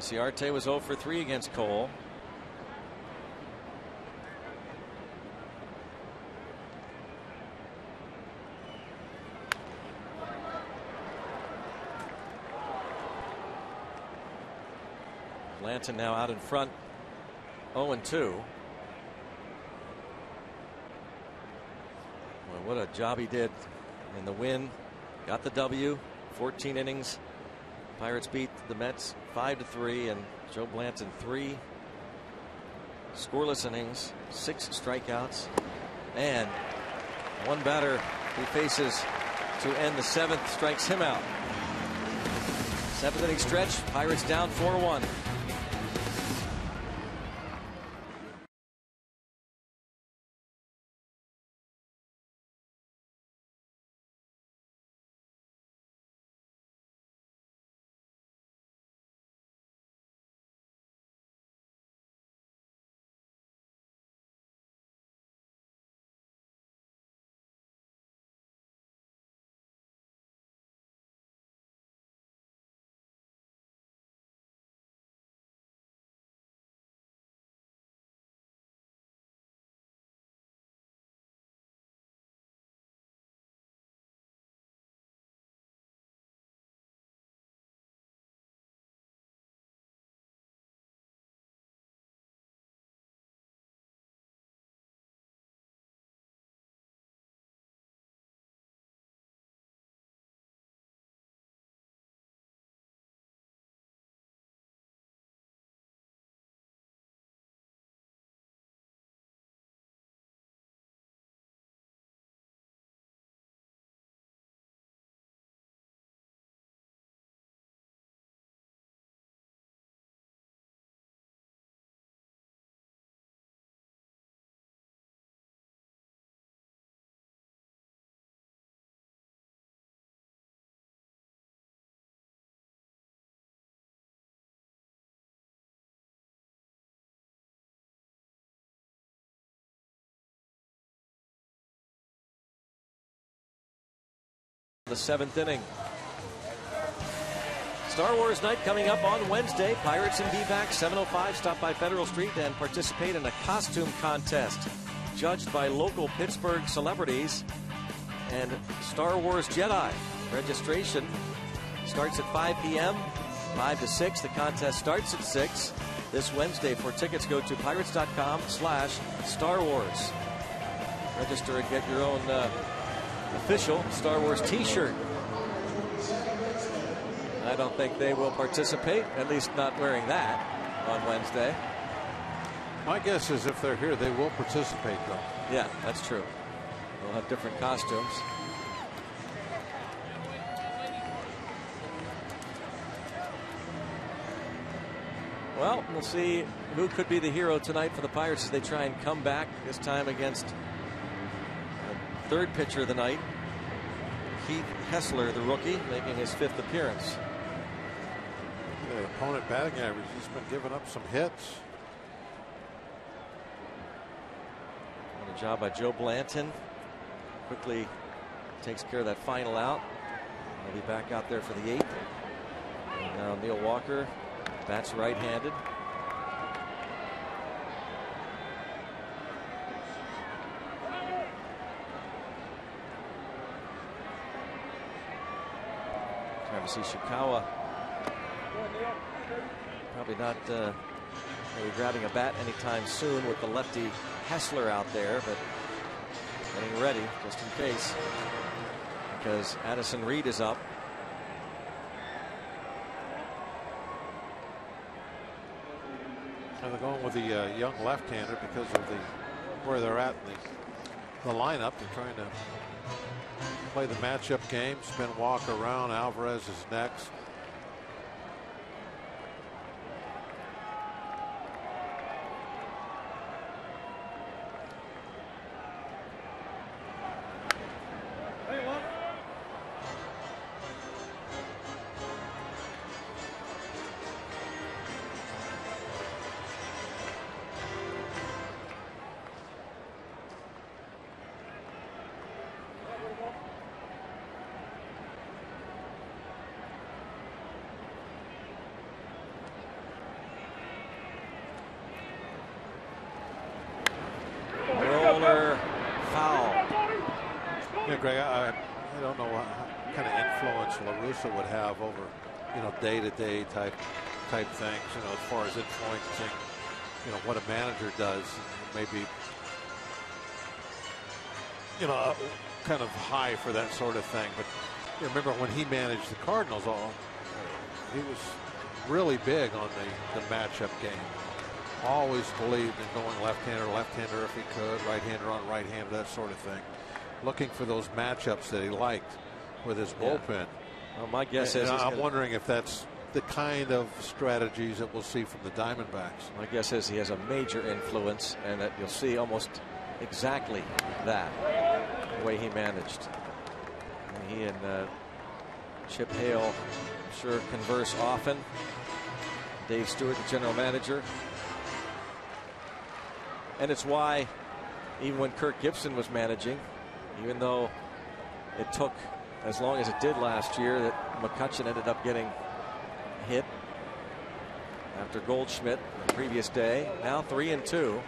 Inciarte was 0 for 3 against Cole. Blanton now out in front, 0-2. Well, what a job he did in the win. Got the W, 14 innings. Pirates beat the Mets 5-3, and Joe Blanton 3 scoreless innings, 6 strikeouts, and one batter he faces to end the 7th strikes him out. 7th inning stretch, Pirates down 4-1. The 7th inning. Star Wars night coming up on Wednesday. Pirates and D-backs, 7:05. Stop by Federal Street and participate in a costume contest judged by local Pittsburgh celebrities and Star Wars Jedi. Registration starts at 5 p.m. 5 to 6. The contest starts at 6 this Wednesday. For tickets, go to pirates.com/Star Wars. Register and get your own official Star Wars t-shirt. I don't think they will participate, at least not wearing that on Wednesday. My guess is if they're here, they will participate, though. Yeah, that's true. They'll have different costumes. Well, we'll see who could be the hero tonight for the Pirates as they try and come back, this time against the 3rd pitcher of the night, Keith Hessler, the rookie, making his 5th appearance. The opponent batting average, he's been giving up some hits. What a job by Joe Blanton. Quickly takes care of that final out. He'll be back out there for the 8th. And now Neil Walker bats right-handed. Travis Ishikawa probably not maybe grabbing a bat anytime soon with the lefty Hessler out there, but getting ready just in case, because Addison Reed is up. And they're going with the young left-hander because of where they're at in the lineup. They're trying to play the matchup game. Spin walk around. Alvarez is next. Greg, I don't know what kind of influence LaRussa would have over, day-to-day type things, as far as influencing, what a manager does. Maybe, kind of high for that sort of thing. But remember when he managed the Cardinals, he was really big on the matchup game. Always believed in going left-hander if he could, right-hander on right-hander, that sort of thing. Looking for those matchups that he liked with his bullpen. Well, my guess is I'm wondering if that's the kind of strategies that we'll see from the Diamondbacks. My guess is he has a major influence, and that you'll see almost exactly that, the way he managed. And he and Chip Hale, I'm sure, converse often. Dave Stewart, the general manager. And it's why, even when Kirk Gibson was managing, even though it took as long as it did last year, that McCutchen ended up getting hit after Goldschmidt the previous day. Now 3-2.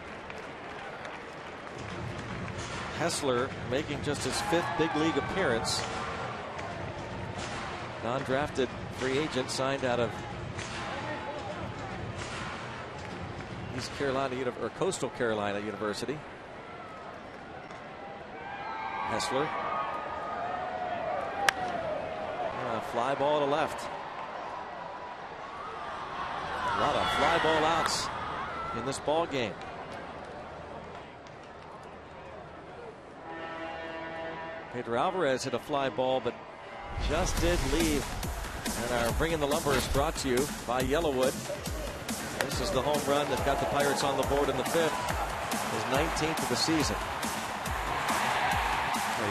Hessler making just his 5th big league appearance. Non-drafted free agent signed out of East Carolina or Coastal Carolina University. Hessler. Fly ball to left. A lot of fly ball outs in this ball game. Pedro Alvarez hit a fly ball, but just did leave. And our Bringing the Lumber is brought to you by Yellowwood. This is the home run that got the Pirates on the board in the 5th. His 19th of the season.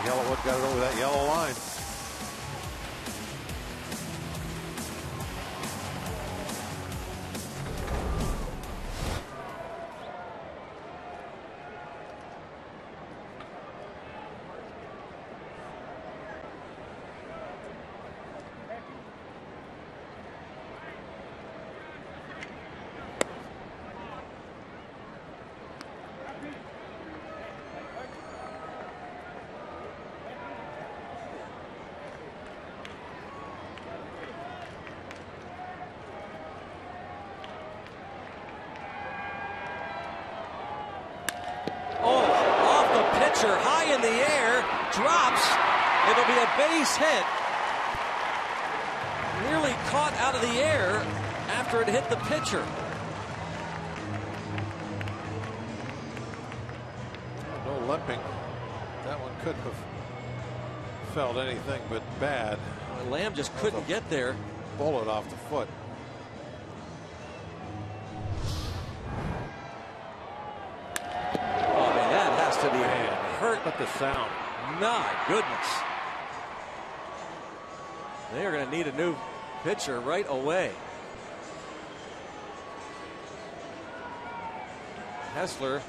Yellowwood got it over that yellow line. High in the air, drops. It'll be a base hit. Nearly caught out of the air after it hit the pitcher. No limping. That one couldn't have felt anything but bad. Lamb just couldn't get there. Bullet off the foot. Oh, man, that has to be hurt. But the sound. My goodness. They are going to need a new pitcher right away. Hessler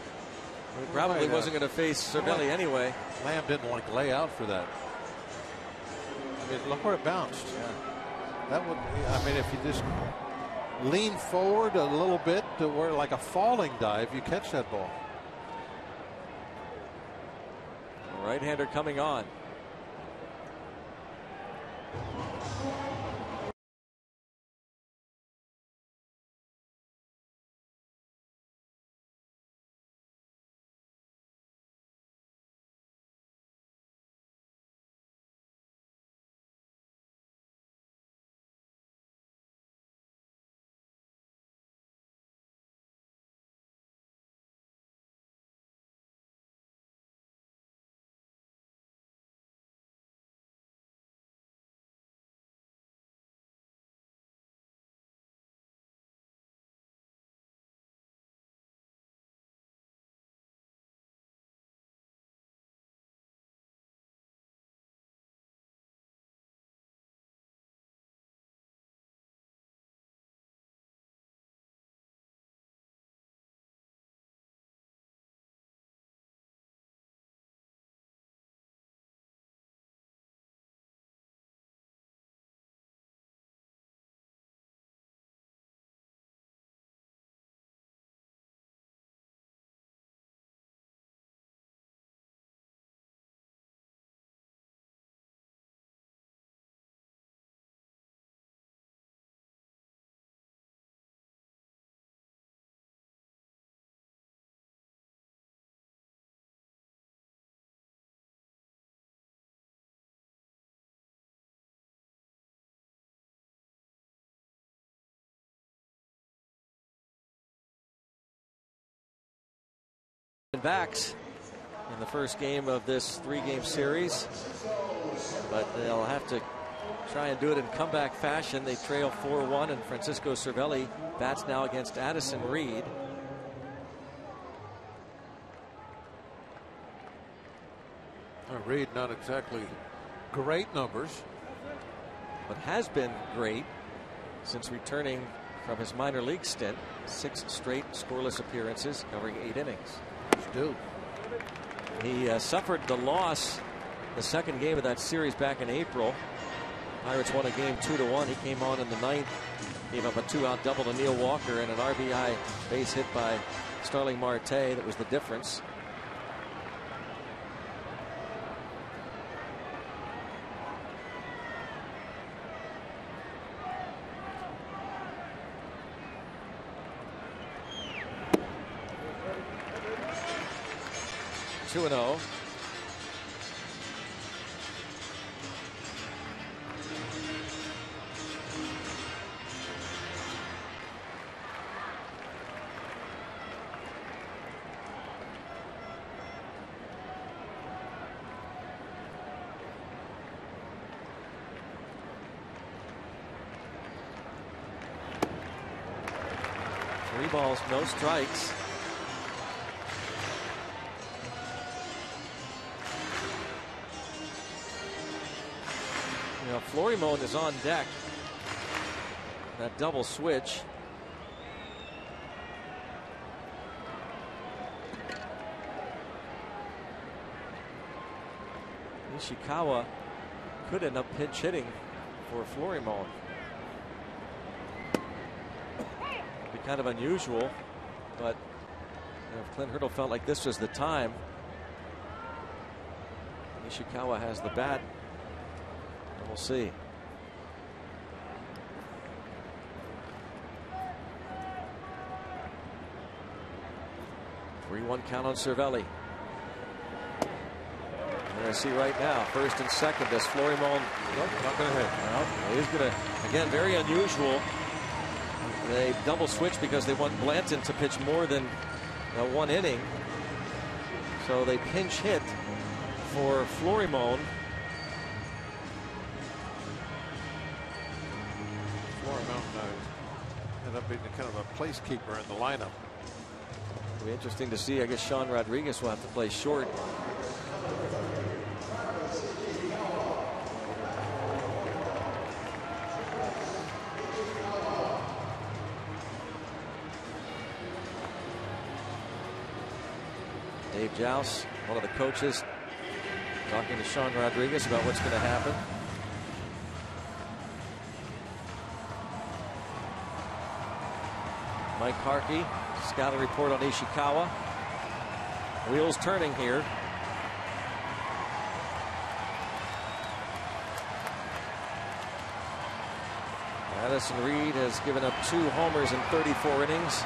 probably wasn't going to face Cervelli anyway. Lamb didn't lay out for that. I mean, look where it bounced. Yeah. That would, I mean, if you just lean forward a little bit to where, like a falling dive, you catch that ball. Right-hander coming on. Diamondbacks in the first game of this 3-game series, but they'll have to try and do it in comeback fashion. They trail 4-1, and Francisco Cervelli bats now against Addison Reed. Reed, not exactly great numbers, but has been great since returning from his minor league stint. 6 straight scoreless appearances covering 8 innings. Still, he suffered the loss the second game of that series back in April. Pirates won a game 2-1. He came on in the 9th, gave up a 2-out double to Neil Walker and an RBI base hit by Starling Marte. That was the difference. Two and 0. Three balls, no strikes. Florimon is on deck. That double switch. Ishikawa could end up pinch hitting for Florimon. Be kind of unusual, but if Clint Hurdle felt like this was the time, Ishikawa has the bat. We'll see. 3-1 count on Cervelli. And I see right now, first and second, does Florimon. Nope, not going to hit. No, he's going to, again, very unusual. They double switch because they want Blanton to pitch more than 1 inning. So they pinch hit for Florimon. Ended up being kind of a placekeeper in the lineup. It'll be interesting to see. I guess Sean Rodriguez will have to play short. Dave Joust, one of the coaches, talking to Sean Rodriguez about what's going to happen. Mike Harkey, scouting report on Ishikawa. Wheels turning here. Addison Reed has given up 2 homers in 34 innings.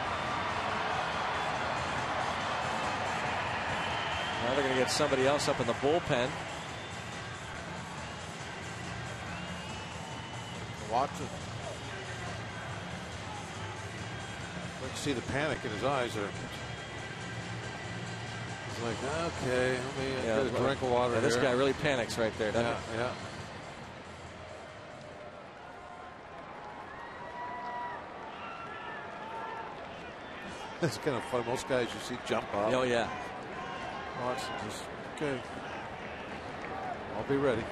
Now they're going to get somebody else up in the bullpen. Watson. You can see the panic in his eyes there. He's like, okay, let me get a drink of water. This guy really panics right there, doesn't he? Yeah. It's kind of fun. Most guys you see jump up. Oh, yeah. Watson just, okay, I'll be ready.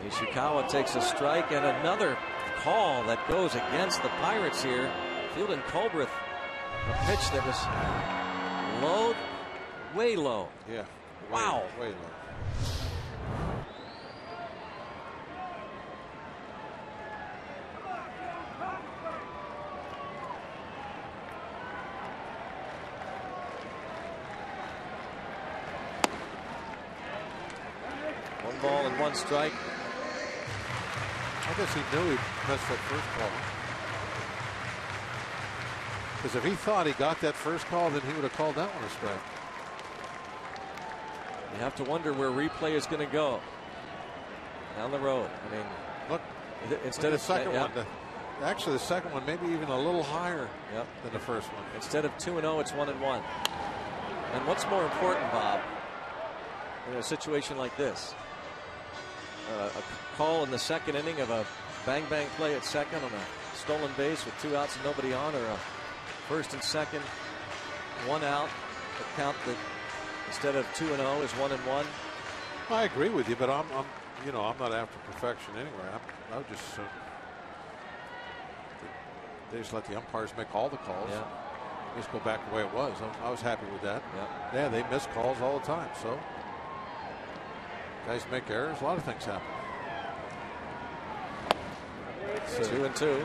Ishikawa takes a strike, and another call that goes against the Pirates here. Fielding Culbreth, a pitch that was low, way low. Yeah. Wow. Way low. One ball and 1 strike. I guess he knew he missed that first call. Because if he thought he got that first call, then he would have called that one a strike. You have to wonder where replay is going to go down the road. I mean, look, instead of the second one, actually the second one maybe even a little higher than the first one. Instead of 2-0, it's 1-1. And what's more important, Bob, in a situation like this? A call in the second inning of a bang-bang play at second on a stolen base with 2 outs and nobody on, or a first and second, 1 out, a count that instead of 2-0 is 1-1. I agree with you, but I'm not after perfection anyway. I would just they just let the umpires make all the calls. Yeah. Just go back the way it was. I was happy with that. Yeah, they miss calls all the time. So guys make errors. A lot of things happen. So 2-2.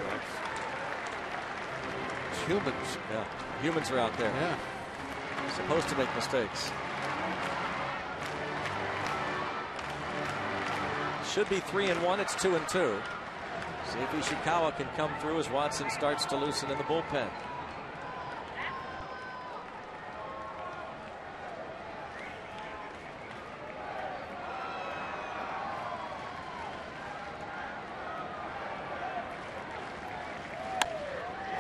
It's humans. Yeah, humans are out there. Yeah, supposed to make mistakes. Should be 3-1. It's 2-2. See if Ishikawa can come through as Watson starts to loosen in the bullpen.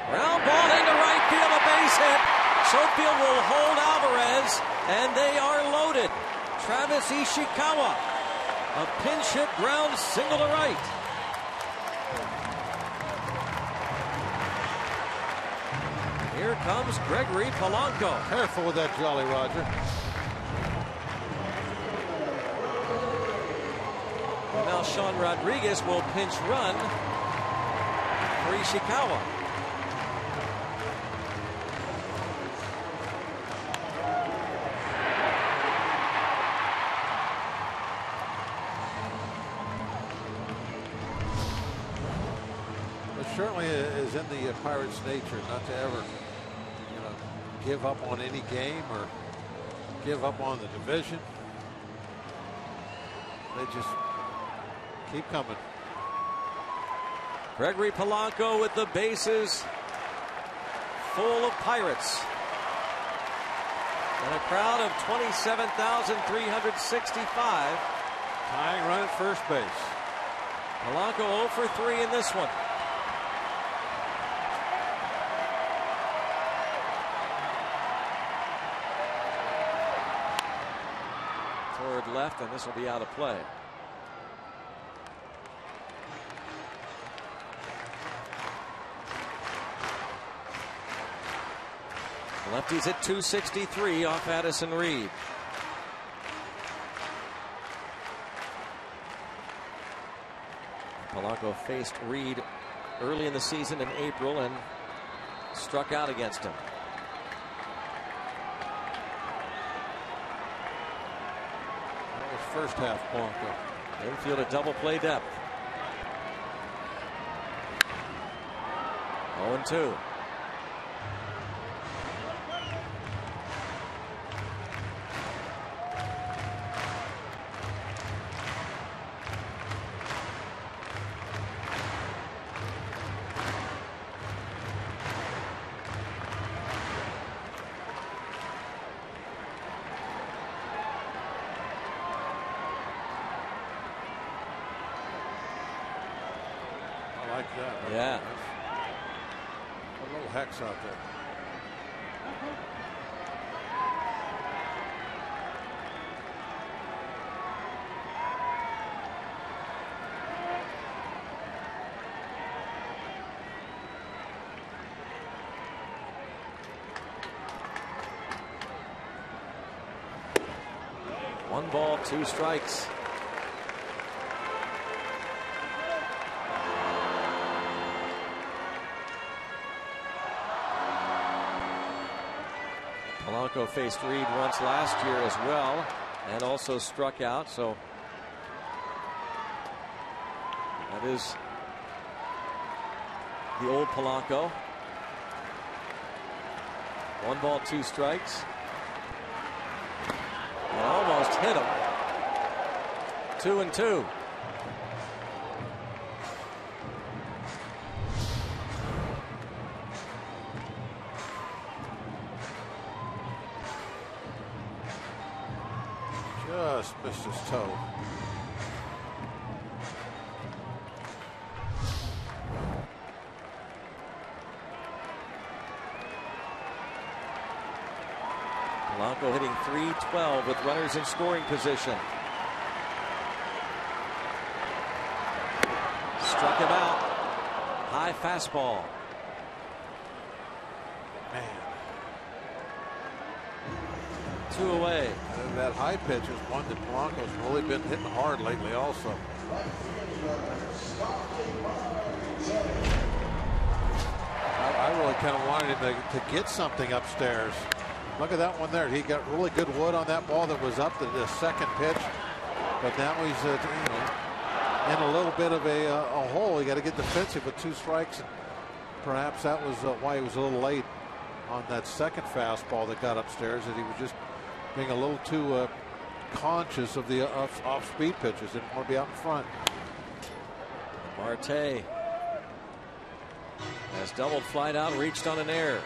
Ground ball into right field, a base hit. Schofield will hold Alvarez, and they are loaded. Travis Ishikawa, a pinch hit ground single to right. Here comes Gregory Polanco. careful with that, Jolly Roger. And now Sean Rodriguez will pinch run for Ishikawa. It certainly is in the Pirates' nature not to ever, give up on any game or give up on the division. They just keep coming. Gregory Polanco with the bases full of Pirates. And a crowd of 27,365. Tying run at first base. Polanco 0 for 3 in this one. Toward left, and this will be out of play. Lefties at 263 off Addison Reed. Polanco faced Reed early in the season in April and struck out against him. That was first half Polanco. Infield at double play depth. 0-2. Yeah. A little hex out there. One ball, 2 strikes. Polanco faced Reed once last year as well and also struck out, so that is the old Polanco. 1 ball, 2 strikes. And almost hit him. 2-2. Just missed his toe. Polanco hitting .312 with runners in scoring position. Struck him out. High fastball. Man. 2 away. And that high pitch is one that Polanco's really been hitting hard lately also. I really kind of wanted him to get something upstairs. Look at that one there. He got really good wood on that ball that was up to the second pitch. But now he's in a little bit of a hole. You got to get defensive with 2 strikes. And perhaps that was why he was a little late on that second fastball that got upstairs. That he was just being a little too conscious of the off-speed pitches. Didn't want to be out in front. Marte has doubled, flied out, reached on an error.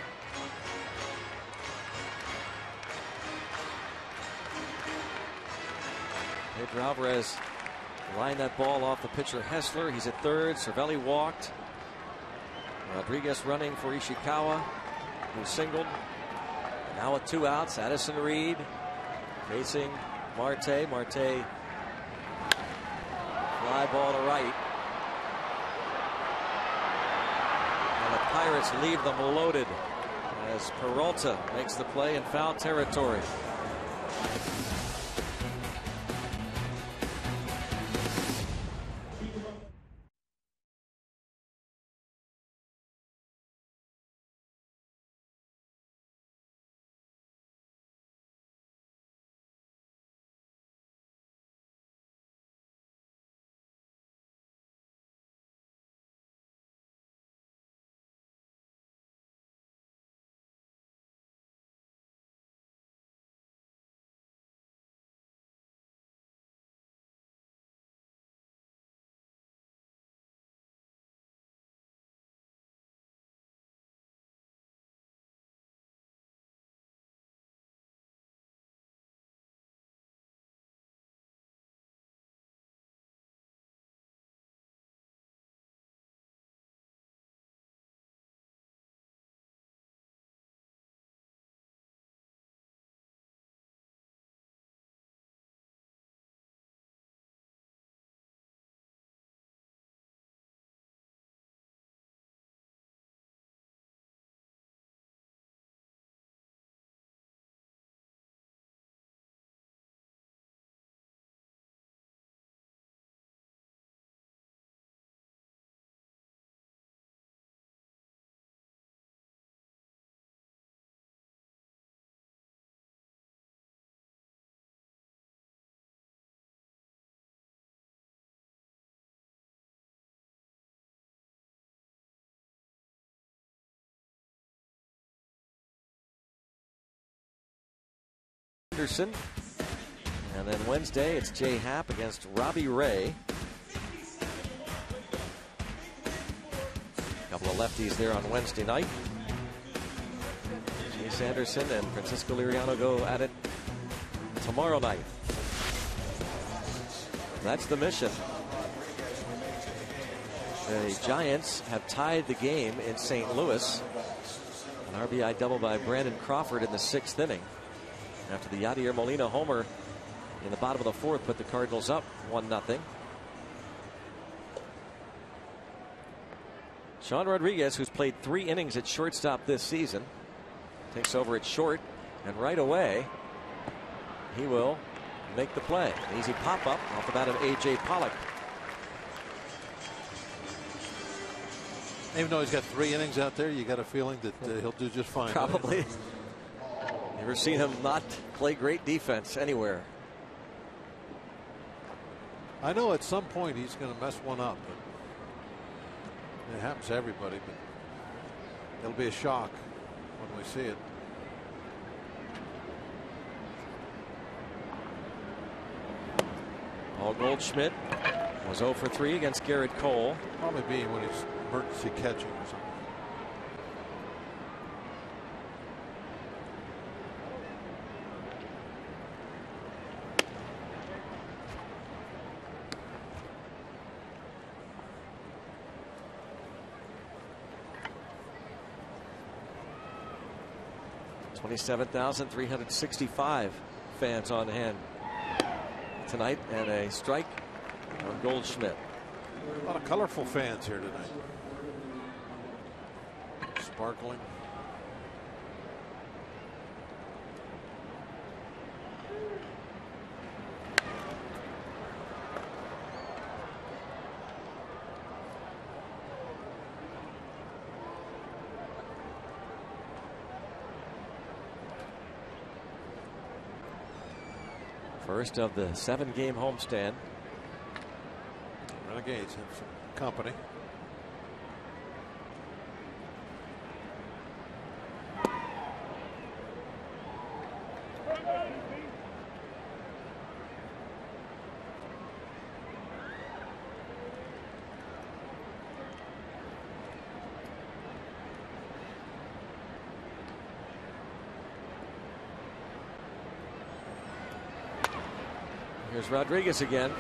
Pedro Alvarez lined that ball off the pitcher Hessler. He's at third. Cervelli walked. Rodriguez running for Ishikawa, who singled. Now with 2 outs, Addison Reed facing Marte. Marte fly ball to right. And the Pirates leave them loaded as Peralta makes the play in foul territory. Anderson. And then Wednesday, it's Jay Happ against Robbie Ray. A couple of lefties there on Wednesday night. Chase Anderson and Francisco Liriano go at it tomorrow night. That's the mission. The Giants have tied the game in St. Louis. An RBI double by Brandon Crawford in the 6th inning. After the Yadier Molina homer in the bottom of the 4th put the Cardinals up 1-0. Sean Rodriguez, who's played 3 innings at shortstop this season, takes over at short, and right away he will make the play. An easy pop-up off the bat of A.J. Pollock. Even though he's got 3 innings out there, you got a feeling that he'll do just fine. Probably. Never seen him not play great defense anywhere. I know at some point he's going to mess one up. But it happens to everybody, but it'll be a shock when we see it. Paul Goldschmidt was 0 for 3 against Garrett Cole. Probably being when he's emergency catching or something. 27,365 fans on hand tonight, and a strike on Goldschmidt. A lot of colorful fans here tonight. Sparkling. First of the 7-game homestand. Renegades have some company. Here's Rodriguez again.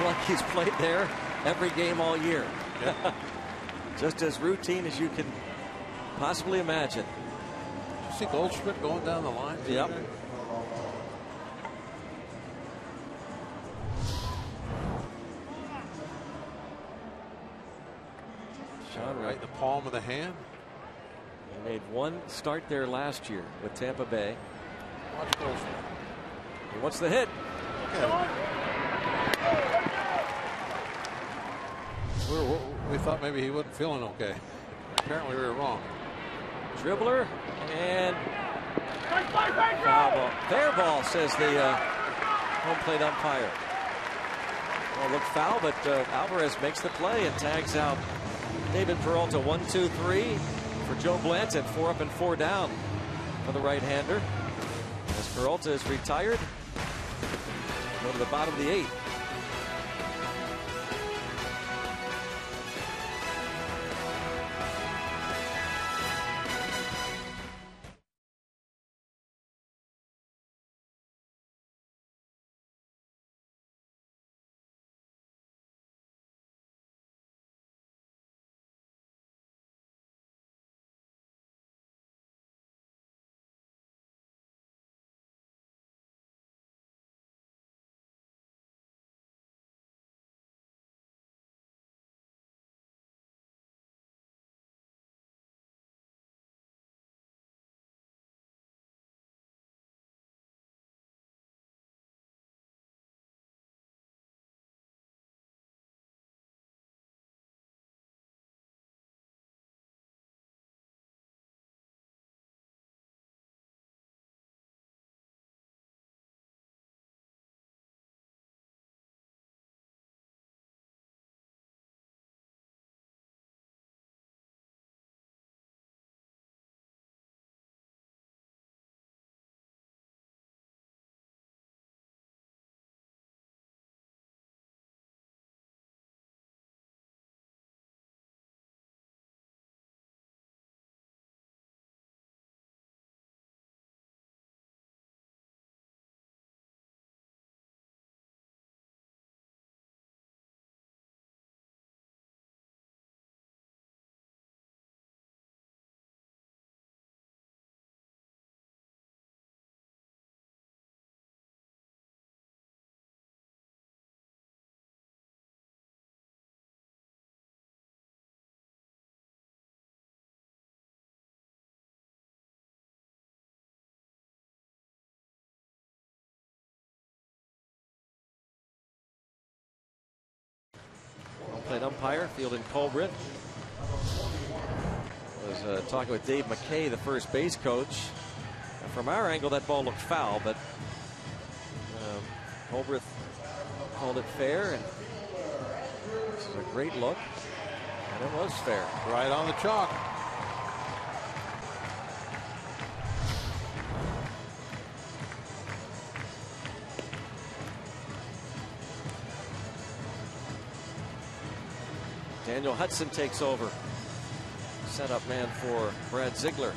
Like he's played there every game all year. Yeah. Just as routine as you can possibly imagine. You see Goldschmidt going down the line? Yep. Shot right in the palm of the hand. He made one start there last year with Tampa Bay. Watch Goldschmidt. He wants the hit. We thought maybe he wasn't feeling okay. Apparently we were wrong. Dribbler and foul ball. Fair ball, says the home plate umpire. Well, looked foul, but Alvarez makes the play and tags out David Peralta. 1-2-3 for Joe Blanton. 4 up and 4 down for the right-hander. As Peralta is retired, go to the bottom of the 8th. Plate umpire fielding Colbert. Was talking with Dave McKay, the first base coach. And from our angle, that ball looked foul, but Colbert called it fair, and this is a great look, and it was fair. Right on the chalk. Daniel Hudson takes over. Setup man for Brad Ziegler.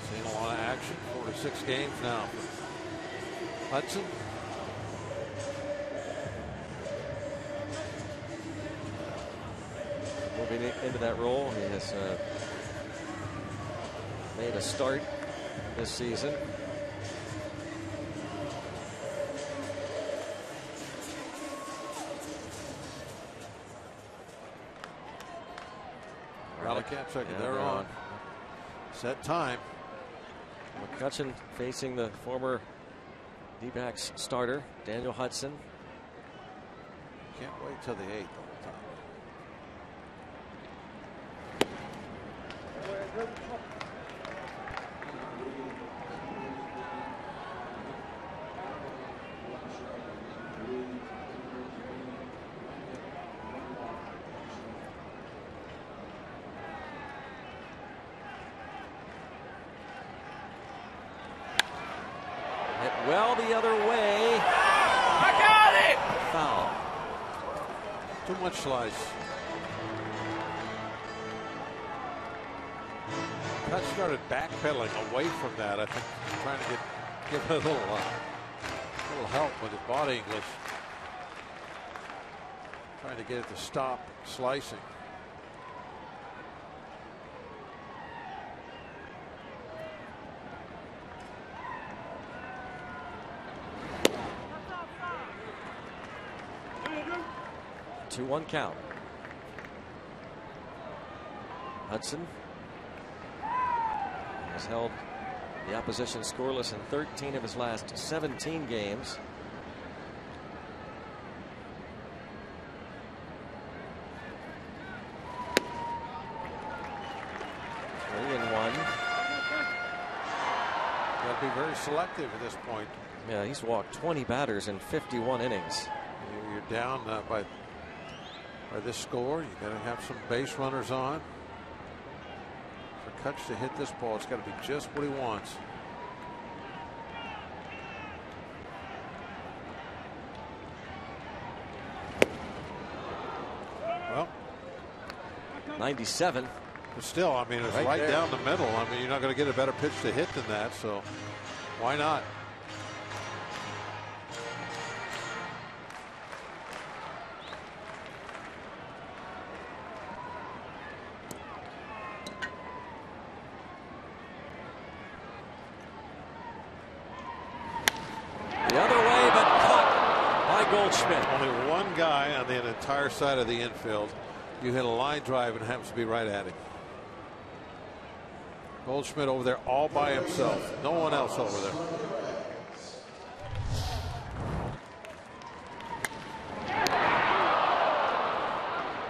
Seeing a lot of action. 46 games now for Hudson. moving into that role. He has made a start this season. They're on. Set time. McCutchen facing the former D-backs starter, Daniel Hudson. Can't wait till the 8th all the time. Well, the other way. I got it! Foul. Too much slice. That started backpedaling away from that. I think trying to give it a little help with his body English. Trying to get it to stop slicing. One count. Hudson has held the opposition scoreless in 13 of his last 17 games. Three and one. Got to be very selective at this point. Yeah, he's walked 20 batters in 51 innings. You're down by this score. You got to have some base runners on. For Kutch to hit this ball, it's got to be just what he wants. Well, 97. But still, I mean, it's right down the middle. I mean, you're not going to get a better pitch to hit than that, so why not? Only one guy on the entire side of the infield. You hit a line drive and it happens to be right at him. Goldschmidt over there all by himself. No one else over there.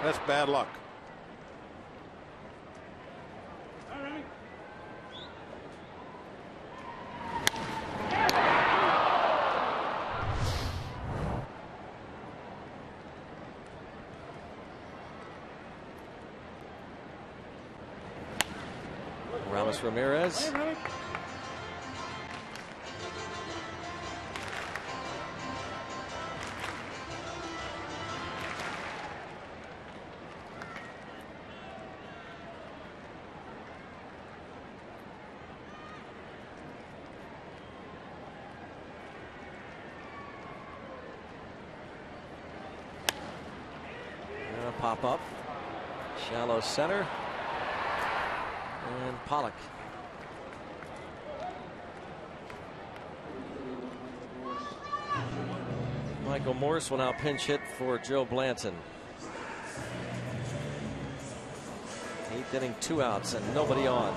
That's bad luck. Ramirez. Pop up. Shallow center. And Pollock. Michael Morse will now pinch hit for Joe Blanton. 8th inning, 2 outs and nobody on.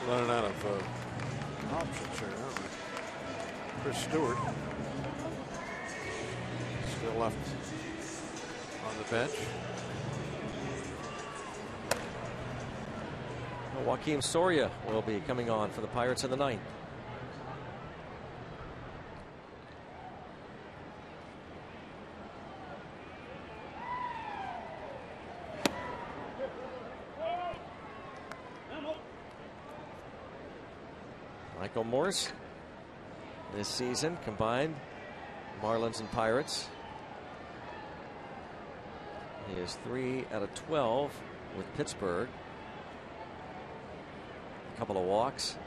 Running out of options here, aren't we? Chris Stewart still left on the bench. Joakim Soria will be coming on for the Pirates in the 9th. Michael Morse this season combined Marlins and Pirates. He is 3 out of 12 with Pittsburgh. A couple of walks.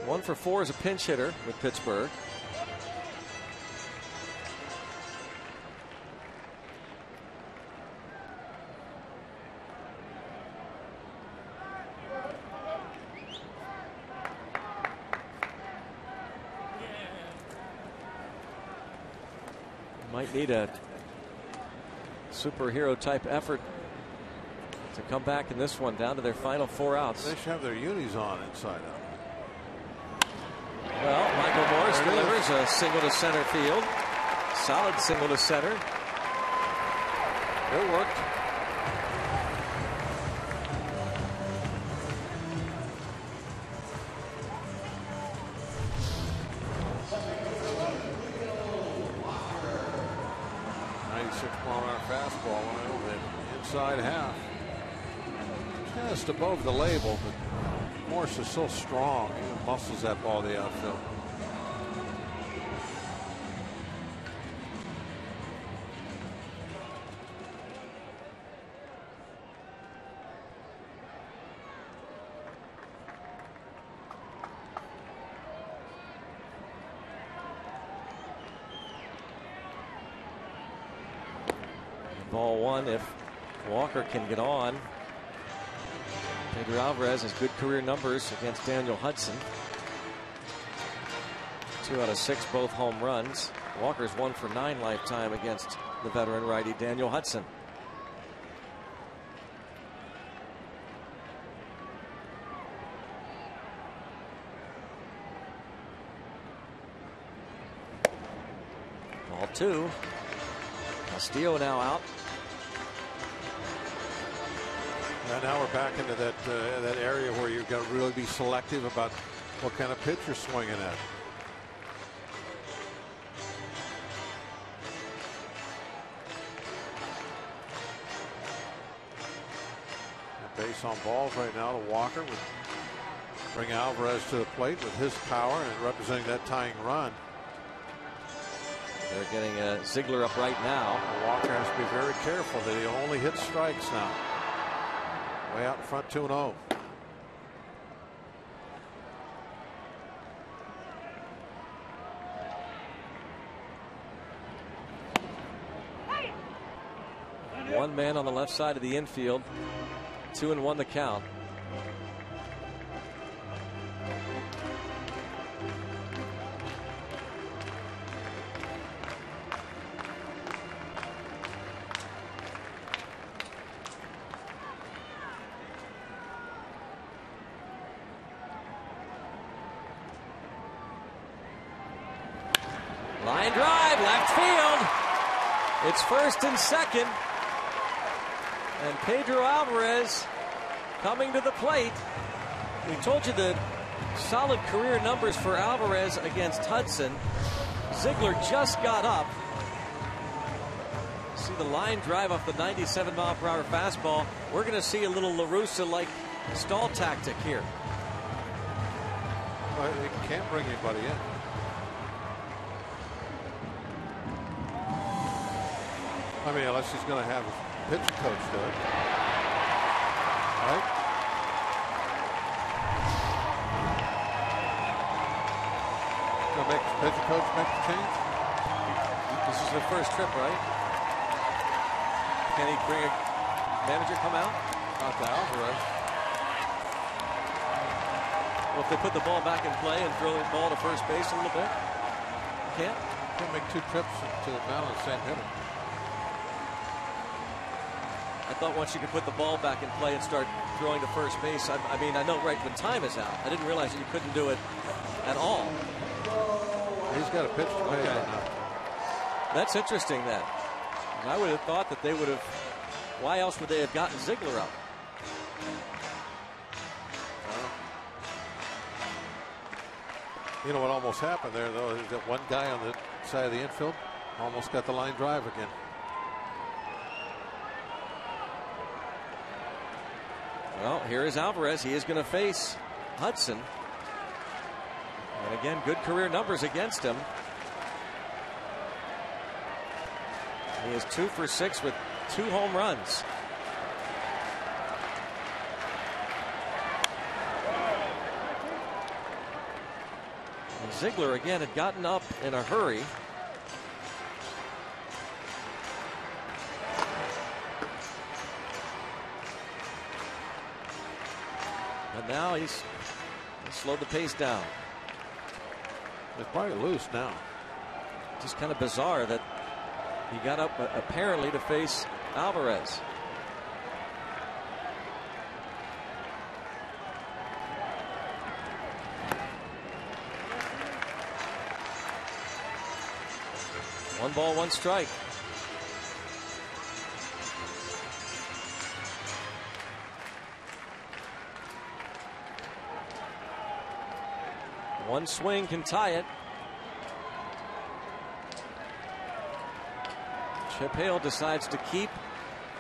1 for 4 as a pinch hitter with Pittsburgh. Might need a superhero type effort to come back in this one, down to their final 4 outs. They should have their unis on inside out. Well, Michael Morse delivers a single to center field. Solid single to center. It worked. Inside half. Just above the label, but Morse is so strong. He muscles that ball to the outfield. Ball 1 if Walker can get on. Pedro Alvarez has good career numbers against Daniel Hudson. 2 out of 6, both home runs. Walker's 1 for 9 lifetime against the veteran righty Daniel Hudson. Ball 2. Castillo now out. And now we're back into that that area where you've got to really be selective about what kind of pitch you're swinging at. And base on balls right now to Walker would bring Alvarez to the plate with his power and representing that tying run. They're getting Ziegler up right now. Walker has to be very careful that he only hits strikes now. Way out in front, 2-0. One man on the left side of the infield. 2-1 the count. Line drive, left field. It's first and second. And Pedro Alvarez coming to the plate. We told you the solid career numbers for Alvarez against Hudson. Ziegler just got up. See the line drive off the 97-mile-per-hour fastball. We're going to see a little La Russa-like stall tactic here. Well, he can't bring anybody in. I mean, unless he's going to have his pitch coach do it. Right? Going to make his pitch coach make the change? This is the first trip, right? Can he bring a manager come out? Not to Alvarez. Well, if they put the ball back in play and throw the ball to first base a little bit, can't? Can't make 2 trips to the mound on the same hitter. I thought once you could put the ball back in play and start throwing to first base, I mean, I know right when time is out. I didn't realize that you couldn't do it at all. He's got a pitch to pay right now. That's interesting then. I would have thought that they would have, why else would they have gotten Ziegler up? You know what almost happened there, though, is that one guy on the side of the infield almost got the line drive again. Well, here is Alvarez. He is going to face Hudson. And again, good career numbers against him. He is 2 for 6 with 2 home runs. And Ziegler again had gotten up in a hurry. But now he's slowed the pace down. It's probably loose now. Just kind of bizarre that he got up apparently to face Alvarez. One ball, one strike. One swing can tie it. Chip Hale decides to keep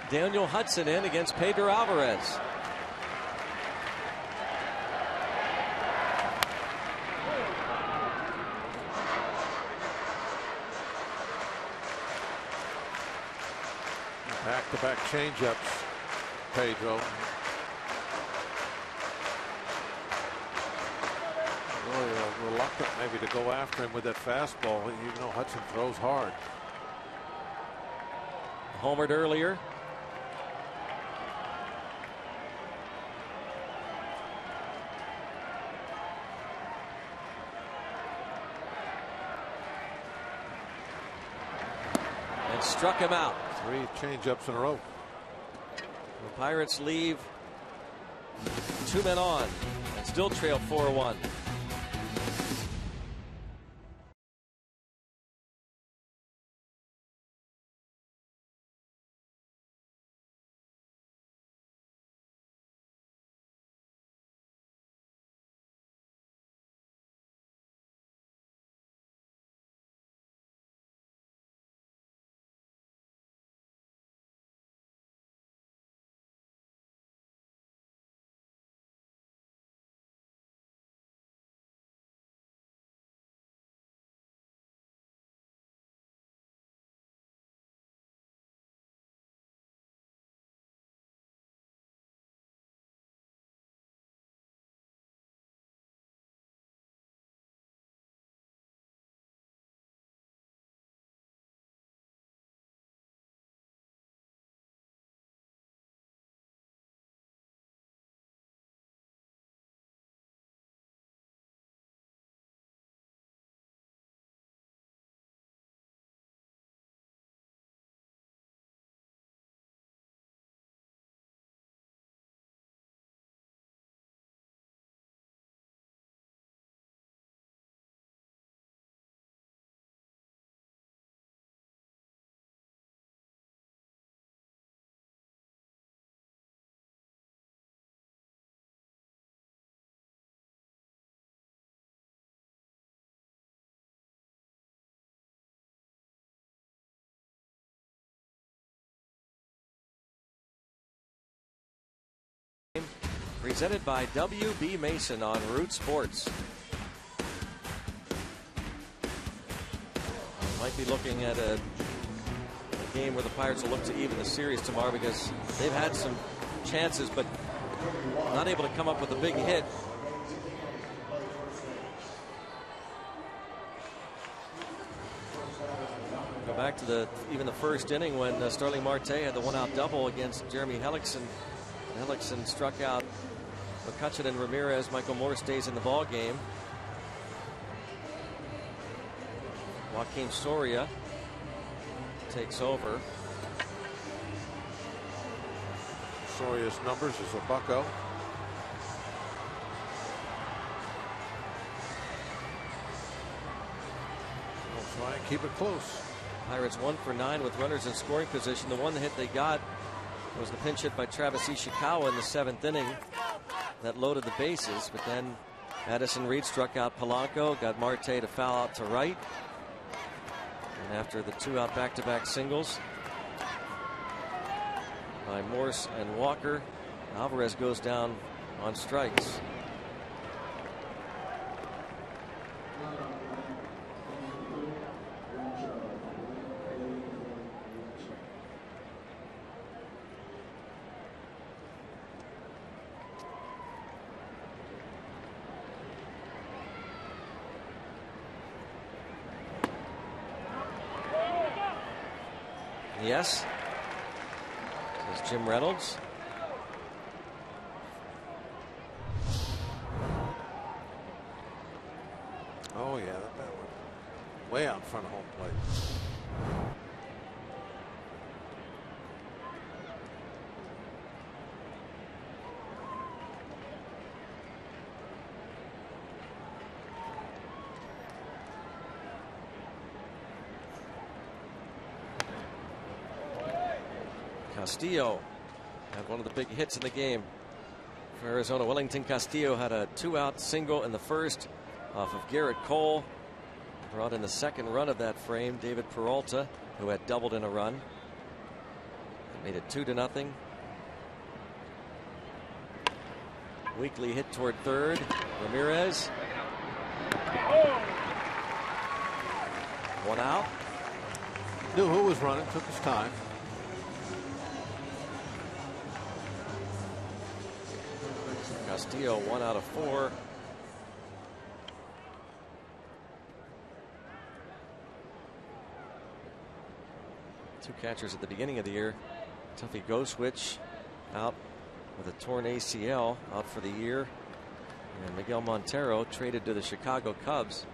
Daniel Hudson in against Pedro Alvarez. Back-to-back changeups, Pedro. Really reluctant maybe to go after him with that fastball, even though Hudson throws hard. Homered earlier. And struck him out. 3 changeups in a row. The Pirates leave 2 men on and still trail 4-1. Presented by W.B. Mason on Root Sports. Might be looking at a game where the Pirates will look to even the series tomorrow because they've had some chances but not able to come up with a big hit. Go back to even the first inning when Starling Marte had the one-out double against Jeremy Hellickson. Hellickson struck out McCutchen and Ramirez. Michael Moore stays in the ball game. Joaquin Soria takes over. Soria's numbers is a bucko. We'll try and keep it close. Pirates 1 for 9 with runners in scoring position. The one hit they got was the pinch hit by Travis Ishikawa in the 7th inning that loaded the bases, but then Addison Reed struck out Polanco, got Marte to foul out to right, and after the 2-out back-to-back singles by Morse and Walker, Alvarez goes down on strikes. Yes. Says Jim Reynolds. Oh, yeah, that one way out in front of home plate. Castillo had one of the big hits in the game for Arizona. Wellington Castillo had a 2-out single in the first off of Garrett Cole. Brought in the second run of that frame, David Peralta, who had doubled in a run. It made it 2-0. Weekly hit toward third. Ramirez. 1 out. Knew who was running, took his time. Castillo 1 out of 4. Two catchers at the beginning of the year. Tuffy Goswitch out with a torn ACL, out for the year. And Miguel Montero traded to the Chicago Cubs.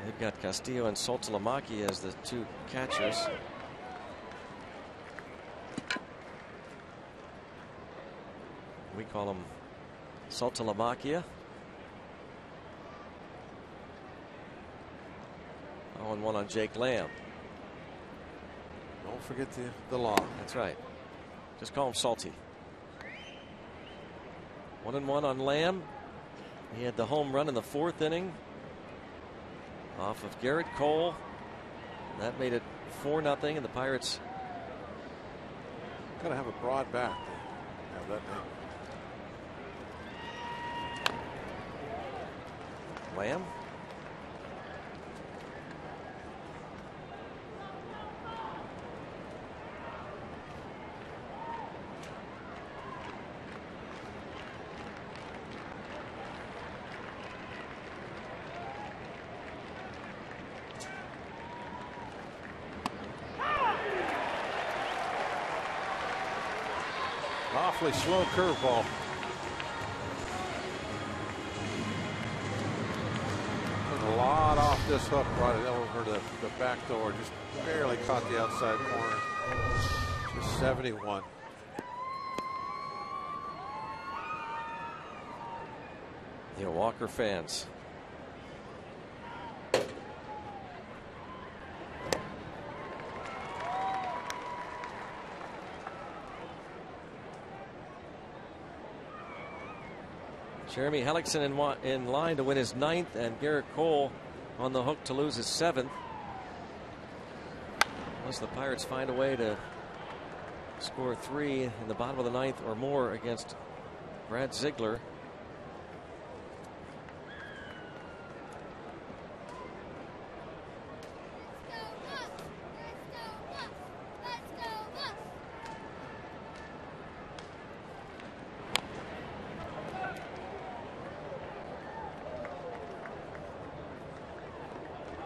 They've got Castillo and Saltalamacchia as the two catchers. We call him Saltalamacchia. 0-1 on Jake Lamb. Don't forget the law. That's right. Just call him Salty. 1-1 on Lamb. He had the home run in the 4th inning off of Garrett Cole. That made it 4-0, and the Pirates Got to have a broad back. Have that name. Lamb. Awfully slow curveball. A lot off this hook, brought it over the back door, just barely caught the outside corner. Just 71. The Walker fans. Jeremy Hellickson in line to win his 9th, and Garrett Cole on the hook to lose his 7th. Unless the Pirates find a way to score 3 in the bottom of the 9th or more against Brad Ziegler.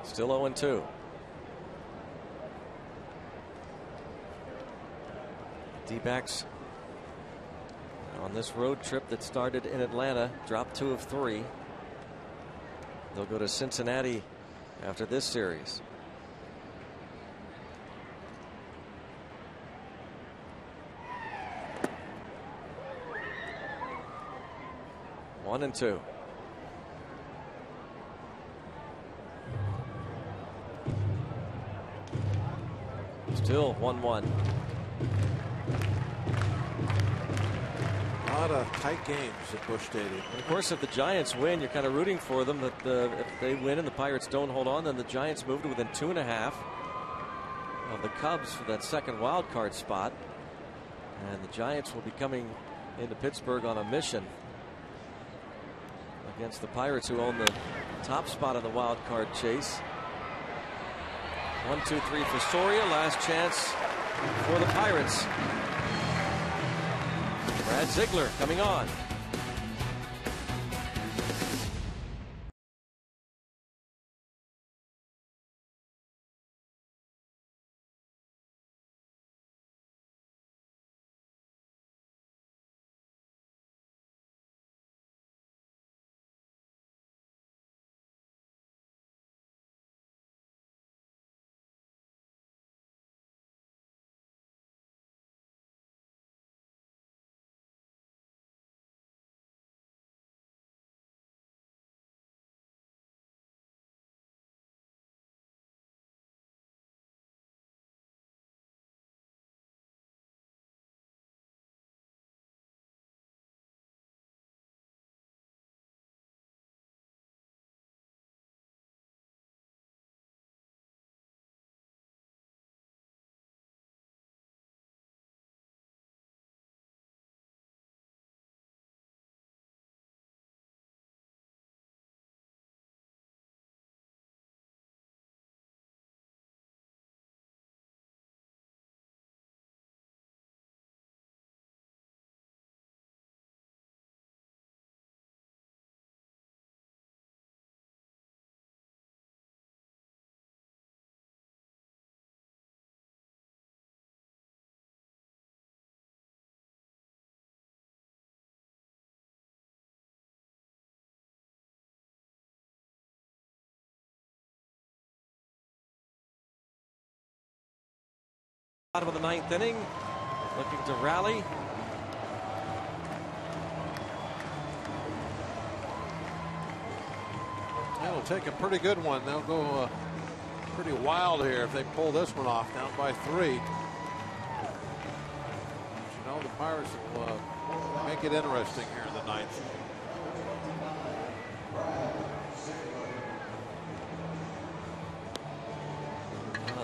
Still 0-2. D-backs on this road trip that started in Atlanta dropped 2 of 3. They'll go to Cincinnati after this series. One and 2. Still 1-1. A lot of tight games at Busch Stadium. And of course, if the Giants win, you're kind of rooting for them. That if they win and the Pirates don't hold on, then the Giants move to within 2.5 of the Cubs for that second wild card spot. And the Giants will be coming into Pittsburgh on a mission against the Pirates, who own the top spot in the wild card chase. 1, 2, 3 for Soria. Last chance for the Pirates. Brad Ziegler coming on. Bottom of the 9th inning, looking to rally. That'll take a pretty good one. They'll go pretty wild here if they pull this one off, down by 3. But you know, the Pirates will make it interesting here in the 9th.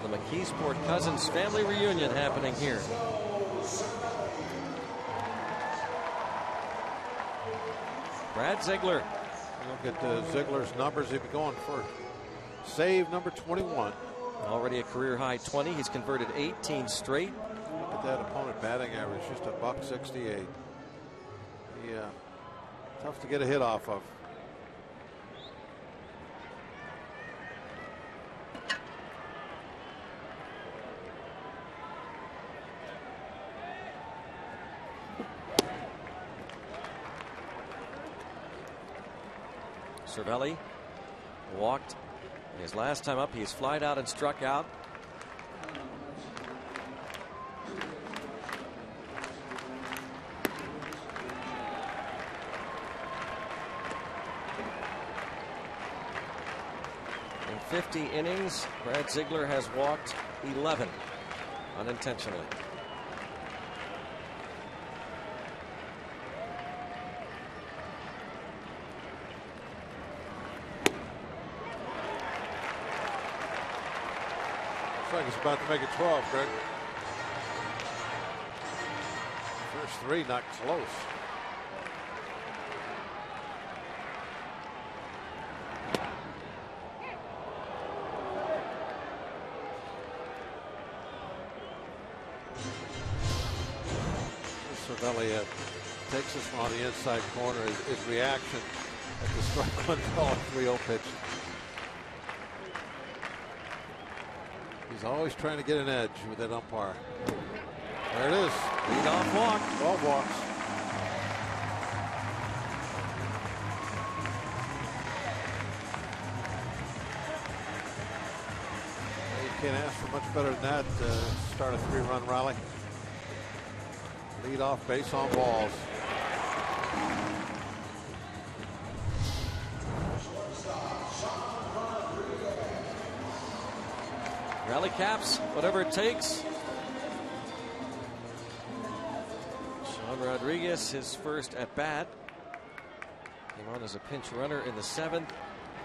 The McKeesport Cousins family reunion happening here. Brad Ziegler. Look at Ziegler's numbers. He'd be going for save number 21. Already a career high 20. He's converted 18 straight. Look at that opponent batting average, just a .168. Yeah, tough to get a hit off of. Cervelli walked his last time up. He's flied out and struck out. In 50 innings, Brad Ziegler has walked 11 unintentionally. Like it's about to make it 12, Greg. First 3 not close. Cervelli takes this one on the inside corner. His reaction at the strike one call 3-0 pitch. He's always trying to get an edge with that umpire. There it is. Lead-off walk. 12 walks. You can't ask for much better than that to start a 3-run rally. Lead off base on balls. Rally caps, whatever it takes. Sean Rodriguez, his first at bat. Came on as a pinch runner in the 7th.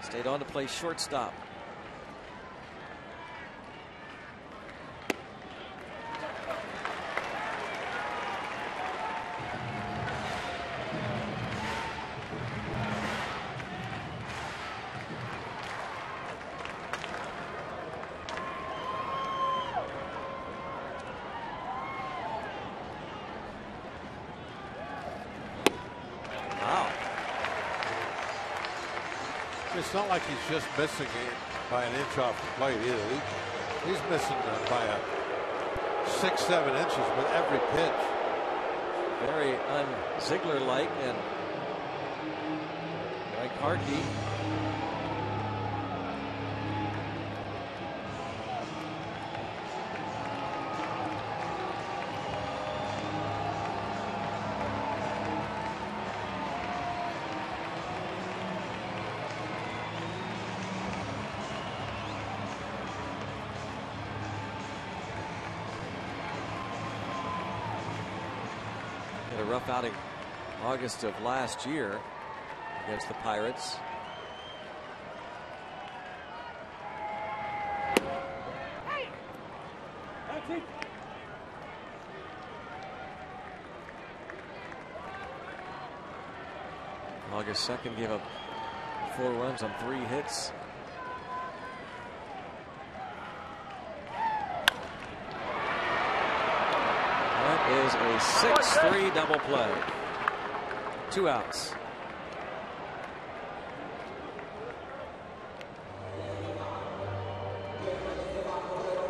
Stayed on to play shortstop. It's not like he's just missing it by an inch off the plate either. He's missing by 6-7 inches with every pitch. Very un-Ziegler-like, and like Harkey. A rough outing August of last year against the Pirates. August 2nd gave up 4 runs on 3 hits. Is a 6-3 double play. 2 outs.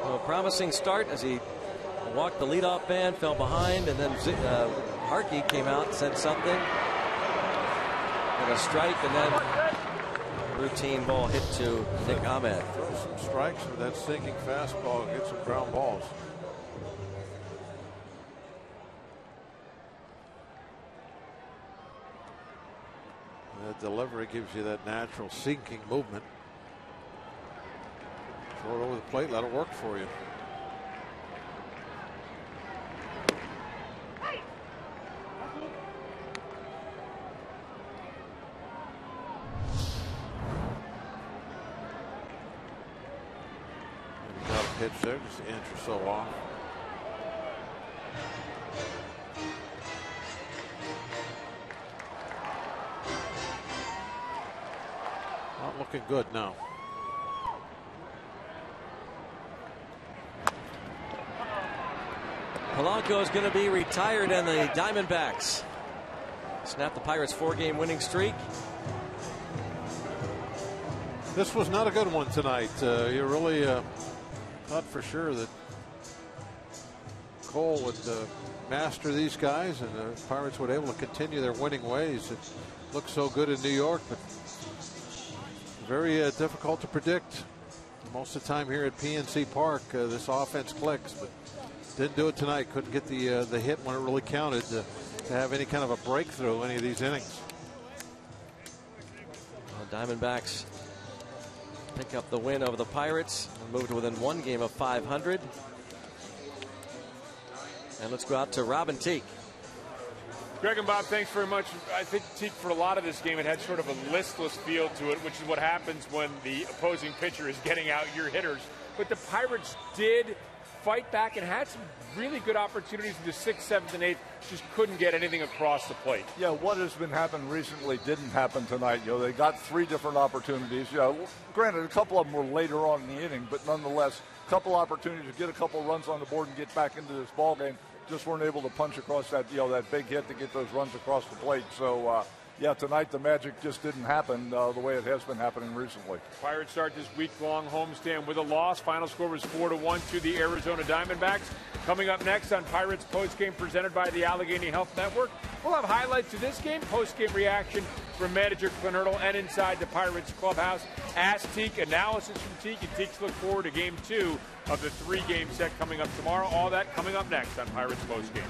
Well, a promising start as he walked the leadoff man, fell behind, and then Harkey came out and said something. And a strike, and then routine ball hit to Nick Ahmed. Throw some strikes with that sinking fastball and get some ground balls. delivery gives you that natural sinking movement. Throw it over the plate, let it work for you. Got a pitch there, just an inch or so off. Not looking good now. Polanco is going to be retired, and the Diamondbacks snap the Pirates' 4-game winning streak. This was not a good one tonight. You really thought for sure that Cole would master these guys, and the Pirates would be able to continue their winning ways. It looked so good in New York, but very difficult to predict. Most of the time here at PNC Park, this offense clicks, but didn't do it tonight. Couldn't get the hit when it really counted to have any kind of a breakthrough any of these innings. Well, Diamondbacks pick up the win over the Pirates and move to within 1 game of 500. And let's go out to Robin Teak. Greg and Bob, thanks very much. I think, Teak, for a lot of this game, it had sort of a listless feel to it, which is what happens when the opposing pitcher is getting out your hitters. But the Pirates did fight back and had some really good opportunities in the 6th, 7th, and 8th. Just couldn't get anything across the plate. Yeah, what has been happening recently didn't happen tonight. You know, they got 3 different opportunities. You know, granted, a couple of them were later on in the inning, but nonetheless, a couple opportunities to get a couple runs on the board and get back into this ball game. Just weren't able to punch across that, you know, that big hit to get those runs across the plate. So, yeah, tonight the magic just didn't happen the way it has been happening recently. Pirates start this week-long homestand with a loss. Final score was 4-1 to the Arizona Diamondbacks. Coming up next on Pirates Postgame presented by the Allegheny Health Network, we'll have highlights of this game, postgame reaction from manager Clint Hurdle, and inside the Pirates clubhouse. Ask Teak, analysis from Teak, and Teak's look forward to Game 2 of the 3-game set coming up tomorrow. All that coming up next on Pirates Postgame.